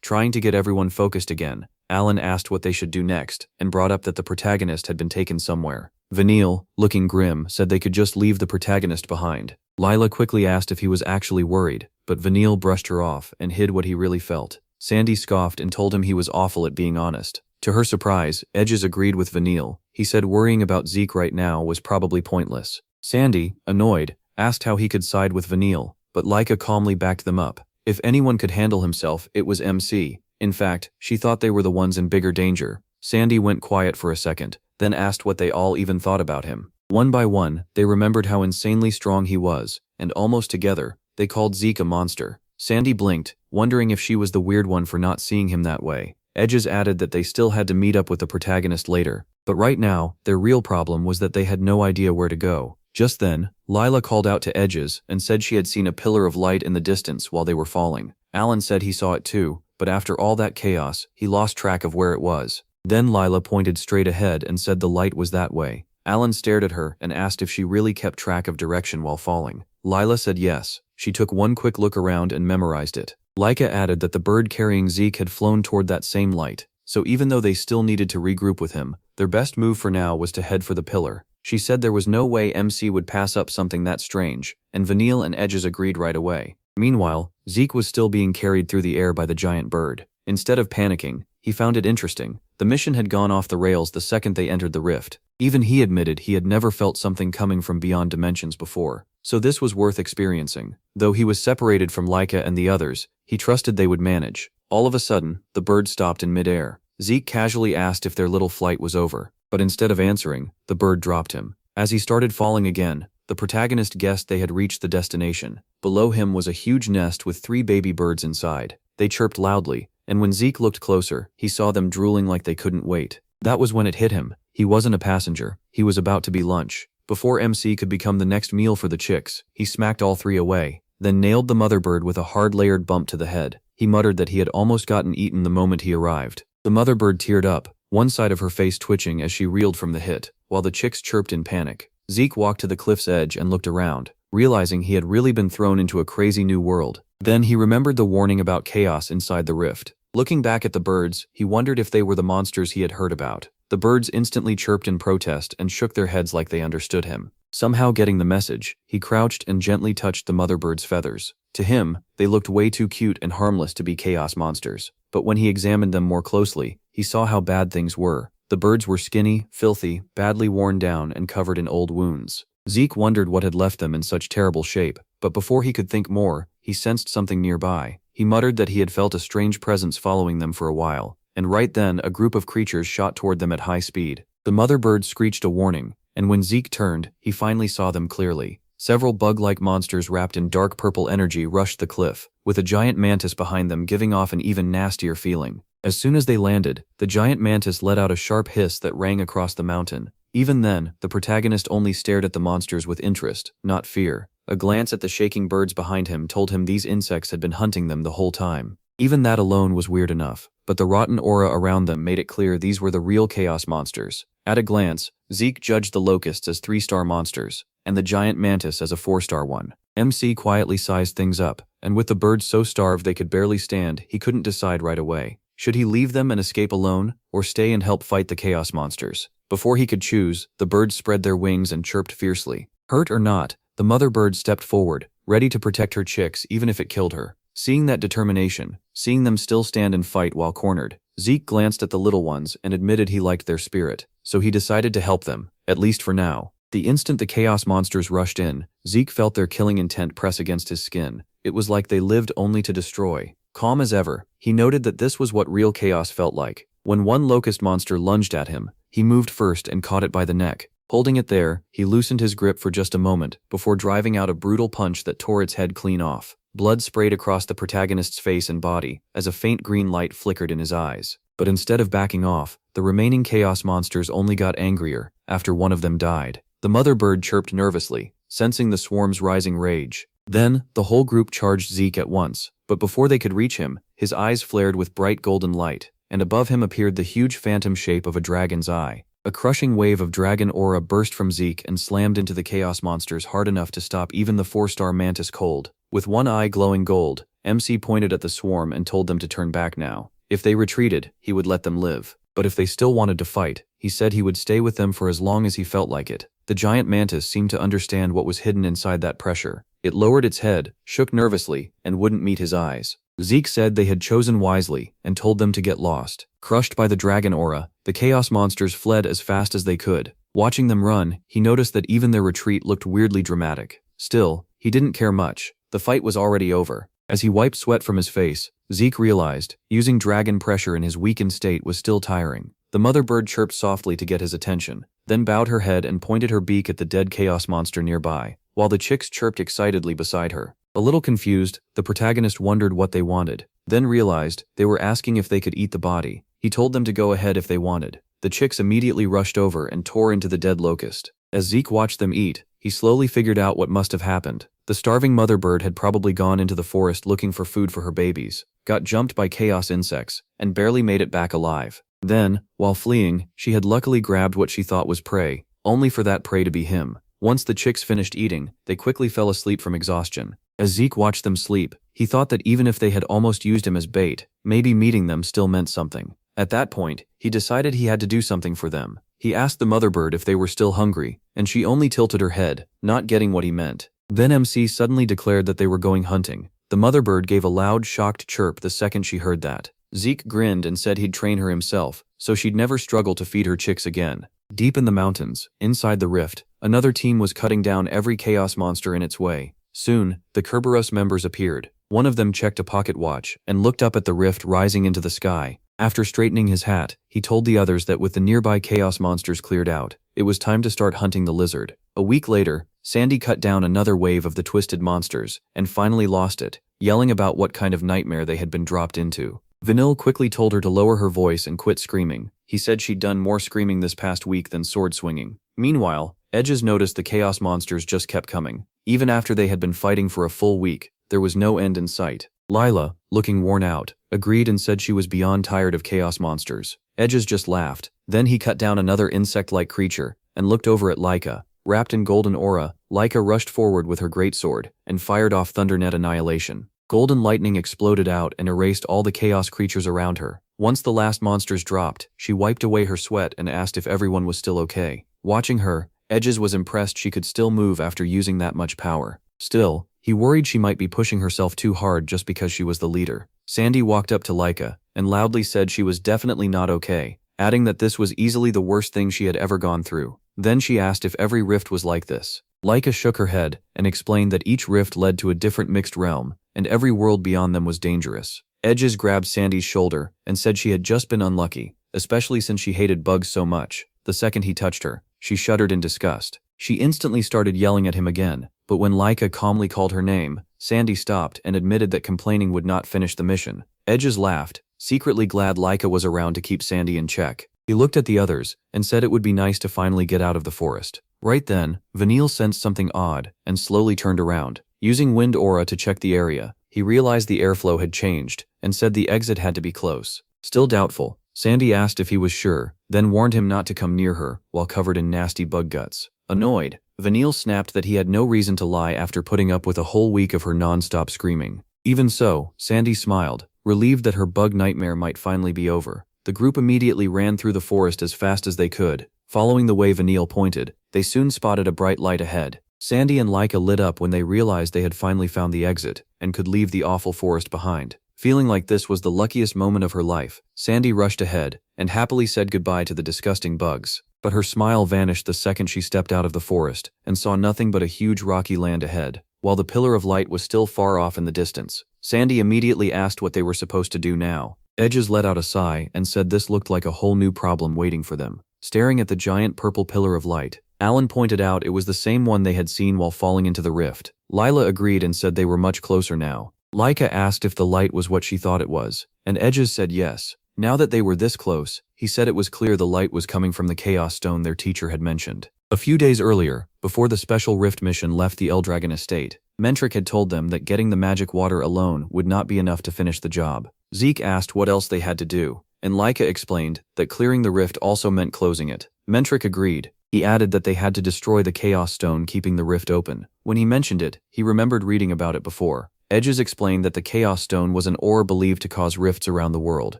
Trying to get everyone focused again, Alan asked what they should do next and brought up that the protagonist had been taken somewhere. Vanille, looking grim, said they could just leave the protagonist behind. Lila quickly asked if he was actually worried, but Vanille brushed her off and hid what he really felt. Sandy scoffed and told him he was awful at being honest. To her surprise, Edges agreed with Vanille. He said worrying about Zeke right now was probably pointless. Sandy, annoyed, asked how he could side with Vanille, but Laika calmly backed them up. If anyone could handle himself, it was MC. In fact, she thought they were the ones in bigger danger. Sandy went quiet for a second, then asked what they all even thought about him. One by one, they remembered how insanely strong he was, and almost together, they called Zeke a monster. Sandy blinked, wondering if she was the weird one for not seeing him that way. Edges added that they still had to meet up with the protagonist later, but right now, their real problem was that they had no idea where to go. Just then, Lila called out to Edges and said she had seen a pillar of light in the distance while they were falling. Alan said he saw it too, but after all that chaos, he lost track of where it was. Then Lila pointed straight ahead and said the light was that way. Alan stared at her and asked if she really kept track of direction while falling. Lila said yes. She took one quick look around and memorized it. Laika added that the bird carrying Zeke had flown toward that same light, so even though they still needed to regroup with him, their best move for now was to head for the pillar. She said there was no way MC would pass up something that strange, and Vanille and Edges agreed right away. Meanwhile, Zeke was still being carried through the air by the giant bird. Instead of panicking, he found it interesting. The mission had gone off the rails the second they entered the rift. Even he admitted he had never felt something coming from beyond dimensions before, so this was worth experiencing. Though he was separated from Laika and the others, he trusted they would manage. All of a sudden, the bird stopped in midair. Zeke casually asked if their little flight was over, but instead of answering, the bird dropped him. As he started falling again, the protagonist guessed they had reached the destination. Below him was a huge nest with 3 baby birds inside. They chirped loudly, and when Zeke looked closer, he saw them drooling like they couldn't wait. That was when it hit him. He wasn't a passenger. He was about to be lunch. Before MC could become the next meal for the chicks, he smacked all 3 away, then nailed the mother bird with a hard layered bump to the head. He muttered that he had almost gotten eaten the moment he arrived. The mother bird teared up, one side of her face twitching as she reeled from the hit, while the chicks chirped in panic. Zeke walked to the cliff's edge and looked around, realizing he had really been thrown into a crazy new world. Then he remembered the warning about chaos inside the rift. Looking back at the birds, he wondered if they were the monsters he had heard about. The birds instantly chirped in protest and shook their heads like they understood him. Somehow getting the message, he crouched and gently touched the mother bird's feathers. To him, they looked way too cute and harmless to be chaos monsters. But when he examined them more closely, he saw how bad things were. The birds were skinny, filthy, badly worn down, and covered in old wounds. Zeke wondered what had left them in such terrible shape, but before he could think more, he sensed something nearby. He muttered that he had felt a strange presence following them for a while, and right then a group of creatures shot toward them at high speed. The mother bird screeched a warning, and when Zeke turned, he finally saw them clearly. Several bug-like monsters wrapped in dark purple energy rushed the cliff, with a giant mantis behind them giving off an even nastier feeling. As soon as they landed, the giant mantis let out a sharp hiss that rang across the mountain. Even then, the protagonist only stared at the monsters with interest, not fear. A glance at the shaking birds behind him told him these insects had been hunting them the whole time. Even that alone was weird enough, but the rotten aura around them made it clear these were the real chaos monsters. At a glance, Zeke judged the locusts as 3-star monsters, and the giant mantis as a 4-star one. MC quietly sized things up, and with the birds so starved they could barely stand, he couldn't decide right away. Should he leave them and escape alone, or stay and help fight the chaos monsters? Before he could choose, the birds spread their wings and chirped fiercely. Hurt or not, the mother bird stepped forward, ready to protect her chicks even if it killed her. Seeing that determination, seeing them still stand and fight while cornered, Zeke glanced at the little ones and admitted he liked their spirit, so he decided to help them, at least for now. The instant the chaos monsters rushed in, Zeke felt their killing intent press against his skin. It was like they lived only to destroy. Calm as ever, he noted that this was what real chaos felt like. When one locust monster lunged at him, he moved first and caught it by the neck. Holding it there, he loosened his grip for just a moment before driving out a brutal punch that tore its head clean off. Blood sprayed across the protagonist's face and body as a faint green light flickered in his eyes. But instead of backing off, the remaining chaos monsters only got angrier after one of them died. The mother bird chirped nervously, sensing the swarm's rising rage. Then, the whole group charged Zeke at once, but before they could reach him, his eyes flared with bright golden light, and above him appeared the huge phantom shape of a dragon's eye. A crushing wave of dragon aura burst from Zeke and slammed into the chaos monsters hard enough to stop even the 4-star mantis cold. With one eye glowing gold, MC pointed at the swarm and told them to turn back now. If they retreated, he would let them live. But if they still wanted to fight, he said he would stay with them for as long as he felt like it. The giant mantis seemed to understand what was hidden inside that pressure. It lowered its head, shook nervously, and wouldn't meet his eyes. Zeke said they had chosen wisely and told them to get lost. Crushed by the dragon aura, the chaos monsters fled as fast as they could. Watching them run, he noticed that even their retreat looked weirdly dramatic. Still, he didn't care much. The fight was already over. As he wiped sweat from his face, Zeke realized using dragon pressure in his weakened state was still tiring. The mother bird chirped softly to get his attention, then bowed her head and pointed her beak at the dead chaos monster nearby, while the chicks chirped excitedly beside her. A little confused, the protagonist wondered what they wanted, then realized they were asking if they could eat the body. He told them to go ahead if they wanted. The chicks immediately rushed over and tore into the dead locust. As Zeke watched them eat, he slowly figured out what must have happened. The starving mother bird had probably gone into the forest looking for food for her babies, got jumped by chaos insects, and barely made it back alive. Then, while fleeing, she had luckily grabbed what she thought was prey, only for that prey to be him. Once the chicks finished eating, they quickly fell asleep from exhaustion. As Zeke watched them sleep, he thought that even if they had almost used him as bait, maybe meeting them still meant something. At that point, he decided he had to do something for them. He asked the mother bird if they were still hungry, and she only tilted her head, not getting what he meant. Then MC suddenly declared that they were going hunting. The mother bird gave a loud, shocked chirp the second she heard that. Zeke grinned and said he'd train her himself, so she'd never struggle to feed her chicks again. Deep in the mountains, inside the rift, another team was cutting down every chaos monster in its way. Soon, the Kerberos members appeared. One of them checked a pocket watch and looked up at the rift rising into the sky. After straightening his hat, he told the others that with the nearby chaos monsters cleared out, it was time to start hunting the lizard. A week later, Sandy cut down another wave of the twisted monsters and finally lost it, yelling about what kind of nightmare they had been dropped into. Vanille quickly told her to lower her voice and quit screaming. He said she'd done more screaming this past week than sword swinging. Meanwhile, Edges noticed the chaos monsters just kept coming. Even after they had been fighting for a full week, there was no end in sight. Lila, looking worn out, agreed and said she was beyond tired of chaos monsters. Edges just laughed. Then he cut down another insect-like creature and looked over at Laika. Wrapped in golden aura, Laika rushed forward with her greatsword and fired off Thundernet Annihilation. Golden lightning exploded out and erased all the chaos creatures around her. Once the last monsters dropped, she wiped away her sweat and asked if everyone was still okay. Watching her, Edges was impressed she could still move after using that much power. Still, he worried she might be pushing herself too hard just because she was the leader. Sandy walked up to Laika and loudly said she was definitely not okay, adding that this was easily the worst thing she had ever gone through. Then she asked if every rift was like this. Laika shook her head and explained that each rift led to a different mixed realm, and every world beyond them was dangerous. Edges grabbed Sandy's shoulder and said she had just been unlucky, especially since she hated bugs so much. The second he touched her, she shuddered in disgust. She instantly started yelling at him again, but when Laika calmly called her name, Sandy stopped and admitted that complaining would not finish the mission. Edges laughed, secretly glad Laika was around to keep Sandy in check. He looked at the others and said it would be nice to finally get out of the forest. Right then, Vanille sensed something odd and slowly turned around. Using wind aura to check the area, he realized the airflow had changed and said the exit had to be close. Still doubtful, Sandy asked if he was sure, then warned him not to come near her while covered in nasty bug guts. Annoyed, Vanille snapped that he had no reason to lie after putting up with a whole week of her non-stop screaming. Even so, Sandy smiled, relieved that her bug nightmare might finally be over. The group immediately ran through the forest as fast as they could. Following the way Vanille pointed, they soon spotted a bright light ahead. Sandy and Laika lit up when they realized they had finally found the exit and could leave the awful forest behind. Feeling like this was the luckiest moment of her life, Sandy rushed ahead and happily said goodbye to the disgusting bugs. But her smile vanished the second she stepped out of the forest and saw nothing but a huge rocky land ahead. while the pillar of light was still far off in the distance. Sandy immediately asked what they were supposed to do now. Edges let out a sigh and said this looked like a whole new problem waiting for them. Staring at the giant purple pillar of light, Alan pointed out it was the same one they had seen while falling into the rift. Lila agreed and said they were much closer now. Laika asked if the light was what she thought it was, and Edges said yes. Now that they were this close, he said it was clear the light was coming from the Chaos Stone their teacher had mentioned. A few days earlier, before the special rift mission left the Eldragon estate, Mentric had told them that getting the magic water alone would not be enough to finish the job. Zeke asked what else they had to do, and Laika explained that clearing the rift also meant closing it. Mentric agreed. He added that they had to destroy the Chaos Stone keeping the rift open. When he mentioned it, he remembered reading about it before. Edges explained that the Chaos Stone was an ore believed to cause rifts around the world.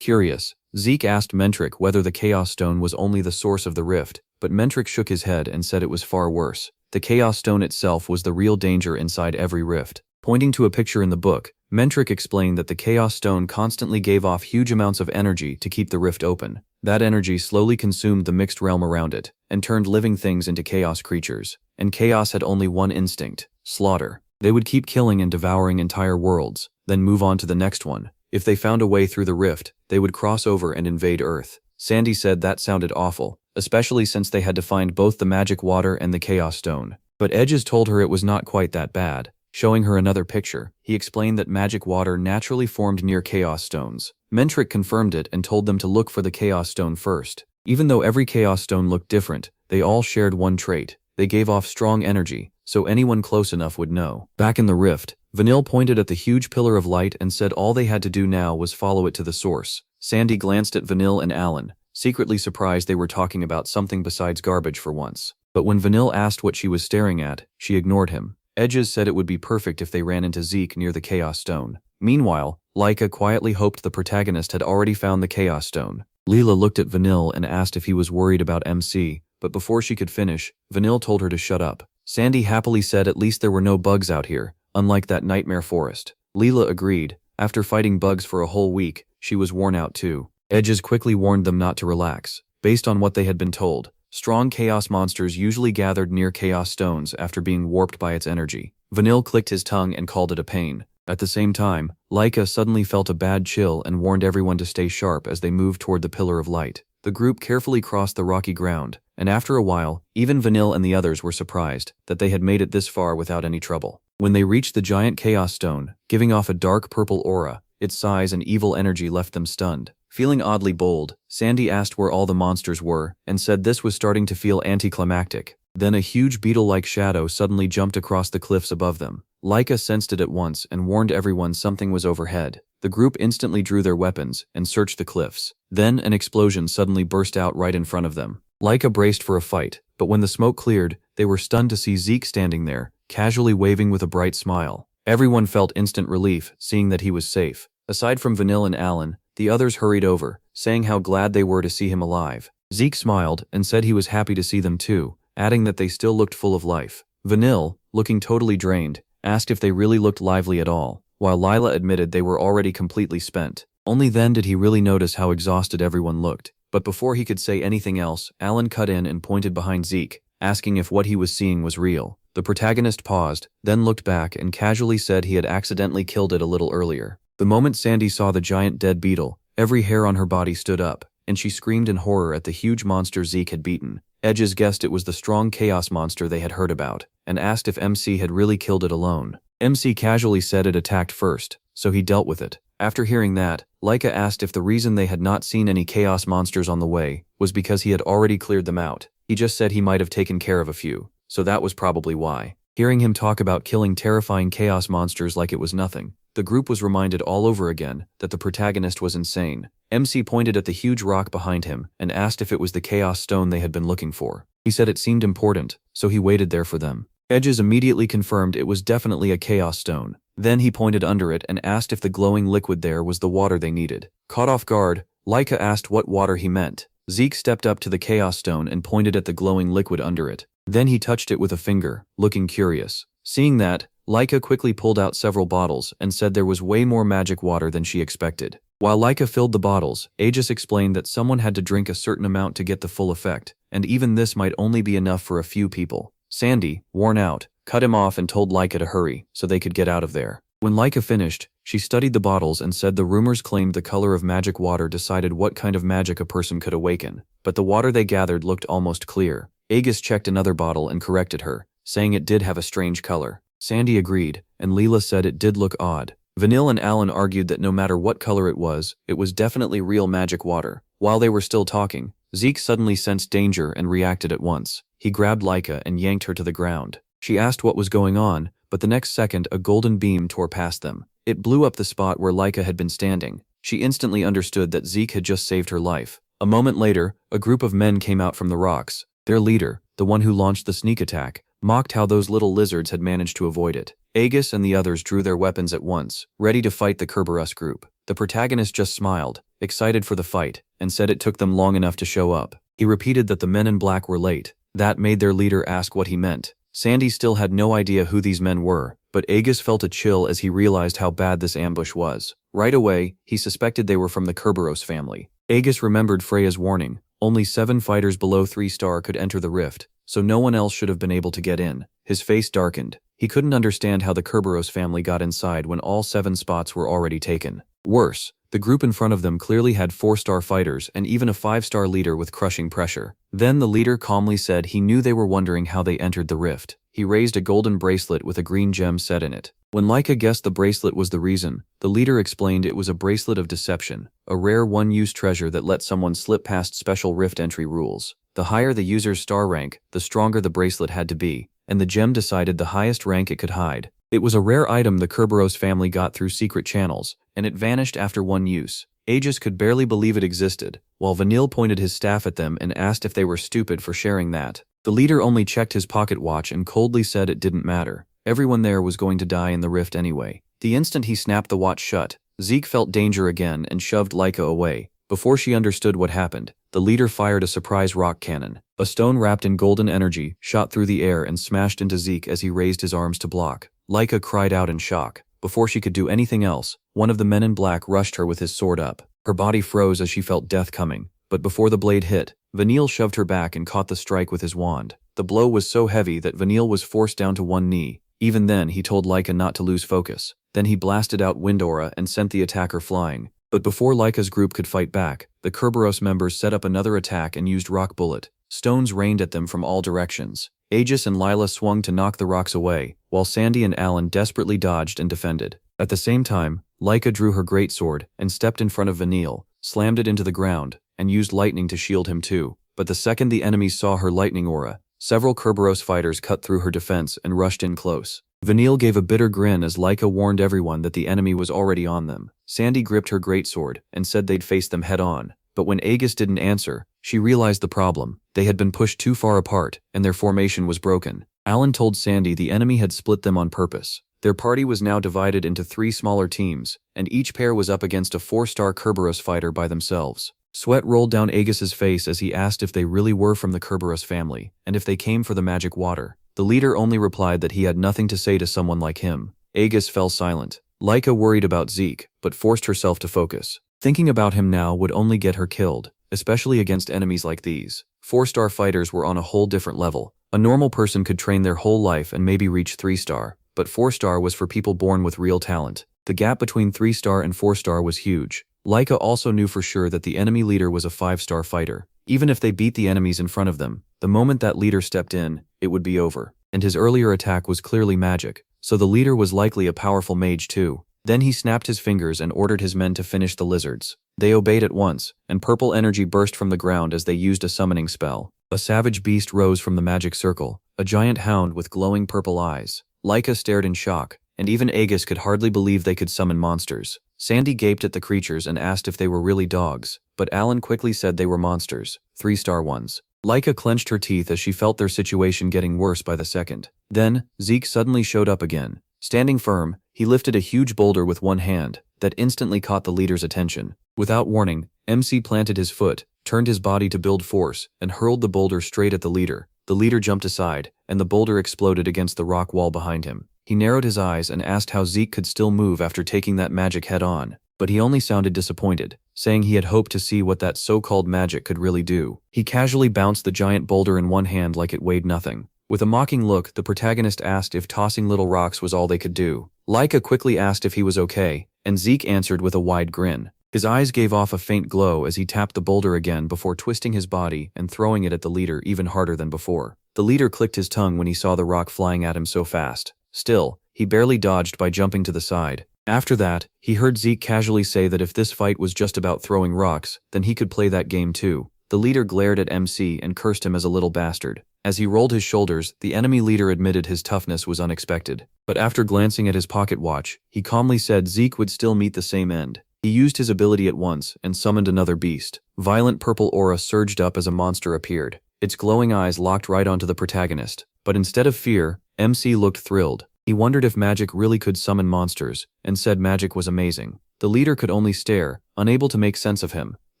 Curious, Zeke asked Mentric whether the Chaos Stone was only the source of the rift, but Mentric shook his head and said it was far worse. The Chaos Stone itself was the real danger inside every rift. Pointing to a picture in the book, Mentric explained that the Chaos Stone constantly gave off huge amounts of energy to keep the rift open. That energy slowly consumed the mixed realm around it, and turned living things into chaos creatures. And chaos had only one instinct: slaughter. They would keep killing and devouring entire worlds, then move on to the next one. If they found a way through the rift, they would cross over and invade Earth. Sandy said that sounded awful, especially since they had to find both the magic water and the Chaos Stone. But Edges told her it was not quite that bad. Showing her another picture, he explained that magic water naturally formed near Chaos Stones. Mentric confirmed it and told them to look for the Chaos Stone first. Even though every Chaos Stone looked different, they all shared one trait: they gave off strong energy, so anyone close enough would know. Back in the rift, Vanille pointed at the huge pillar of light and said all they had to do now was follow it to the source. Sandy glanced at Vanille and Alan, secretly surprised they were talking about something besides garbage for once. But when Vanille asked what she was staring at, she ignored him. Edges said it would be perfect if they ran into Zeke near the Chaos Stone. Meanwhile, Laika quietly hoped the protagonist had already found the Chaos Stone. Leela looked at Vanille and asked if he was worried about MC, but before she could finish, Vanille told her to shut up. Sandy happily said at least there were no bugs out here, unlike that nightmare forest. Leela agreed. After fighting bugs for a whole week, she was worn out too. Edges quickly warned them not to relax. Based on what they had been told, strong chaos monsters usually gathered near Chaos Stones after being warped by its energy. Vanille clicked his tongue and called it a pain. At the same time, Laika suddenly felt a bad chill and warned everyone to stay sharp as they moved toward the pillar of light. The group carefully crossed the rocky ground, and after a while, even Vanille and the others were surprised that they had made it this far without any trouble. When they reached the giant Chaos Stone, giving off a dark purple aura, its size and evil energy left them stunned. Feeling oddly bold, Sandy asked where all the monsters were and said this was starting to feel anticlimactic. Then a huge beetle-like shadow suddenly jumped across the cliffs above them. Laika sensed it at once and warned everyone something was overhead. The group instantly drew their weapons and searched the cliffs. Then an explosion suddenly burst out right in front of them. Laika braced for a fight, but when the smoke cleared, they were stunned to see Zeke standing there, casually waving with a bright smile. Everyone felt instant relief, seeing that he was safe. Aside from Vanille and Alan, the others hurried over, saying how glad they were to see him alive. Zeke smiled and said he was happy to see them too, adding that they still looked full of life. Vanille, looking totally drained, asked if they really looked lively at all, while Lila admitted they were already completely spent. Only then did he really notice how exhausted everyone looked. But before he could say anything else, Alan cut in and pointed behind Zeke, asking if what he was seeing was real. The protagonist paused, then looked back and casually said he had accidentally killed it a little earlier. The moment Sandy saw the giant dead beetle, every hair on her body stood up, and she screamed in horror at the huge monster Zeke had beaten. Edges guessed it was the strong chaos monster they had heard about, and asked if MC had really killed it alone. MC casually said it attacked first, so he dealt with it. After hearing that, Laika asked if the reason they had not seen any chaos monsters on the way was because he had already cleared them out. He just said he might have taken care of a few, so that was probably why. Hearing him talk about killing terrifying chaos monsters like it was nothing, the group was reminded all over again that the protagonist was insane. MC pointed at the huge rock behind him and asked if it was the chaos stone they had been looking for. He said it seemed important, so he waited there for them. Edges immediately confirmed it was definitely a chaos stone. Then he pointed under it and asked if the glowing liquid there was the water they needed. Caught off guard, Laika asked what water he meant. Zeke stepped up to the chaos stone and pointed at the glowing liquid under it. Then he touched it with a finger, looking curious. Seeing that, Laika quickly pulled out several bottles and said there was way more magic water than she expected. While Laika filled the bottles, Aegis explained that someone had to drink a certain amount to get the full effect, and even this might only be enough for a few people. Sandy, worn out, cut him off and told Laika to hurry so they could get out of there. When Laika finished, she studied the bottles and said the rumors claimed the color of magic water decided what kind of magic a person could awaken, but the water they gathered looked almost clear. Aegis checked another bottle and corrected her, saying it did have a strange color. Sandy agreed, and Leela said it did look odd. Vanille and Alan argued that no matter what color it was definitely real magic water. While they were still talking, Zeke suddenly sensed danger and reacted at once. He grabbed Laika and yanked her to the ground. She asked what was going on, but the next second a golden beam tore past them. It blew up the spot where Laika had been standing. She instantly understood that Zeke had just saved her life. A moment later, a group of men came out from the rocks. Their leader, the one who launched the sneak attack, mocked how those little lizards had managed to avoid it. Aegis and the others drew their weapons at once, ready to fight the Kerberos group. The protagonist just smiled, excited for the fight, and said it took them long enough to show up. He repeated that the men in black were late. That made their leader ask what he meant. Sandy still had no idea who these men were, but Aegis felt a chill as he realized how bad this ambush was. Right away, he suspected they were from the Kerberos family. Aegis remembered Freya's warning. Only 7 fighters below 3-star could enter the rift, so no one else should have been able to get in. His face darkened. He couldn't understand how the Kerberos family got inside when all 7 spots were already taken. Worse, the group in front of them clearly had 4-star fighters and even a 5-star leader with crushing pressure. Then the leader calmly said he knew they were wondering how they entered the rift. He raised a golden bracelet with a green gem set in it. When Laika guessed the bracelet was the reason, the leader explained it was a bracelet of deception, a rare one-use treasure that let someone slip past special rift entry rules. The higher the user's star rank, the stronger the bracelet had to be, and the gem decided the highest rank it could hide. It was a rare item the Kerberos family got through secret channels, and it vanished after one use. Aegis could barely believe it existed, while Vanille pointed his staff at them and asked if they were stupid for sharing that. The leader only checked his pocket watch and coldly said it didn't matter. Everyone there was going to die in the rift anyway. The instant he snapped the watch shut, Zeke felt danger again and shoved Laika away. Before she understood what happened, the leader fired a surprise rock cannon. A stone wrapped in golden energy shot through the air and smashed into Zeke as he raised his arms to block. Laika cried out in shock. Before she could do anything else, one of the men in black rushed her with his sword up. Her body froze as she felt death coming, but before the blade hit, Vanille shoved her back and caught the strike with his wand. The blow was so heavy that Vanille was forced down to one knee. Even then, he told Laika not to lose focus. Then he blasted out Wind Aura and sent the attacker flying. But before Laika's group could fight back, the Kerberos members set up another attack and used Rock Bullet. Stones rained at them from all directions. Aegis and Lila swung to knock the rocks away, while Sandy and Alan desperately dodged and defended. At the same time, Laika drew her greatsword and stepped in front of Vanille, slammed it into the ground, and used lightning to shield him too. But the second the enemies saw her lightning aura, several Kerberos fighters cut through her defense and rushed in close. Vanille gave a bitter grin as Laika warned everyone that the enemy was already on them. Sandy gripped her greatsword and said they'd face them head-on. But when Aegis didn't answer, she realized the problem. They had been pushed too far apart, and their formation was broken. Alan told Sandy the enemy had split them on purpose. Their party was now divided into 3 smaller teams, and each pair was up against a 4-star Kerberos fighter by themselves. Sweat rolled down Aegis's face as he asked if they really were from the Kerberos family, and if they came for the magic water. The leader only replied that he had nothing to say to someone like him. Aegis fell silent. Laika worried about Zeke, but forced herself to focus. Thinking about him now would only get her killed, especially against enemies like these. 4-star fighters were on a whole different level. A normal person could train their whole life and maybe reach 3-star, but 4-star was for people born with real talent. The gap between 3-star and 4-star was huge. Laika also knew for sure that the enemy leader was a 5-star fighter. Even if they beat the enemies in front of them, the moment that leader stepped in, it would be over. And his earlier attack was clearly magic, so the leader was likely a powerful mage too. Then he snapped his fingers and ordered his men to finish the lizards. They obeyed at once, and purple energy burst from the ground as they used a summoning spell. A savage beast rose from the magic circle, a giant hound with glowing purple eyes. Laika stared in shock, and even Aegis could hardly believe they could summon monsters. Sandy gaped at the creatures and asked if they were really dogs, but Alan quickly said they were monsters, 3-star ones. Laika clenched her teeth as she felt their situation getting worse by the second. Then, Zeke suddenly showed up again. Standing firm, he lifted a huge boulder with one hand that instantly caught the leader's attention. Without warning, MC planted his foot, turned his body to build force, and hurled the boulder straight at the leader. The leader jumped aside, and the boulder exploded against the rock wall behind him. He narrowed his eyes and asked how Zeke could still move after taking that magic head-on, but he only sounded disappointed, saying he had hoped to see what that so-called magic could really do. He casually bounced the giant boulder in one hand like it weighed nothing. With a mocking look, the protagonist asked if tossing little rocks was all they could do. Laika quickly asked if he was okay, and Zeke answered with a wide grin. His eyes gave off a faint glow as he tapped the boulder again before twisting his body and throwing it at the leader even harder than before. The leader clicked his tongue when he saw the rock flying at him so fast. Still, he barely dodged by jumping to the side. After that, he heard Zeke casually say that if this fight was just about throwing rocks, then he could play that game too. The leader glared at MC and cursed him as a little bastard. As he rolled his shoulders, the enemy leader admitted his toughness was unexpected. But after glancing at his pocket watch, he calmly said Zeke would still meet the same end. He used his ability at once and summoned another beast. Violent purple aura surged up as a monster appeared. Its glowing eyes locked right onto the protagonist. But instead of fear, MC looked thrilled. He wondered if magic really could summon monsters, and said magic was amazing. The leader could only stare, unable to make sense of him.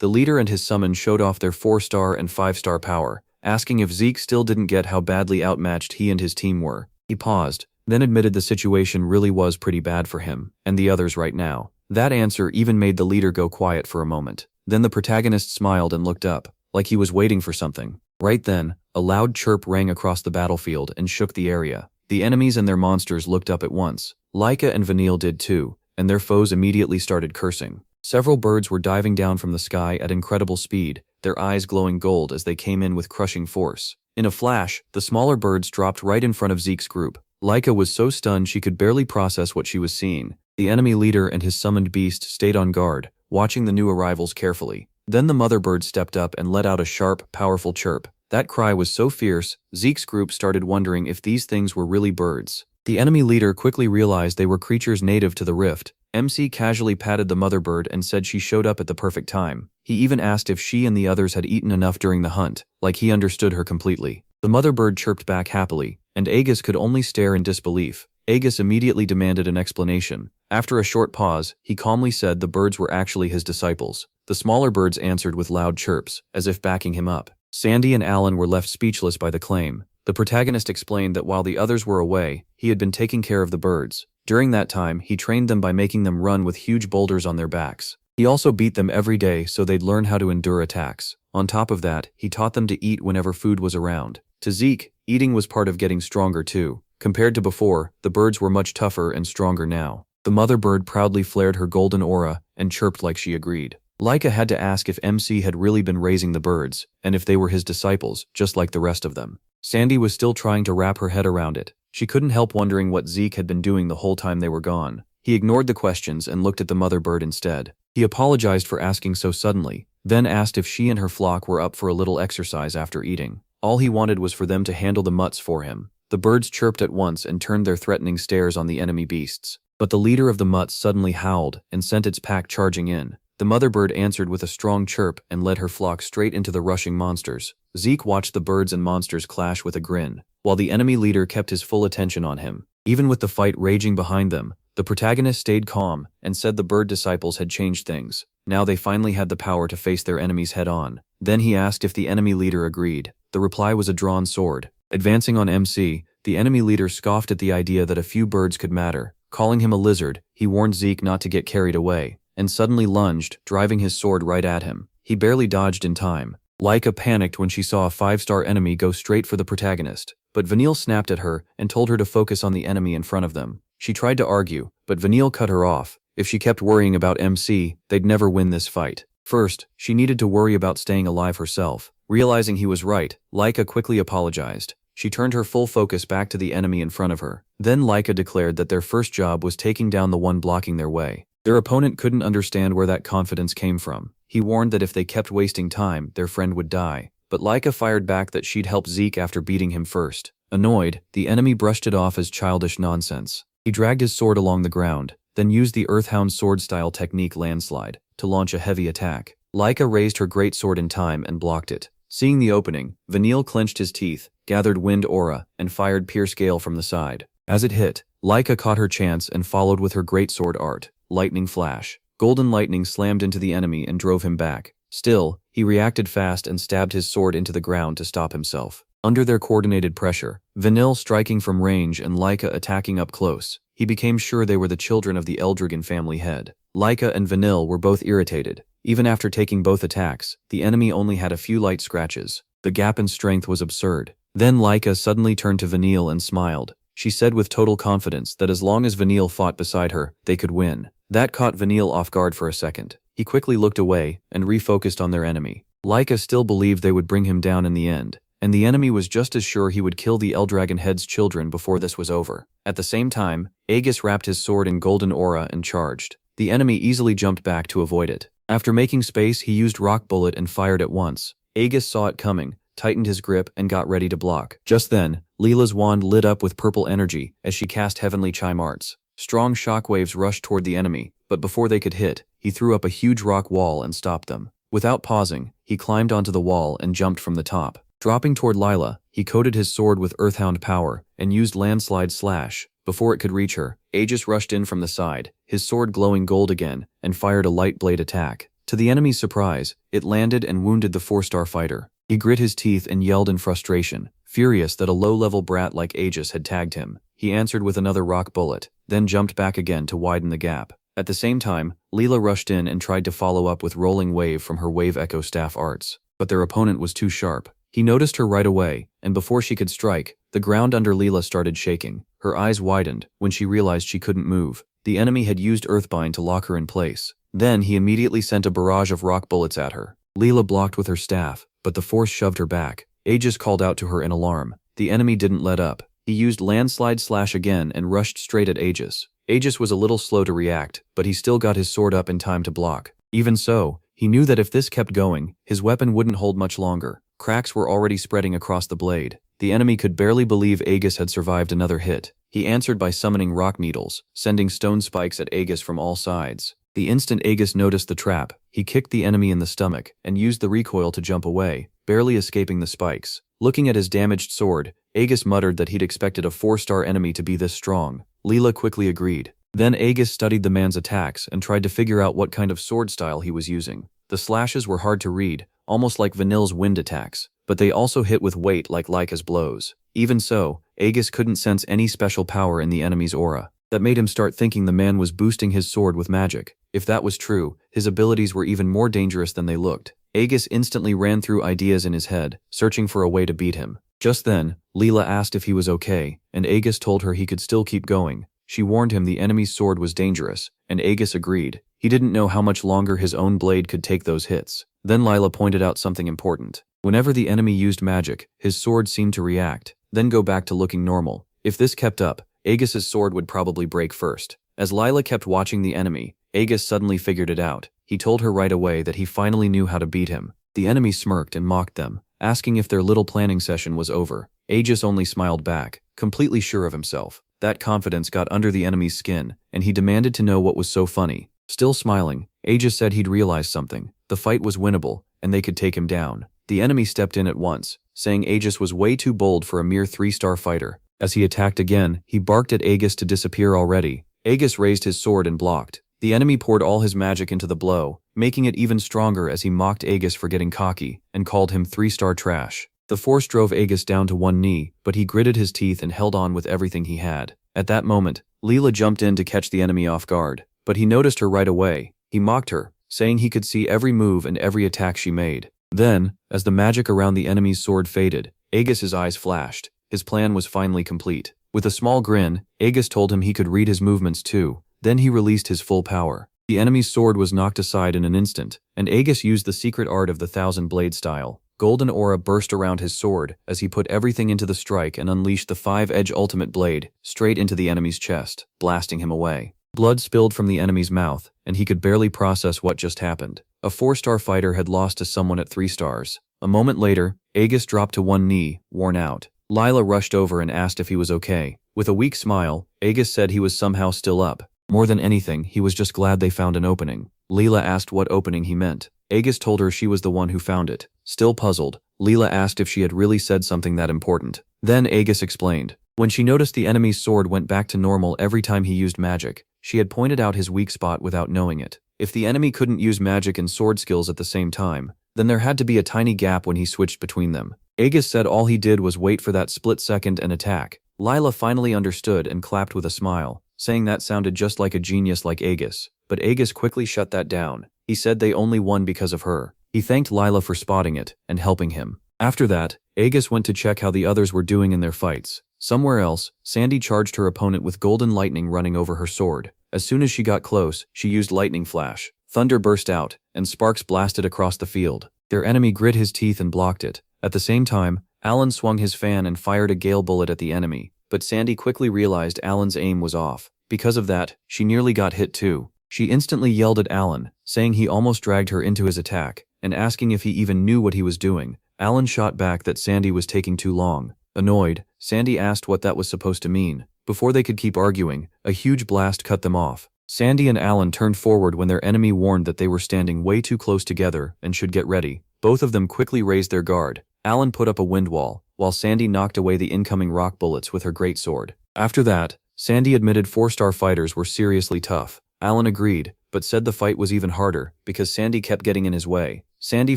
The leader and his summon showed off their 4-star and 5-star power, asking if Zeke still didn't get how badly outmatched he and his team were. He paused, then admitted the situation really was pretty bad for him, and the others right now. That answer even made the leader go quiet for a moment. Then the protagonist smiled and looked up, like he was waiting for something. Right then, a loud chirp rang across the battlefield and shook the area. The enemies and their monsters looked up at once. Laika and Vanille did too, and their foes immediately started cursing. Several birds were diving down from the sky at incredible speed, their eyes glowing gold as they came in with crushing force. In a flash, the smaller birds dropped right in front of Zeke's group. Laika was so stunned she could barely process what she was seeing. The enemy leader and his summoned beast stayed on guard, watching the new arrivals carefully. Then the mother bird stepped up and let out a sharp, powerful chirp. That cry was so fierce, Zeke's group started wondering if these things were really birds. The enemy leader quickly realized they were creatures native to the rift. MC casually patted the mother bird and said she showed up at the perfect time. He even asked if she and the others had eaten enough during the hunt, like he understood her completely. The mother bird chirped back happily, and Aegis could only stare in disbelief. Aegis immediately demanded an explanation. After a short pause, he calmly said the birds were actually his disciples. The smaller birds answered with loud chirps, as if backing him up. Sandy and Alan were left speechless by the claim. The protagonist explained that while the others were away, he had been taking care of the birds. During that time, he trained them by making them run with huge boulders on their backs. He also beat them every day so they'd learn how to endure attacks. On top of that, he taught them to eat whenever food was around. To Zeke, eating was part of getting stronger too. Compared to before, the birds were much tougher and stronger now. The mother bird proudly flared her golden aura and chirped like she agreed. Laika had to ask if MC had really been raising the birds, and if they were his disciples, just like the rest of them. Sandy was still trying to wrap her head around it. She couldn't help wondering what Zeke had been doing the whole time they were gone. He ignored the questions and looked at the mother bird instead. He apologized for asking so suddenly, then asked if she and her flock were up for a little exercise after eating. All he wanted was for them to handle the mutts for him. The birds chirped at once and turned their threatening stares on the enemy beasts. But the leader of the mutts suddenly howled and sent its pack charging in. The mother bird answered with a strong chirp and led her flock straight into the rushing monsters. Zeke watched the birds and monsters clash with a grin, while the enemy leader kept his full attention on him. Even with the fight raging behind them, the protagonist stayed calm and said the bird disciples had changed things. Now they finally had the power to face their enemies head-on. Then he asked if the enemy leader agreed. The reply was a drawn sword. Advancing on MC, the enemy leader scoffed at the idea that a few birds could matter. Calling him a lizard, he warned Zeke not to get carried away, and suddenly lunged, driving his sword right at him. He barely dodged in time. Laika panicked when she saw a 5-star enemy go straight for the protagonist, but Vanille snapped at her and told her to focus on the enemy in front of them. She tried to argue, but Vanille cut her off. If she kept worrying about MC, they'd never win this fight. First, she needed to worry about staying alive herself. Realizing he was right, Laika quickly apologized. She turned her full focus back to the enemy in front of her. Then Laika declared that their first job was taking down the one blocking their way. Their opponent couldn't understand where that confidence came from. He warned that if they kept wasting time, their friend would die. But Laika fired back that she'd help Zeke after beating him first. Annoyed, the enemy brushed it off as childish nonsense. He dragged his sword along the ground, then used the Earthhound sword-style technique landslide to launch a heavy attack. Laika raised her great sword in time and blocked it. Seeing the opening, Vanille clenched his teeth, gathered wind aura, and fired Pierce Gale from the side. As it hit, Laika caught her chance and followed with her great sword art, Lightning Flash. Golden lightning slammed into the enemy and drove him back. Still, he reacted fast and stabbed his sword into the ground to stop himself. Under their coordinated pressure, Vanille striking from range and Laika attacking up close, he became sure they were the children of the Eldrigan family head. Laika and Vanille were both irritated. Even after taking both attacks, the enemy only had a few light scratches. The gap in strength was absurd. Then Laika suddenly turned to Vanille and smiled. She said with total confidence that as long as Vanille fought beside her, they could win. That caught Vanille off guard for a second. He quickly looked away and refocused on their enemy. Laika still believed they would bring him down in the end, and the enemy was just as sure he would kill the Eldragon Head's children before this was over. At the same time, Aegis wrapped his sword in golden aura and charged. The enemy easily jumped back to avoid it. After making space, he used Rock Bullet and fired at once. Aegis saw it coming, tightened his grip, and got ready to block. Just then, Leela's wand lit up with purple energy as she cast Heavenly Chime Arts. Strong shockwaves rushed toward the enemy, but before they could hit, he threw up a huge rock wall and stopped them. Without pausing, he climbed onto the wall and jumped from the top. Dropping toward Lila, he coated his sword with Earthhound power and used Landslide Slash. Before it could reach her, Aegis rushed in from the side, his sword glowing gold again, and fired a light blade attack. To the enemy's surprise, it landed and wounded the 4-star fighter. He grit his teeth and yelled in frustration, furious that a low-level brat like Aegis had tagged him. He answered with another rock bullet, then jumped back again to widen the gap. At the same time, Leela rushed in and tried to follow up with Rolling Wave from her Wave Echo Staff arts, but their opponent was too sharp. He noticed her right away, and before she could strike, the ground under Leela started shaking. Her eyes widened when she realized she couldn't move. The enemy had used Earthbind to lock her in place. Then he immediately sent a barrage of rock bullets at her. Leela blocked with her staff, but the force shoved her back. Aegis called out to her in alarm. The enemy didn't let up. He used Landslide Slash again and rushed straight at Aegis. Aegis was a little slow to react, but he still got his sword up in time to block. Even so, he knew that if this kept going, his weapon wouldn't hold much longer. Cracks were already spreading across the blade. The enemy could barely believe Aegis had survived another hit. He answered by summoning rock needles, sending stone spikes at Aegis from all sides. The instant Aegis noticed the trap, he kicked the enemy in the stomach and used the recoil to jump away, barely escaping the spikes. Looking at his damaged sword, Aegis muttered that he'd expected a 4-star enemy to be this strong. Leela quickly agreed. Then Aegis studied the man's attacks and tried to figure out what kind of sword style he was using. The slashes were hard to read, almost like Vanille's wind attacks, but they also hit with weight like Laika's blows. Even so, Aegis couldn't sense any special power in the enemy's aura. That made him start thinking the man was boosting his sword with magic. If that was true, his abilities were even more dangerous than they looked. Aegis instantly ran through ideas in his head, searching for a way to beat him. Just then, Leela asked if he was okay, and Aegis told her he could still keep going. She warned him the enemy's sword was dangerous, and Aegis agreed. He didn't know how much longer his own blade could take those hits. Then Lila pointed out something important. Whenever the enemy used magic, his sword seemed to react, then go back to looking normal. If this kept up, Aegis's sword would probably break first. As Lila kept watching the enemy, Aegis suddenly figured it out. He told her right away that he finally knew how to beat him. The enemy smirked and mocked them, asking if their little planning session was over. Aegis only smiled back, completely sure of himself. That confidence got under the enemy's skin, and he demanded to know what was so funny. Still smiling, Aegis said he'd realized something. The fight was winnable, and they could take him down. The enemy stepped in at once, saying Aegis was way too bold for a mere 3-star fighter. As he attacked again, he barked at Aegis to disappear already. Aegis raised his sword and blocked. The enemy poured all his magic into the blow, making it even stronger as he mocked Aegis for getting cocky and called him 3-star trash. The force drove Aegis down to one knee, but he gritted his teeth and held on with everything he had. At that moment, Leela jumped in to catch the enemy off guard, but he noticed her right away. He mocked her, saying he could see every move and every attack she made. Then, as the magic around the enemy's sword faded, Aegis's eyes flashed. His plan was finally complete. With a small grin, Aegis told him he could read his movements too. Then he released his full power. The enemy's sword was knocked aside in an instant, and Aegis used the secret art of the 1,000-blade style. Golden aura burst around his sword as he put everything into the strike and unleashed the 5-edge ultimate blade straight into the enemy's chest, blasting him away. Blood spilled from the enemy's mouth, and he could barely process what just happened. A 4-star fighter had lost to someone at 3 stars. A moment later, Aegis dropped to one knee, worn out. Lila rushed over and asked if he was okay. With a weak smile, Aegis said he was somehow still up. More than anything, he was just glad they found an opening. Leela asked what opening he meant. Aegis told her she was the one who found it. Still puzzled, Leela asked if she had really said something that important. Then Aegis explained. When she noticed the enemy's sword went back to normal every time he used magic, she had pointed out his weak spot without knowing it. If the enemy couldn't use magic and sword skills at the same time, then there had to be a tiny gap when he switched between them. Aegis said all he did was wait for that split second and attack. Lila finally understood and clapped with a smile, saying that sounded just like a genius like Aegis. But Aegis quickly shut that down. He said they only won because of her. He thanked Lila for spotting it and helping him. After that, Aegis went to check how the others were doing in their fights. Somewhere else, Sandy charged her opponent with golden lightning running over her sword. As soon as she got close, she used lightning flash. Thunder burst out, and sparks blasted across the field. Their enemy grit his teeth and blocked it. At the same time, Alan swung his fan and fired a gale bullet at the enemy, but Sandy quickly realized Alan's aim was off. Because of that, she nearly got hit too. She instantly yelled at Alan, saying he almost dragged her into his attack, and asking if he even knew what he was doing. Alan shot back that Sandy was taking too long. Annoyed, Sandy asked what that was supposed to mean. Before they could keep arguing, a huge blast cut them off. Sandy and Alan turned forward when their enemy warned that they were standing way too close together and should get ready. Both of them quickly raised their guard. Alan put up a wind wall, while Sandy knocked away the incoming rock bullets with her greatsword. After that, Sandy admitted 4-star fighters were seriously tough. Alan agreed, but said the fight was even harder because Sandy kept getting in his way. Sandy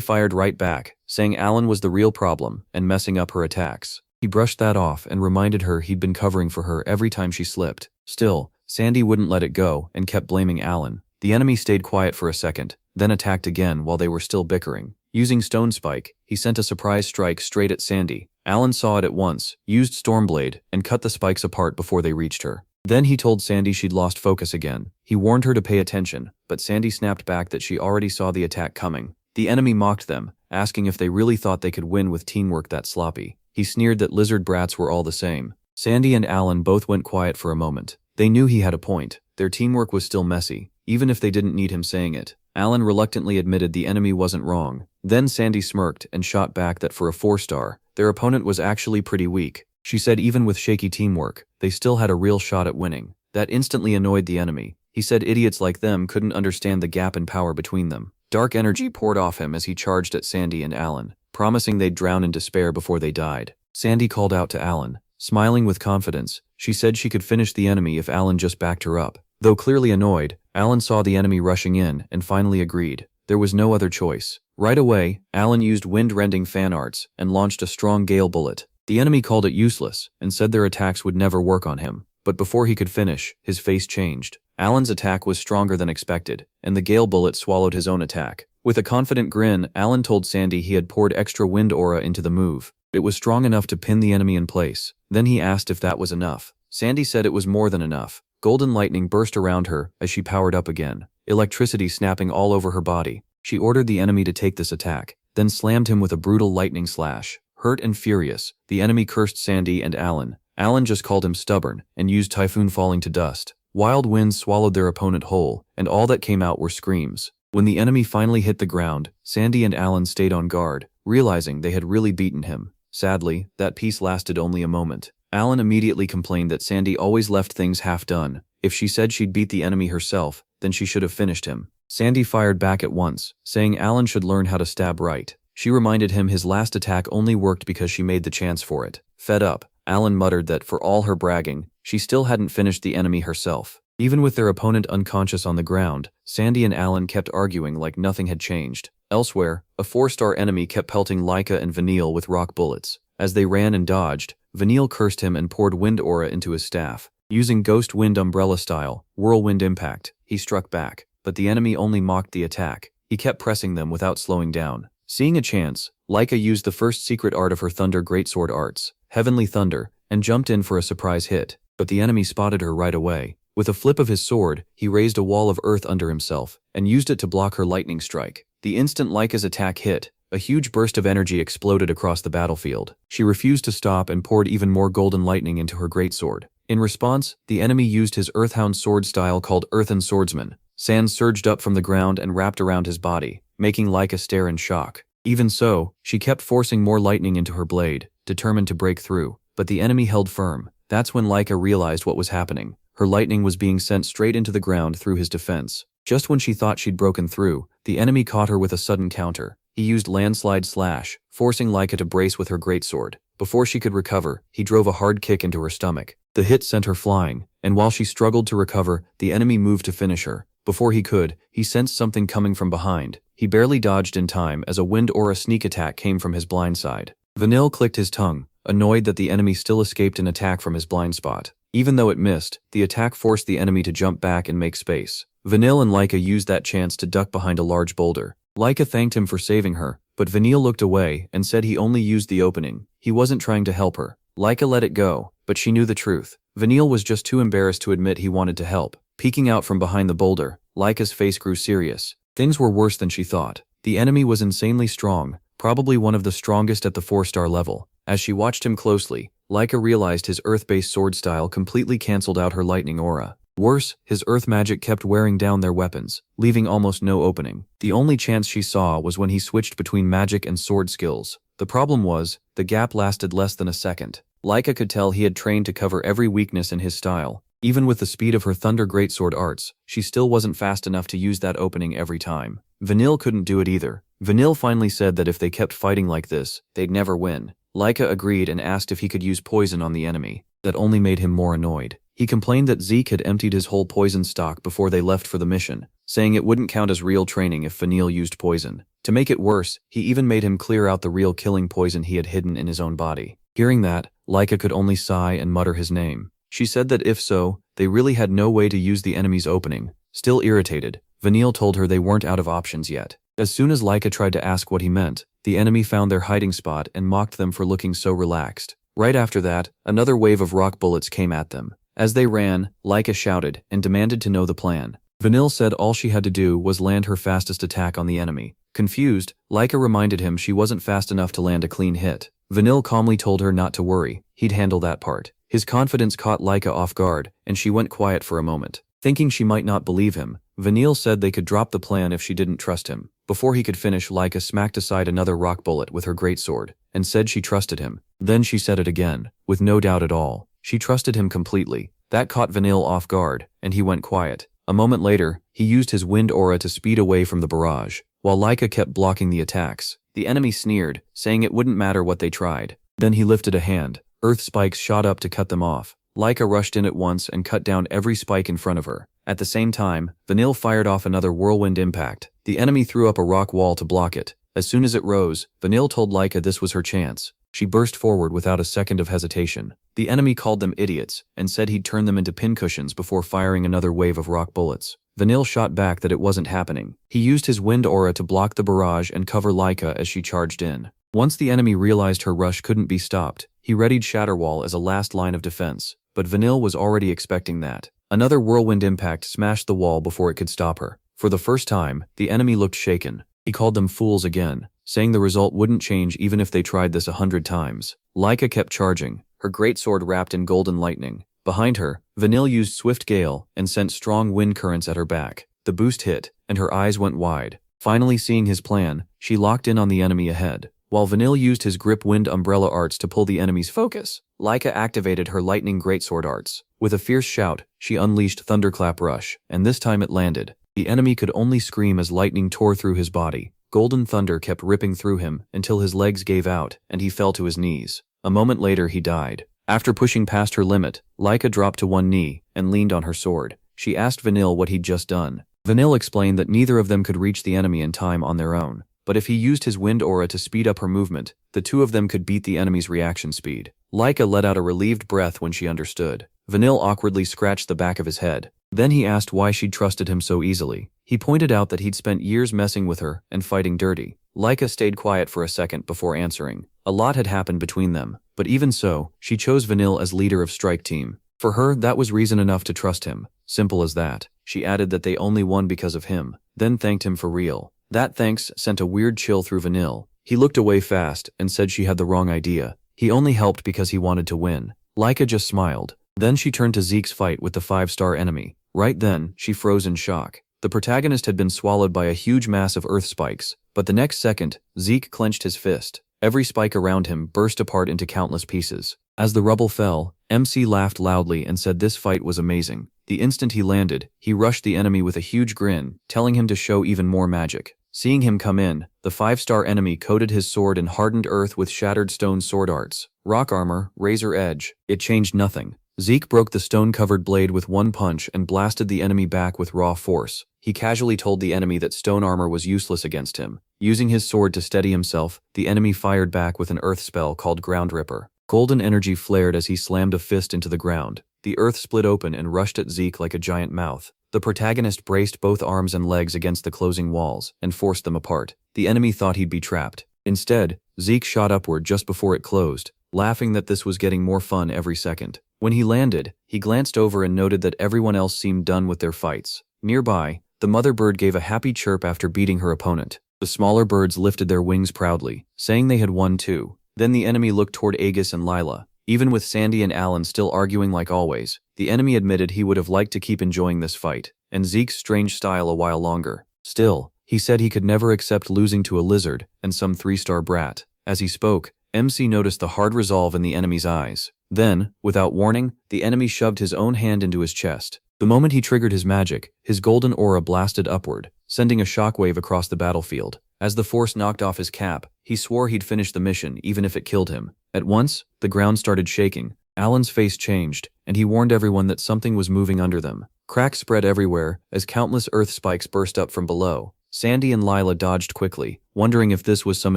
fired right back, saying Alan was the real problem and messing up her attacks. He brushed that off and reminded her he'd been covering for her every time she slipped. Still, Sandy wouldn't let it go and kept blaming Alan. The enemy stayed quiet for a second, then attacked again while they were still bickering. Using Stone Spike, he sent a surprise strike straight at Sandy. Alan saw it at once, used Stormblade, and cut the spikes apart before they reached her. Then he told Sandy she'd lost focus again. He warned her to pay attention, but Sandy snapped back that she already saw the attack coming. The enemy mocked them, asking if they really thought they could win with teamwork that sloppy. He sneered that lizard brats were all the same. Sandy and Alan both went quiet for a moment. They knew he had a point. Their teamwork was still messy, even if they didn't need him saying it. Alan reluctantly admitted the enemy wasn't wrong. Then Sandy smirked and shot back that for a 4-star, their opponent was actually pretty weak. She said even with shaky teamwork, they still had a real shot at winning. That instantly annoyed the enemy. He said idiots like them couldn't understand the gap in power between them. Dark energy poured off him as he charged at Sandy and Alan, promising they'd drown in despair before they died. Sandy called out to Alan. Smiling with confidence, she said she could finish the enemy if Alan just backed her up. Though clearly annoyed, Alan saw the enemy rushing in and finally agreed. There was no other choice. Right away, Alan used wind-rending fan arts and launched a strong gale bullet. The enemy called it useless and said their attacks would never work on him. But before he could finish, his face changed. Alan's attack was stronger than expected, and the gale bullet swallowed his own attack. With a confident grin, Alan told Sandy he had poured extra wind aura into the move. It was strong enough to pin the enemy in place. Then he asked if that was enough. Sandy said it was more than enough. Golden lightning burst around her as she powered up again, electricity snapping all over her body. She ordered the enemy to take this attack, then slammed him with a brutal lightning slash. Hurt and furious, the enemy cursed Sandy and Alan. Alan just called him stubborn and used Typhoon falling to dust. Wild winds swallowed their opponent whole, and all that came out were screams. When the enemy finally hit the ground, Sandy and Alan stayed on guard, realizing they had really beaten him. Sadly, that peace lasted only a moment. Alan immediately complained that Sandy always left things half done. If she said she'd beat the enemy herself, then she should have finished him. Sandy fired back at once, saying Alan should learn how to stab right. She reminded him his last attack only worked because she made the chance for it. Fed up, Alan muttered that for all her bragging, she still hadn't finished the enemy herself. Even with their opponent unconscious on the ground, Sandy and Alan kept arguing like nothing had changed. Elsewhere, a 4-star enemy kept pelting Laika and Vanille with rock bullets. As they ran and dodged, Vanille cursed him and poured wind aura into his staff. Using Ghost Wind Umbrella style, Whirlwind Impact, he struck back, but the enemy only mocked the attack. He kept pressing them without slowing down. Seeing a chance, Laika used the first secret art of her Thunder Greatsword arts, Heavenly Thunder, and jumped in for a surprise hit, but the enemy spotted her right away. With a flip of his sword, he raised a wall of earth under himself and used it to block her lightning strike. The instant Laika's attack hit, a huge burst of energy exploded across the battlefield. She refused to stop and poured even more golden lightning into her greatsword. In response, the enemy used his Earthhound sword style called Earthen Swordsman. Sand surged up from the ground and wrapped around his body, making Laika stare in shock. Even so, she kept forcing more lightning into her blade, determined to break through. But the enemy held firm. That's when Laika realized what was happening. Her lightning was being sent straight into the ground through his defense. Just when she thought she'd broken through, the enemy caught her with a sudden counter. He used Landslide Slash, forcing Laika to brace with her greatsword. Before she could recover, he drove a hard kick into her stomach. The hit sent her flying, and while she struggled to recover, the enemy moved to finish her. Before he could, he sensed something coming from behind. He barely dodged in time as a wind aura sneak attack came from his blind side. Vanille clicked his tongue, annoyed that the enemy still escaped an attack from his blind spot. Even though it missed, the attack forced the enemy to jump back and make space. Vanille and Laika used that chance to duck behind a large boulder. Laika thanked him for saving her, but Vanille looked away and said he only used the opening. He wasn't trying to help her. Laika let it go, but she knew the truth. Vanille was just too embarrassed to admit he wanted to help. Peeking out from behind the boulder, Laika's face grew serious. Things were worse than she thought. The enemy was insanely strong, probably one of the strongest at the 4-star level. As she watched him closely, Laika realized his earth-based sword style completely cancelled out her lightning aura. Worse, his earth magic kept wearing down their weapons, leaving almost no opening. The only chance she saw was when he switched between magic and sword skills. The problem was, the gap lasted less than a second. Laika could tell he had trained to cover every weakness in his style. Even with the speed of her Thunder Greatsword arts, she still wasn't fast enough to use that opening every time. Vanille couldn't do it either. Vanille finally said that if they kept fighting like this, they'd never win. Laika agreed and asked if he could use poison on the enemy. That only made him more annoyed. He complained that Zeke had emptied his whole poison stock before they left for the mission, saying it wouldn't count as real training if Vanille used poison. To make it worse, he even made him clear out the real killing poison he had hidden in his own body. Hearing that, Laika could only sigh and mutter his name. She said that if so, they really had no way to use the enemy's opening. Still irritated, Vanille told her they weren't out of options yet. As soon as Laika tried to ask what he meant, the enemy found their hiding spot and mocked them for looking so relaxed. Right after that, another wave of rock bullets came at them. As they ran, Laika shouted and demanded to know the plan. Vanille said all she had to do was land her fastest attack on the enemy. Confused, Laika reminded him she wasn't fast enough to land a clean hit. Vanille calmly told her not to worry, he'd handle that part. His confidence caught Laika off guard, and she went quiet for a moment. Thinking she might not believe him, Vanille said they could drop the plan if she didn't trust him. Before he could finish, Laika smacked aside another rock bullet with her greatsword, and said she trusted him. Then she said it again, with no doubt at all. She trusted him completely. That caught Vanille off guard, and he went quiet. A moment later, he used his wind aura to speed away from the barrage, while Laika kept blocking the attacks. The enemy sneered, saying it wouldn't matter what they tried. Then he lifted a hand. Earth spikes shot up to cut them off. Laika rushed in at once and cut down every spike in front of her. At the same time, Vanille fired off another whirlwind impact. The enemy threw up a rock wall to block it. As soon as it rose, Vanille told Laika this was her chance. She burst forward without a second of hesitation. The enemy called them idiots, and said he'd turn them into pincushions before firing another wave of rock bullets. Vanille shot back that it wasn't happening. He used his wind aura to block the barrage and cover Laika as she charged in. Once the enemy realized her rush couldn't be stopped, he readied Shatterwall as a last line of defense. But Vanille was already expecting that. Another whirlwind impact smashed the wall before it could stop her. For the first time, the enemy looked shaken. He called them fools again, saying the result wouldn't change even if they tried this 100 times. Laika kept charging, her greatsword wrapped in golden lightning. Behind her, Vanille used Swift Gale and sent strong wind currents at her back. The boost hit, and her eyes went wide. Finally seeing his plan, she locked in on the enemy ahead. While Vanille used his Grip Wind Umbrella arts to pull the enemy's focus, Laika activated her Lightning Greatsword arts. With a fierce shout, she unleashed Thunderclap Rush, and this time it landed. The enemy could only scream as lightning tore through his body. Golden thunder kept ripping through him until his legs gave out and he fell to his knees. A moment later he died. After pushing past her limit, Laika dropped to one knee and leaned on her sword. She asked Vanille what he'd just done. Vanille explained that neither of them could reach the enemy in time on their own. But if he used his wind aura to speed up her movement, the two of them could beat the enemy's reaction speed. Laika let out a relieved breath when she understood. Vanille awkwardly scratched the back of his head. Then he asked why she'd trusted him so easily. He pointed out that he'd spent years messing with her and fighting dirty. Laika stayed quiet for a second before answering. A lot had happened between them, but even so, she chose Vanille as leader of Strike Team. For her, that was reason enough to trust him. Simple as that. She added that they only won because of him, then thanked him for real. That thanks sent a weird chill through Vanille. He looked away fast and said she had the wrong idea. He only helped because he wanted to win. Laika just smiled. Then she turned to Zeke's fight with the 5-star enemy. Right then, she froze in shock. The protagonist had been swallowed by a huge mass of earth spikes, but the next second, Zeke clenched his fist. Every spike around him burst apart into countless pieces. As the rubble fell, MC laughed loudly and said this fight was amazing. The instant he landed, he rushed the enemy with a huge grin, telling him to show even more magic. Seeing him come in, the 5-star enemy coated his sword in hardened earth with shattered stone sword arts. Rock armor, razor edge. It changed nothing. Zeke broke the stone-covered blade with one punch and blasted the enemy back with raw force. He casually told the enemy that stone armor was useless against him. Using his sword to steady himself, the enemy fired back with an earth spell called Ground Ripper. Golden energy flared as he slammed a fist into the ground. The earth split open and rushed at Zeke like a giant mouth. The protagonist braced both arms and legs against the closing walls and forced them apart. The enemy thought he'd be trapped. Instead, Zeke shot upward just before it closed, laughing that this was getting more fun every second. When he landed, he glanced over and noted that everyone else seemed done with their fights. Nearby, the mother bird gave a happy chirp after beating her opponent. The smaller birds lifted their wings proudly, saying they had won too. Then the enemy looked toward Aegis and Lila. Even with Sandy and Alan still arguing like always, the enemy admitted he would have liked to keep enjoying this fight, and Zeke's strange style a while longer. Still, he said he could never accept losing to a lizard and some 3-star brat. As he spoke, MC noticed the hard resolve in the enemy's eyes. Then, without warning, the enemy shoved his own hand into his chest. The moment he triggered his magic, his golden aura blasted upward, sending a shockwave across the battlefield. As the force knocked off his cap, he swore he'd finish the mission even if it killed him. At once, the ground started shaking. Alan's face changed, and he warned everyone that something was moving under them. Cracks spread everywhere as countless earth spikes burst up from below. Sandy and Lila dodged quickly, wondering if this was some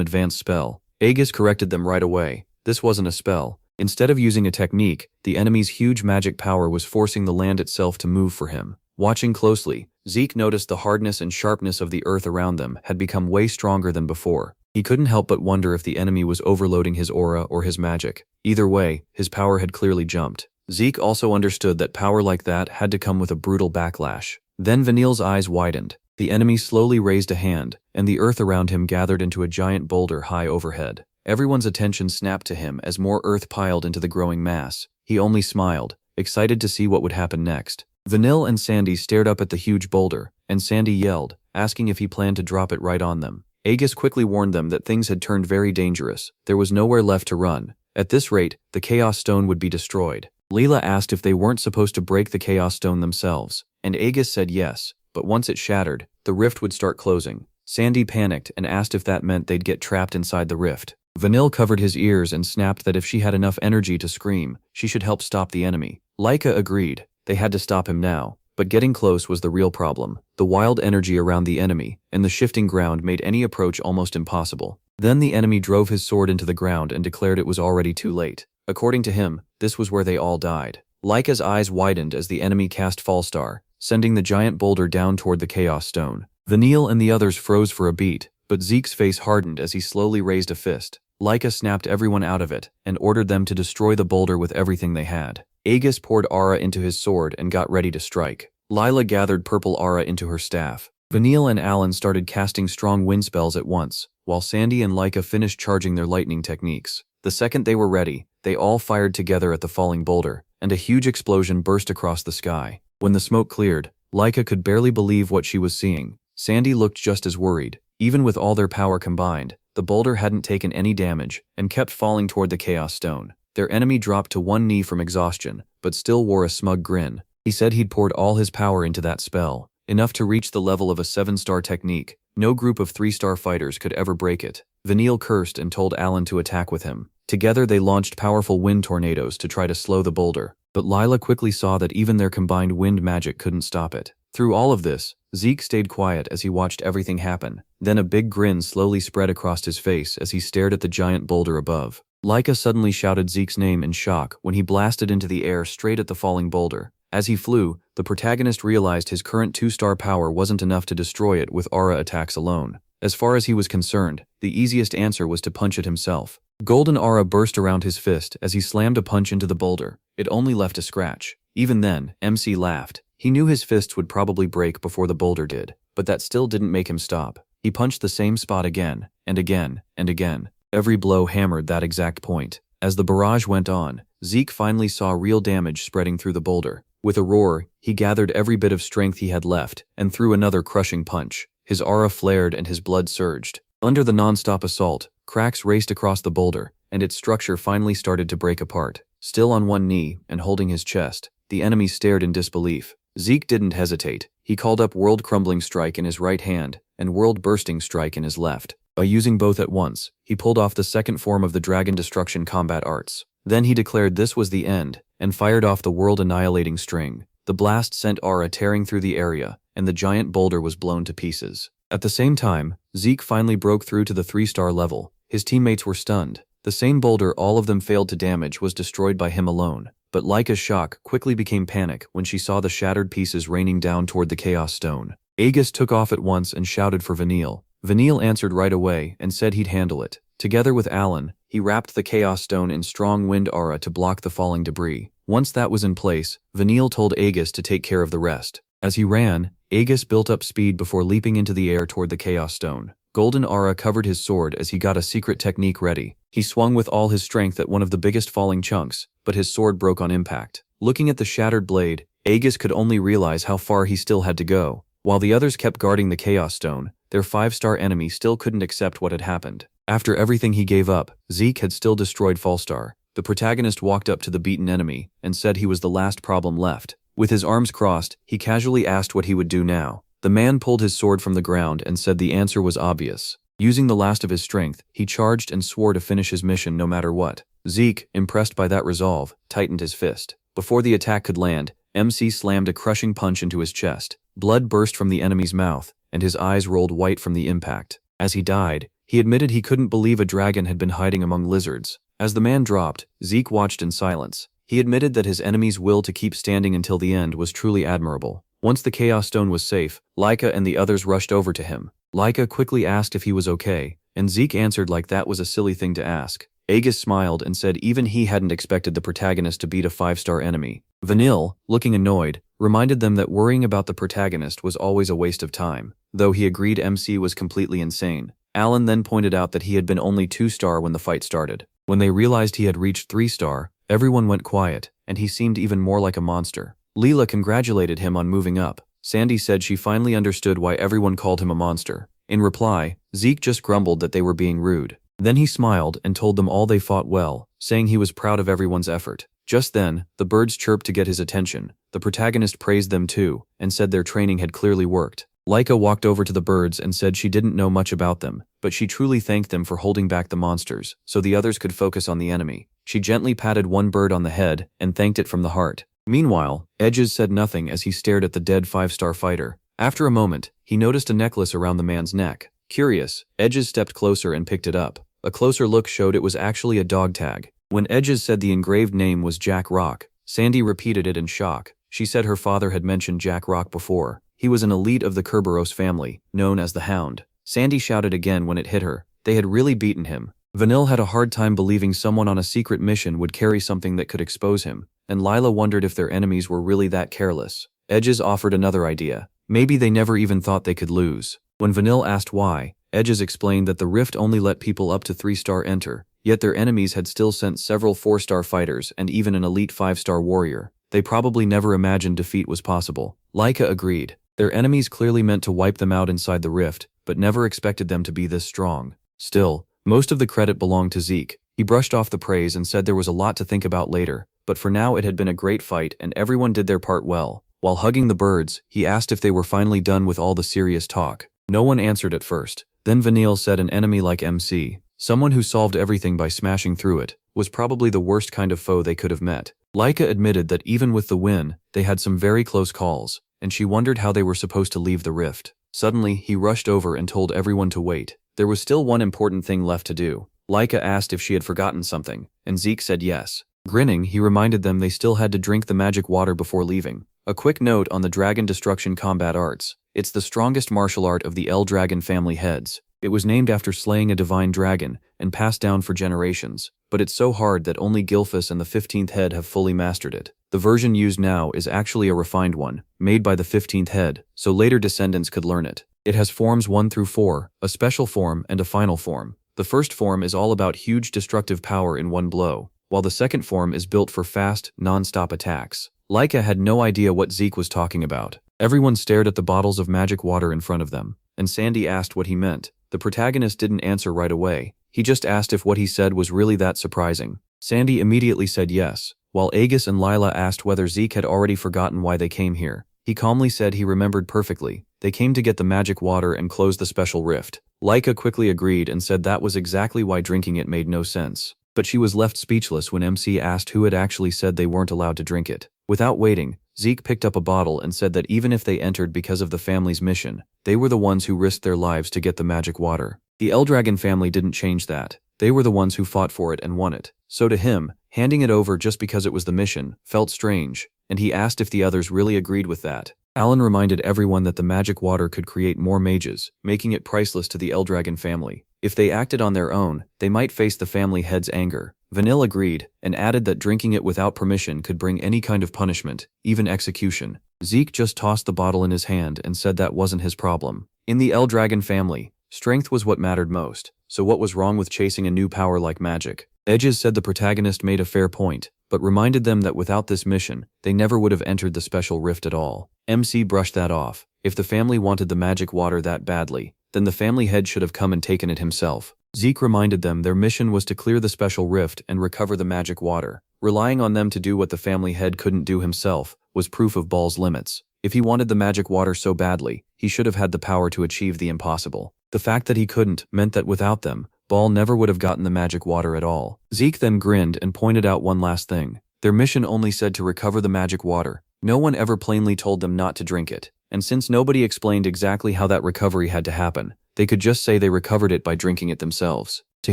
advanced spell. Aegis corrected them right away. This wasn't a spell. Instead of using a technique, the enemy's huge magic power was forcing the land itself to move for him. Watching closely, Zeke noticed the hardness and sharpness of the earth around them had become way stronger than before. He couldn't help but wonder if the enemy was overloading his aura or his magic. Either way, his power had clearly jumped. Zeke also understood that power like that had to come with a brutal backlash. Then Vanille's eyes widened. The enemy slowly raised a hand, and the earth around him gathered into a giant boulder high overhead. Everyone's attention snapped to him as more earth piled into the growing mass. He only smiled, excited to see what would happen next. Vanille and Sandy stared up at the huge boulder, and Sandy yelled, asking if he planned to drop it right on them. Aegis quickly warned them that things had turned very dangerous. There was nowhere left to run. At this rate, the Chaos Stone would be destroyed. Leela asked if they weren't supposed to break the Chaos Stone themselves, and Aegis said yes, but once it shattered, the rift would start closing. Sandy panicked and asked if that meant they'd get trapped inside the rift. Vanille covered his ears and snapped that if she had enough energy to scream, she should help stop the enemy. Laika agreed. They had to stop him now, but getting close was the real problem. The wild energy around the enemy and the shifting ground made any approach almost impossible. Then the enemy drove his sword into the ground and declared it was already too late. According to him, this was where they all died. Laika's eyes widened as the enemy cast Fallstar, sending the giant boulder down toward the Chaos Stone. Vanille and the others froze for a beat, but Zeke's face hardened as he slowly raised a fist. Laika snapped everyone out of it and ordered them to destroy the boulder with everything they had. Aegis poured aura into his sword and got ready to strike. Lila gathered purple aura into her staff. Vanille and Alan started casting strong wind spells at once, while Sandy and Laika finished charging their lightning techniques. The second they were ready, they all fired together at the falling boulder, and a huge explosion burst across the sky. When the smoke cleared, Laika could barely believe what she was seeing. Sandy looked just as worried. Even with all their power combined, the boulder hadn't taken any damage and kept falling toward the Chaos Stone. Their enemy dropped to one knee from exhaustion, but still wore a smug grin. He said he'd poured all his power into that spell, enough to reach the level of a 7-star technique. No group of 3-star fighters could ever break it. Vanille cursed and told Alan to attack with him. Together they launched powerful wind tornadoes to try to slow the boulder, but Lila quickly saw that even their combined wind magic couldn't stop it. Through all of this, Zeke stayed quiet as he watched everything happen. Then a big grin slowly spread across his face as he stared at the giant boulder above. Laika suddenly shouted Zeke's name in shock when he blasted into the air straight at the falling boulder. As he flew, the protagonist realized his current 2-star power wasn't enough to destroy it with aura attacks alone. As far as he was concerned, the easiest answer was to punch it himself. Golden aura burst around his fist as he slammed a punch into the boulder. It only left a scratch. Even then, MC laughed. He knew his fists would probably break before the boulder did, but that still didn't make him stop. He punched the same spot again, and again, and again. Every blow hammered that exact point. As the barrage went on, Zeke finally saw real damage spreading through the boulder. With a roar, he gathered every bit of strength he had left and threw another crushing punch. His aura flared and his blood surged. Under the non-stop assault, cracks raced across the boulder, and its structure finally started to break apart. Still on one knee and holding his chest, the enemy stared in disbelief. Zeke didn't hesitate. He called up World Crumbling Strike in his right hand and World Bursting Strike in his left. By using both at once, he pulled off the second form of the Dragon Destruction combat arts. Then he declared this was the end, and fired off the World Annihilating String. The blast sent aura tearing through the area, and the giant boulder was blown to pieces. At the same time, Zeke finally broke through to the 3-star level. His teammates were stunned. The same boulder all of them failed to damage was destroyed by him alone. But Laika's shock quickly became panic when she saw the shattered pieces raining down toward the Chaos Stone. Aegis took off at once and shouted for Vanille. Vanille answered right away and said he'd handle it. Together with Alan, he wrapped the Chaos Stone in strong wind aura to block the falling debris. Once that was in place, Vanille told Aegis to take care of the rest. As he ran, Aegis built up speed before leaping into the air toward the Chaos Stone. Golden aura covered his sword as he got a secret technique ready. He swung with all his strength at one of the biggest falling chunks, but his sword broke on impact. Looking at the shattered blade, Aegis could only realize how far he still had to go. While the others kept guarding the Chaos Stone, their 5-star enemy still couldn't accept what had happened. After everything he gave up, Zeke had still destroyed Falstar. The protagonist walked up to the beaten enemy and said he was the last problem left. With his arms crossed, he casually asked what he would do now. The man pulled his sword from the ground and said the answer was obvious. Using the last of his strength, he charged and swore to finish his mission no matter what. Zeke, impressed by that resolve, tightened his fist. Before the attack could land, MC slammed a crushing punch into his chest. Blood burst from the enemy's mouth, and his eyes rolled white from the impact. As he died, he admitted he couldn't believe a dragon had been hiding among lizards. As the man dropped, Zeke watched in silence. He admitted that his enemy's will to keep standing until the end was truly admirable. Once the Chaos Stone was safe, Laika and the others rushed over to him. Laika quickly asked if he was okay, and Zeke answered like that was a silly thing to ask. Aegis smiled and said even he hadn't expected the protagonist to beat a 5-star enemy. Vanille, looking annoyed, reminded them that worrying about the protagonist was always a waste of time, though he agreed MC was completely insane. Alan then pointed out that he had been only 2-star when the fight started. When they realized he had reached 3-star, everyone went quiet, and he seemed even more like a monster. Leela congratulated him on moving up. Sandy said she finally understood why everyone called him a monster. In reply, Zeke just grumbled that they were being rude. Then he smiled and told them all they fought well, saying he was proud of everyone's effort. Just then, the birds chirped to get his attention. The protagonist praised them too, and said their training had clearly worked. Laika walked over to the birds and said she didn't know much about them, but she truly thanked them for holding back the monsters, so the others could focus on the enemy. She gently patted one bird on the head and thanked it from the heart. Meanwhile, Edges said nothing as he stared at the dead 5-star fighter. After a moment, he noticed a necklace around the man's neck. Curious, Edges stepped closer and picked it up. A closer look showed it was actually a dog tag. When Edges said the engraved name was Jack Rock, Sandy repeated it in shock. She said her father had mentioned Jack Rock before. He was an elite of the Kerberos family, known as the Hound. Sandy shouted again when it hit her. They had really beaten him. Vanille had a hard time believing someone on a secret mission would carry something that could expose him, and Lila wondered if their enemies were really that careless. Edges offered another idea. Maybe they never even thought they could lose. When Vanille asked why, Edges explained that the rift only let people up to 3-star enter, yet their enemies had still sent several 4-star fighters and even an elite 5-star warrior. They probably never imagined defeat was possible. Laika agreed. Their enemies clearly meant to wipe them out inside the rift, but never expected them to be this strong. Still, most of the credit belonged to Zeke. He brushed off the praise and said there was a lot to think about later, but for now it had been a great fight and everyone did their part well. While hugging the birds, he asked if they were finally done with all the serious talk. No one answered at first. Then Vanille said an enemy like MC, someone who solved everything by smashing through it, was probably the worst kind of foe they could have met. Laika admitted that even with the win, they had some very close calls, and she wondered how they were supposed to leave the rift. Suddenly, he rushed over and told everyone to wait. There was still one important thing left to do. Laika asked if she had forgotten something, and Zeke said yes. Grinning, he reminded them they still had to drink the magic water before leaving. A quick note on the Dragon Destruction combat arts. It's the strongest martial art of the Dragon family heads. It was named after slaying a divine dragon, and passed down for generations, but it's so hard that only Gilphus and the 15th head have fully mastered it. The version used now is actually a refined one, made by the 15th head, so later descendants could learn it. It has forms 1 through 4, a special form and a final form. The first form is all about huge destructive power in one blow, while the second form is built for fast, non-stop attacks. Laika had no idea what Zeke was talking about. Everyone stared at the bottles of magic water in front of them, and Sandy asked what he meant. The protagonist didn't answer right away. He just asked if what he said was really that surprising. Sandy immediately said yes, while Aegis and Lila asked whether Zeke had already forgotten why they came here. He calmly said he remembered perfectly. They came to get the magic water and close the special rift. Laika quickly agreed and said that was exactly why drinking it made no sense. But she was left speechless when MC asked who had actually said they weren't allowed to drink it. Without waiting, Zeke picked up a bottle and said that even if they entered because of the family's mission, they were the ones who risked their lives to get the magic water. The Dragon family didn't change that. They were the ones who fought for it and won it. So to him, handing it over just because it was the mission felt strange, and he asked if the others really agreed with that. Alan reminded everyone that the magic water could create more mages, making it priceless to the Eldragon family. If they acted on their own, they might face the family head's anger. Vanille agreed, and added that drinking it without permission could bring any kind of punishment, even execution. Zeke just tossed the bottle in his hand and said that wasn't his problem. In the Eldragon family, strength was what mattered most, so what was wrong with chasing a new power like magic? Edges said the protagonist made a fair point, but reminded them that without this mission, they never would have entered the special rift at all. MC brushed that off. If the family wanted the magic water that badly, then the family head should have come and taken it himself. Zeke reminded them their mission was to clear the special rift and recover the magic water. Relying on them to do what the family head couldn't do himself was proof of Ball's limits. If he wanted the magic water so badly, he should have had the power to achieve the impossible. The fact that he couldn't meant that without them, Ball never would have gotten the magic water at all. Zeke then grinned and pointed out one last thing. Their mission only said to recover the magic water. No one ever plainly told them not to drink it, and since nobody explained exactly how that recovery had to happen, they could just say they recovered it by drinking it themselves. To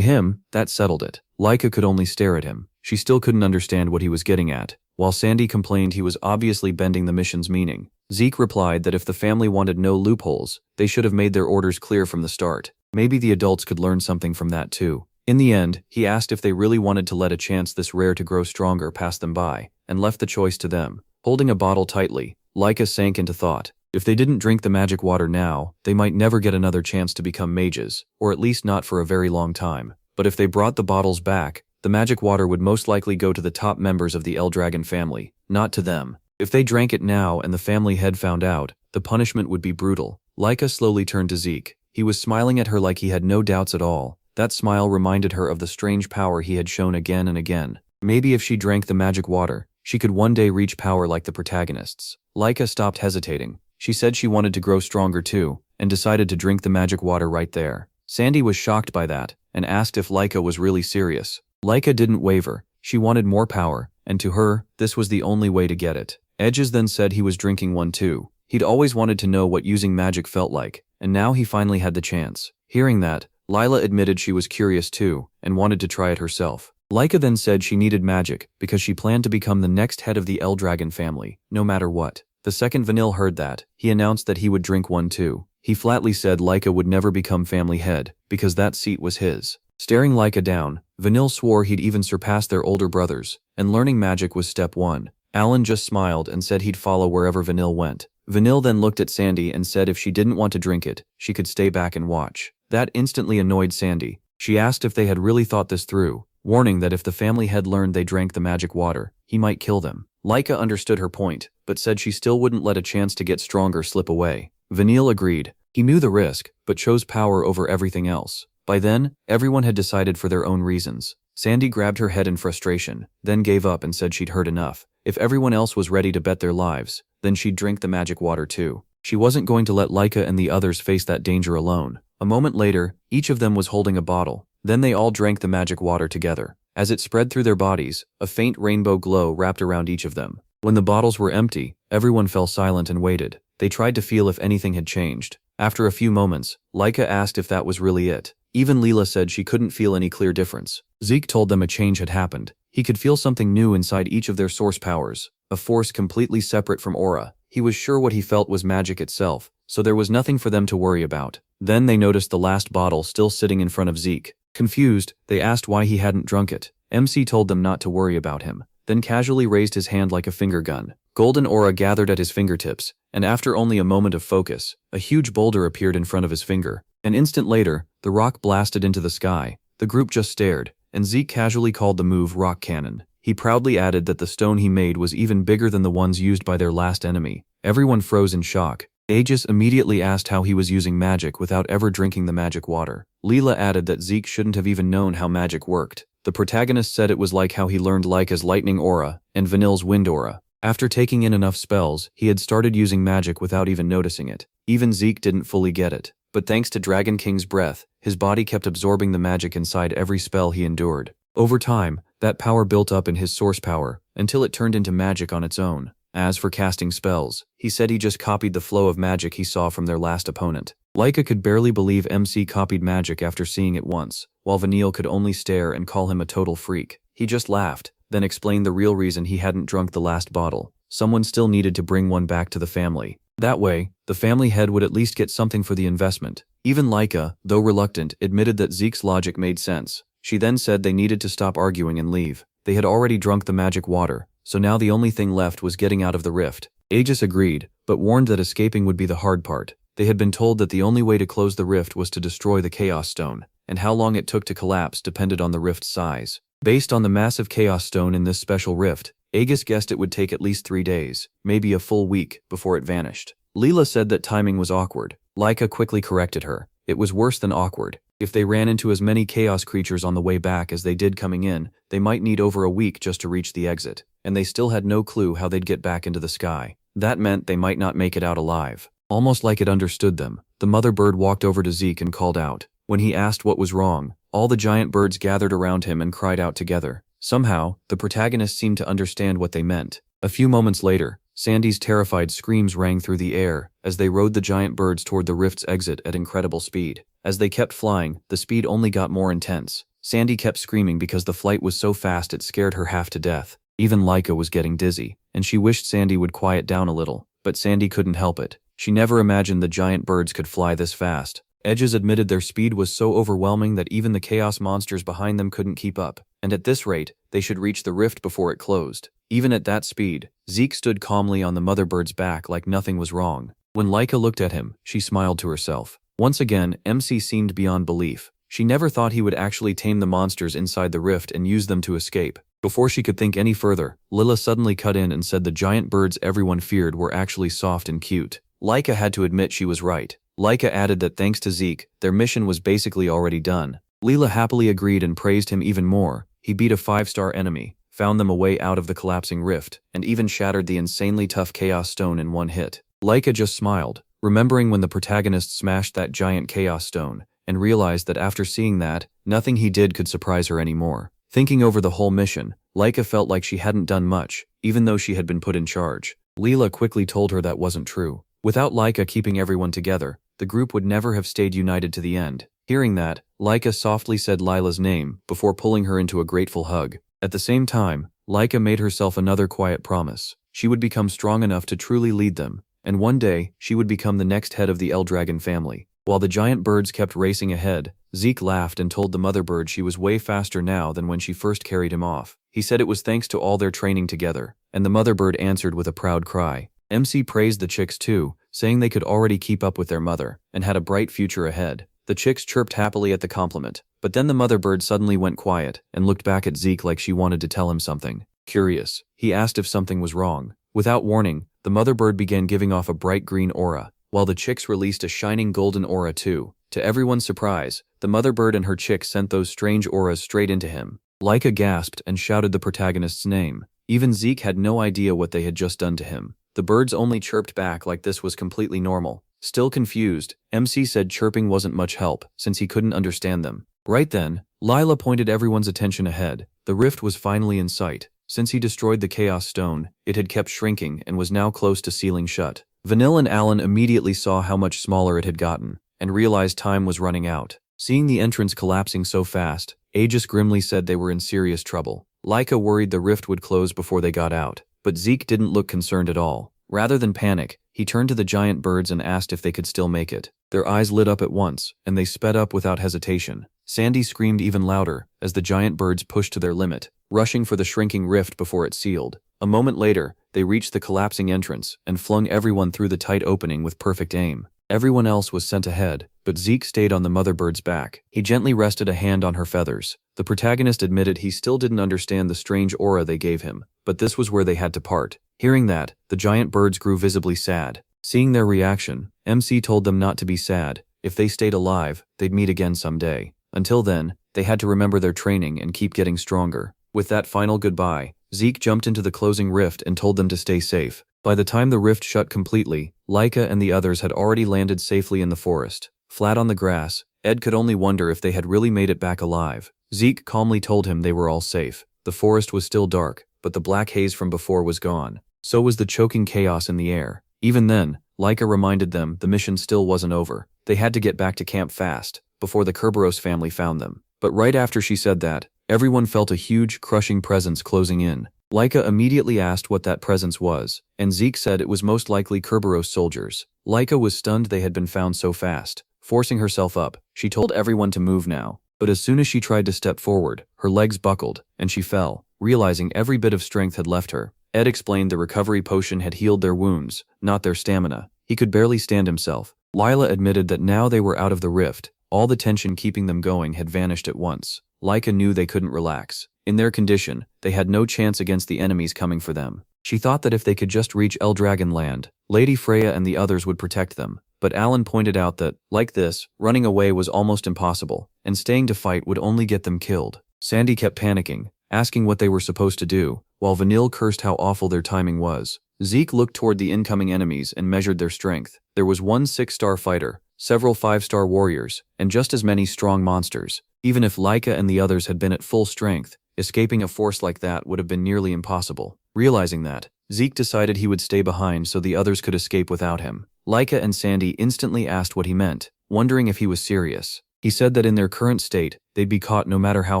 him, that settled it. Laika could only stare at him. She still couldn't understand what he was getting at, while Sandy complained he was obviously bending the mission's meaning. Zeke replied that if the family wanted no loopholes, they should have made their orders clear from the start. Maybe the adults could learn something from that too. In the end, he asked if they really wanted to let a chance this rare to grow stronger pass them by, and left the choice to them. Holding a bottle tightly, Laika sank into thought. If they didn't drink the magic water now, they might never get another chance to become mages, or at least not for a very long time. But if they brought the bottles back, the magic water would most likely go to the top members of the Eldragon family, not to them. If they drank it now and the family head found out, the punishment would be brutal. Laika slowly turned to Zeke. He was smiling at her like he had no doubts at all. That smile reminded her of the strange power he had shown again and again. Maybe if she drank the magic water, she could one day reach power like the protagonists. Laika stopped hesitating. She said she wanted to grow stronger too, and decided to drink the magic water right there. Sandy was shocked by that, and asked if Laika was really serious. Laika didn't waver. She wanted more power, and to her, this was the only way to get it. Edges then said he was drinking one too. He'd always wanted to know what using magic felt like, and now he finally had the chance. Hearing that, Lila admitted she was curious too, and wanted to try it herself. Laika then said she needed magic because she planned to become the next head of the Eldragon family, no matter what. The second Vanille heard that, he announced that he would drink one too. He flatly said Laika would never become family head, because that seat was his. Staring Laika down, Vanille swore he'd even surpass their older brothers, and learning magic was step one. Alan just smiled and said he'd follow wherever Vanille went. Vanille then looked at Sandy and said if she didn't want to drink it, she could stay back and watch. That instantly annoyed Sandy. She asked if they had really thought this through, warning that if the family head learned they drank the magic water, he might kill them. Laika understood her point, but said she still wouldn't let a chance to get stronger slip away. Vanille agreed. He knew the risk, but chose power over everything else. By then, everyone had decided for their own reasons. Sandy grabbed her head in frustration, then gave up and said she'd heard enough. If everyone else was ready to bet their lives, then she'd drink the magic water too. She wasn't going to let Laika and the others face that danger alone. A moment later, each of them was holding a bottle. Then they all drank the magic water together. As it spread through their bodies, a faint rainbow glow wrapped around each of them. When the bottles were empty, everyone fell silent and waited. They tried to feel if anything had changed. After a few moments, Laika asked if that was really it. Even Leela said she couldn't feel any clear difference. Zeke told them a change had happened. He could feel something new inside each of their source powers, a force completely separate from aura. He was sure what he felt was magic itself, so there was nothing for them to worry about. Then they noticed the last bottle still sitting in front of Zeke. Confused, they asked why he hadn't drunk it. MC told them not to worry about him, then casually raised his hand like a finger gun. Golden aura gathered at his fingertips, and after only a moment of focus, a huge boulder appeared in front of his finger. An instant later, the rock blasted into the sky. The group just stared, and Zeke casually called the move rock cannon. He proudly added that the stone he made was even bigger than the ones used by their last enemy. Everyone froze in shock. Aegis immediately asked how he was using magic without ever drinking the magic water. Leela added that Zeke shouldn't have even known how magic worked. The protagonist said it was like how he learned Laika's lightning aura and Vanille's wind aura. After taking in enough spells, he had started using magic without even noticing it. Even Zeke didn't fully get it. But thanks to Dragon King's breath, his body kept absorbing the magic inside every spell he endured. Over time, that power built up in his source power, until it turned into magic on its own. As for casting spells, he said he just copied the flow of magic he saw from their last opponent. Laika could barely believe MC copied magic after seeing it once, while Vanille could only stare and call him a total freak. He just laughed, then explained the real reason he hadn't drunk the last bottle. Someone still needed to bring one back to the family. That way, the family head would at least get something for the investment. Even Laika, though reluctant, admitted that Zeke's logic made sense. She then said they needed to stop arguing and leave. They had already drunk the magic water, so now the only thing left was getting out of the rift. Aegis agreed, but warned that escaping would be the hard part. They had been told that the only way to close the rift was to destroy the Chaos Stone, and how long it took to collapse depended on the rift's size. Based on the massive Chaos Stone in this special rift, Aegis guessed it would take at least 3 days, maybe a full week, before it vanished. Leela said that timing was awkward. Laika quickly corrected her. It was worse than awkward. If they ran into as many chaos creatures on the way back as they did coming in, they might need over a week just to reach the exit, and they still had no clue how they'd get back into the sky. That meant they might not make it out alive. Almost like it understood them, the mother bird walked over to Zeke and called out. When he asked what was wrong, all the giant birds gathered around him and cried out together. Somehow, the protagonist seemed to understand what they meant. A few moments later, Sandy's terrified screams rang through the air as they rode the giant birds toward the rift's exit at incredible speed. As they kept flying, the speed only got more intense. Sandy kept screaming because the flight was so fast it scared her half to death. Even Laika was getting dizzy, and she wished Sandy would quiet down a little, but Sandy couldn't help it. She never imagined the giant birds could fly this fast. Edges admitted their speed was so overwhelming that even the chaos monsters behind them couldn't keep up, and at this rate, they should reach the rift before it closed. Even at that speed, Zeke stood calmly on the mother bird's back like nothing was wrong. When Laika looked at him, she smiled to herself. Once again, MC seemed beyond belief. She never thought he would actually tame the monsters inside the rift and use them to escape. Before she could think any further, Lila suddenly cut in and said the giant birds everyone feared were actually soft and cute. Laika had to admit she was right. Laika added that thanks to Zeke, their mission was basically already done. Leela happily agreed and praised him even more. He beat a 5-star enemy, found them a way out of the collapsing rift, and even shattered the insanely tough Chaos Stone in one hit. Laika just smiled, remembering when the protagonist smashed that giant Chaos Stone, and realized that after seeing that, nothing he did could surprise her anymore. Thinking over the whole mission, Laika felt like she hadn't done much, even though she had been put in charge. Leela quickly told her that wasn't true. Without Laika keeping everyone together, the group would never have stayed united to the end. Hearing that, Laika softly said Lila's name before pulling her into a grateful hug. At the same time, Laika made herself another quiet promise. She would become strong enough to truly lead them, and one day, she would become the next head of the Eldragon family. While the giant birds kept racing ahead, Zeke laughed and told the mother bird she was way faster now than when she first carried him off. He said it was thanks to all their training together, and the mother bird answered with a proud cry. MC praised the chicks too, saying they could already keep up with their mother, and had a bright future ahead. The chicks chirped happily at the compliment, but then the mother bird suddenly went quiet and looked back at Zeke like she wanted to tell him something. Curious, he asked if something was wrong. Without warning, the mother bird began giving off a bright green aura, while the chicks released a shining golden aura too. To everyone's surprise, the mother bird and her chicks sent those strange auras straight into him. Laika gasped and shouted the protagonist's name. Even Zeke had no idea what they had just done to him. The birds only chirped back like this was completely normal. Still confused, MC said chirping wasn't much help, since he couldn't understand them. Right then, Lila pointed everyone's attention ahead. The rift was finally in sight. Since he destroyed the Chaos Stone, it had kept shrinking and was now close to sealing shut. Vanille and Alan immediately saw how much smaller it had gotten, and realized time was running out. Seeing the entrance collapsing so fast, Aegis grimly said they were in serious trouble. Laika worried the rift would close before they got out, but Zeke didn't look concerned at all. Rather than panic, he turned to the giant birds and asked if they could still make it. Their eyes lit up at once, and they sped up without hesitation. Sandy screamed even louder as the giant birds pushed to their limit, rushing for the shrinking rift before it sealed. A moment later, they reached the collapsing entrance and flung everyone through the tight opening with perfect aim. Everyone else was sent ahead, but Zeke stayed on the mother bird's back. He gently rested a hand on her feathers. The protagonist admitted he still didn't understand the strange aura they gave him, but this was where they had to part. Hearing that, the giant birds grew visibly sad. Seeing their reaction, MC told them not to be sad. If they stayed alive, they'd meet again someday. Until then, they had to remember their training and keep getting stronger. With that final goodbye, Zeke jumped into the closing rift and told them to stay safe. By the time the rift shut completely, Laika and the others had already landed safely in the forest. Flat on the grass, Ed could only wonder if they had really made it back alive. Zeke calmly told him they were all safe. The forest was still dark, but the black haze from before was gone. So was the choking chaos in the air. Even then, Laika reminded them the mission still wasn't over. They had to get back to camp fast, before the Kerberos family found them. But right after she said that, everyone felt a huge, crushing presence closing in. Laika immediately asked what that presence was, and Zeke said it was most likely Kerberos soldiers. Laika was stunned they had been found so fast. Forcing herself up, she told everyone to move now. But as soon as she tried to step forward, her legs buckled, and she fell, realizing every bit of strength had left her. Ed explained the recovery potion had healed their wounds, not their stamina. He could barely stand himself. Lila admitted that now they were out of the rift, all the tension keeping them going had vanished at once. Laika knew they couldn't relax. In their condition, they had no chance against the enemies coming for them. She thought that if they could just reach Eldragon land, Lady Freya and the others would protect them. But Alan pointed out that, like this, running away was almost impossible, and staying to fight would only get them killed. Sandy kept panicking, asking what they were supposed to do, while Vanille cursed how awful their timing was. Zeke looked toward the incoming enemies and measured their strength. There was one 6-star fighter, several 5-star warriors, and just as many strong monsters. Even if Laika and the others had been at full strength, escaping a force like that would have been nearly impossible. Realizing that, Zeke decided he would stay behind so the others could escape without him. Laika and Sandy instantly asked what he meant, wondering if he was serious. He said that in their current state, they'd be caught no matter how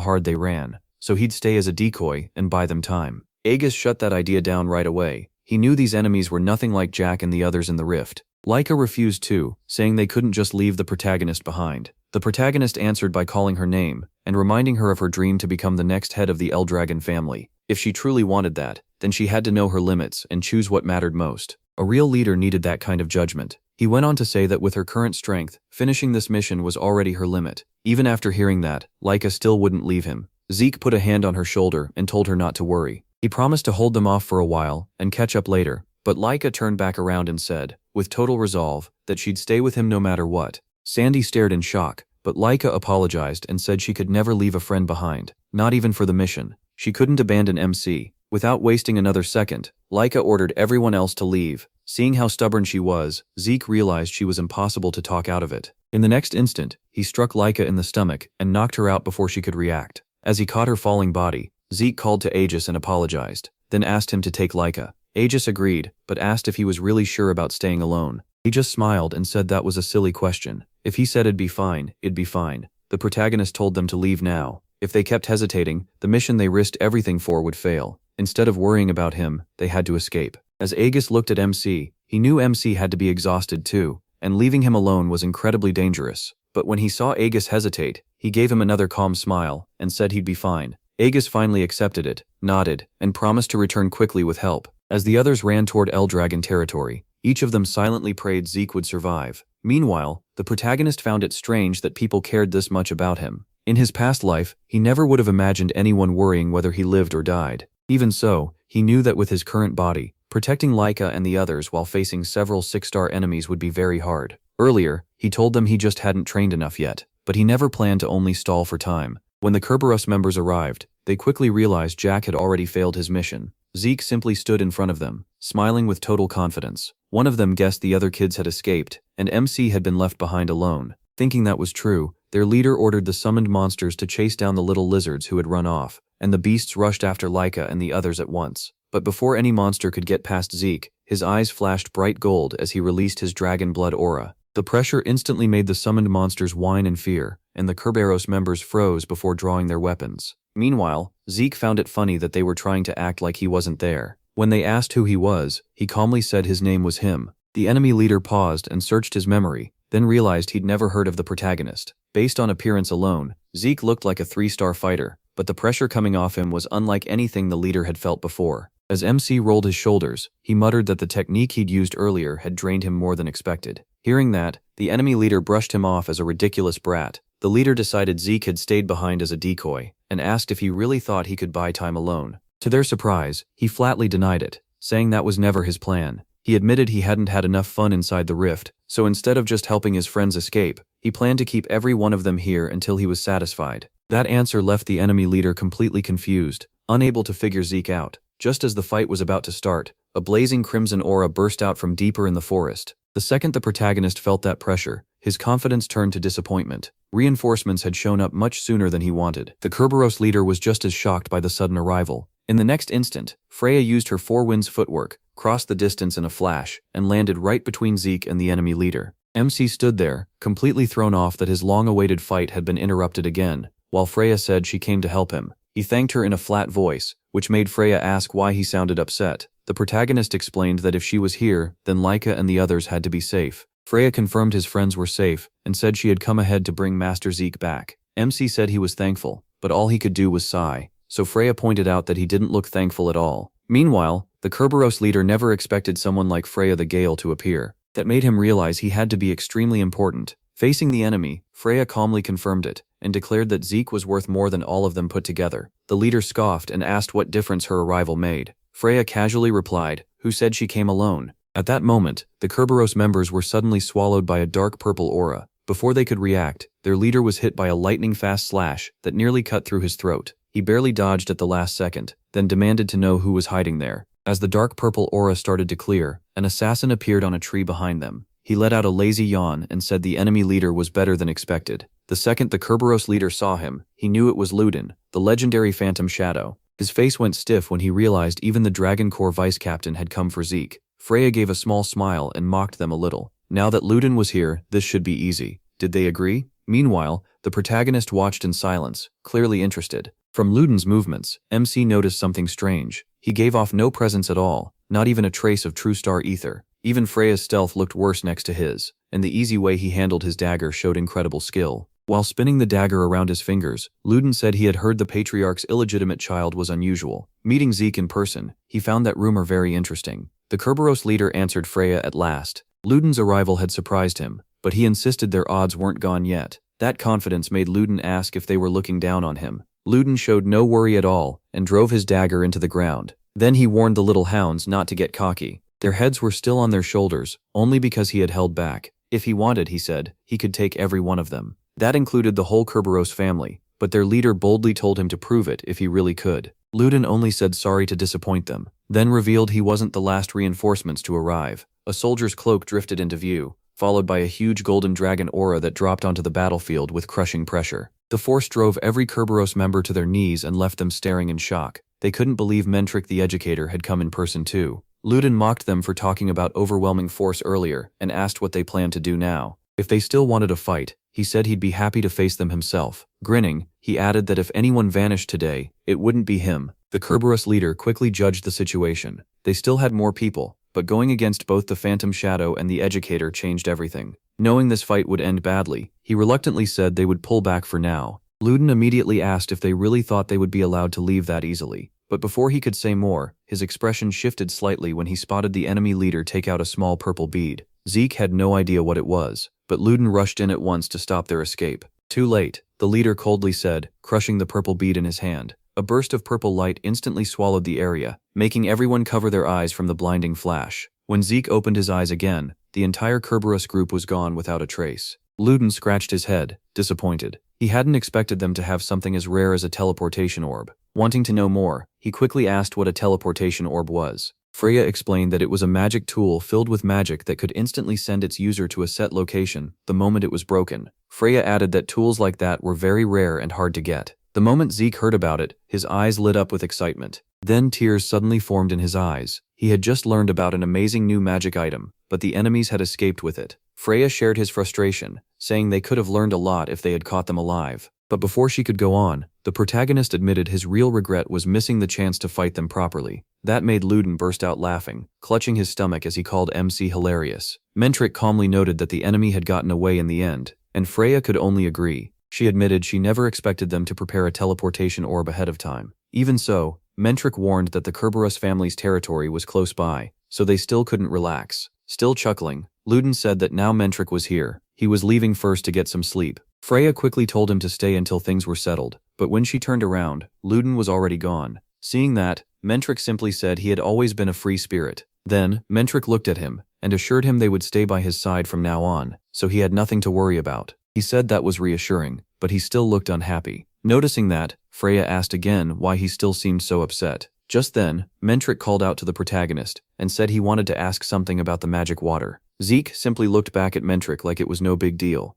hard they ran, so he'd stay as a decoy and buy them time. Aegis shut that idea down right away. He knew these enemies were nothing like Jack and the others in the rift. Laika refused too, saying they couldn't just leave the protagonist behind. The protagonist answered by calling her name, and reminding her of her dream to become the next head of the Eldragon family. If she truly wanted that, then she had to know her limits and choose what mattered most. A real leader needed that kind of judgment. He went on to say that with her current strength, finishing this mission was already her limit. Even after hearing that, Laika still wouldn't leave him. Zeke put a hand on her shoulder and told her not to worry. He promised to hold them off for a while and catch up later, but Laika turned back around and said, with total resolve, that she'd stay with him no matter what. Sandy stared in shock, but Laika apologized and said she could never leave a friend behind, not even for the mission. She couldn't abandon MC. Without wasting another second, Laika ordered everyone else to leave. Seeing how stubborn she was, Zeke realized she was impossible to talk out of it. In the next instant, he struck Laika in the stomach and knocked her out before she could react. As he caught her falling body, Zeke called to Aegis and apologized, then asked him to take Laika. Aegis agreed, but asked if he was really sure about staying alone. He just smiled and said that was a silly question. If he said it'd be fine, it'd be fine. The protagonist told them to leave now. If they kept hesitating, the mission they risked everything for would fail. Instead of worrying about him, they had to escape. As Aegis looked at MC, he knew MC had to be exhausted too, and leaving him alone was incredibly dangerous. But when he saw Aegis hesitate, he gave him another calm smile and said he'd be fine. Aegis finally accepted it, nodded, and promised to return quickly with help. As the others ran toward Eldragon territory, each of them silently prayed Zeke would survive. Meanwhile, the protagonist found it strange that people cared this much about him. In his past life, he never would have imagined anyone worrying whether he lived or died. Even so, he knew that with his current body, protecting Laika and the others while facing several 6-star enemies would be very hard. Earlier, he told them he just hadn't trained enough yet, but he never planned to only stall for time. When the Kerberos members arrived, they quickly realized Jack had already failed his mission. Zeke simply stood in front of them, smiling with total confidence. One of them guessed the other kids had escaped, and MC had been left behind alone. Thinking that was true, their leader ordered the summoned monsters to chase down the little lizards who had run off, and the beasts rushed after Laika and the others at once. But before any monster could get past Zeke, his eyes flashed bright gold as he released his dragon blood aura. The pressure instantly made the summoned monsters whine in fear, and the Kerberos members froze before drawing their weapons. Meanwhile, Zeke found it funny that they were trying to act like he wasn't there. When they asked who he was, he calmly said his name was him. The enemy leader paused and searched his memory, then realized he'd never heard of the protagonist. Based on appearance alone, Zeke looked like a 3-star fighter, but the pressure coming off him was unlike anything the leader had felt before. As MC rolled his shoulders, he muttered that the technique he'd used earlier had drained him more than expected. Hearing that, the enemy leader brushed him off as a ridiculous brat. The leader decided Zeke had stayed behind as a decoy, and asked if he really thought he could buy time alone. To their surprise, he flatly denied it, saying that was never his plan. He admitted he hadn't had enough fun inside the rift, so instead of just helping his friends escape, he planned to keep every one of them here until he was satisfied. That answer left the enemy leader completely confused, unable to figure Zeke out. Just as the fight was about to start, a blazing crimson aura burst out from deeper in the forest. The second the protagonist felt that pressure, his confidence turned to disappointment. Reinforcements had shown up much sooner than he wanted. The Kerberos leader was just as shocked by the sudden arrival. In the next instant, Freya used her Four Winds footwork, crossed the distance in a flash, and landed right between Zeke and the enemy leader. MC stood there, completely thrown off that his long-awaited fight had been interrupted again, while Freya said she came to help him. He thanked her in a flat voice, which made Freya ask why he sounded upset. The protagonist explained that if she was here, then Laika and the others had to be safe. Freya confirmed his friends were safe, and said she had come ahead to bring Master Zeke back. MC said he was thankful, but all he could do was sigh, so Freya pointed out that he didn't look thankful at all. Meanwhile, the Kerberos leader never expected someone like Freya the Gale to appear. That made him realize he had to be extremely important. Facing the enemy, Freya calmly confirmed it, and declared that Zeke was worth more than all of them put together. The leader scoffed and asked what difference her arrival made. Freya casually replied, "Who said she came alone?" At that moment, the Kerberos members were suddenly swallowed by a dark purple aura. Before they could react, their leader was hit by a lightning-fast slash that nearly cut through his throat. He barely dodged at the last second, then demanded to know who was hiding there. As the dark purple aura started to clear, an assassin appeared on a tree behind them. He let out a lazy yawn and said the enemy leader was better than expected. The second the Kerberos leader saw him, he knew it was Ludin, the legendary Phantom Shadow. His face went stiff when he realized even the Dragon Corps vice captain had come for Zeke. Freya gave a small smile and mocked them a little. Now that Ludin was here, this should be easy. Did they agree? Meanwhile, the protagonist watched in silence, clearly interested. From Ludin's movements, MC noticed something strange. He gave off no presence at all, not even a trace of true star ether. Even Freya's stealth looked worse next to his, and the easy way he handled his dagger showed incredible skill. While spinning the dagger around his fingers, Ludin said he had heard the patriarch's illegitimate child was unusual. Meeting Zeke in person, he found that rumor very interesting. The Kerberos leader answered Freya at last. Ludin's arrival had surprised him, but he insisted their odds weren't gone yet. That confidence made Ludin ask if they were looking down on him. Ludin showed no worry at all and drove his dagger into the ground. Then he warned the little hounds not to get cocky. Their heads were still on their shoulders, only because he had held back. If he wanted, he said, he could take every one of them. That included the whole Kerberos family, but their leader boldly told him to prove it if he really could. Ludin only said sorry to disappoint them, then revealed he wasn't the last reinforcements to arrive. A soldier's cloak drifted into view, followed by a huge golden dragon aura that dropped onto the battlefield with crushing pressure. The force drove every Kerberos member to their knees and left them staring in shock. They couldn't believe Mentric the Educator had come in person too. Ludin mocked them for talking about overwhelming force earlier and asked what they planned to do now. If they still wanted a fight, he said he'd be happy to face them himself. Grinning, he added that if anyone vanished today, it wouldn't be him. The Kerberos leader quickly judged the situation. They still had more people, but going against both the Phantom Shadow and the Educator changed everything. Knowing this fight would end badly, he reluctantly said they would pull back for now. Ludin immediately asked if they really thought they would be allowed to leave that easily. But before he could say more, his expression shifted slightly when he spotted the enemy leader take out a small purple bead. Zeke had no idea what it was, but Ludin rushed in at once to stop their escape. Too late, the leader coldly said, crushing the purple bead in his hand. A burst of purple light instantly swallowed the area, making everyone cover their eyes from the blinding flash. When Zeke opened his eyes again, the entire Kerberos group was gone without a trace. Ludin scratched his head, disappointed. He hadn't expected them to have something as rare as a teleportation orb. Wanting to know more, he quickly asked what a teleportation orb was. Freya explained that it was a magic tool filled with magic that could instantly send its user to a set location the moment it was broken. Freya added that tools like that were very rare and hard to get. The moment Zeke heard about it, his eyes lit up with excitement. Then tears suddenly formed in his eyes. He had just learned about an amazing new magic item, but the enemies had escaped with it. Freya shared his frustration, saying they could have learned a lot if they had caught them alive. But before she could go on, the protagonist admitted his real regret was missing the chance to fight them properly. That made Ludin burst out laughing, clutching his stomach as he called MC hilarious. Mentric calmly noted that the enemy had gotten away in the end, and Freya could only agree. She admitted she never expected them to prepare a teleportation orb ahead of time. Even so, Mentric warned that the Kerberos family's territory was close by, so they still couldn't relax. Still chuckling, Ludin said that now Mentric was here, he was leaving first to get some sleep. Freya quickly told him to stay until things were settled, but when she turned around, Ludin was already gone. Seeing that, Mentric simply said he had always been a free spirit. Then, Mentric looked at him, and assured him they would stay by his side from now on, so he had nothing to worry about. He said that was reassuring, but he still looked unhappy. Noticing that, Freya asked again why he still seemed so upset. Just then, Mentric called out to the protagonist, and said he wanted to ask something about the magic water. Zeke simply looked back at Mentric like it was no big deal.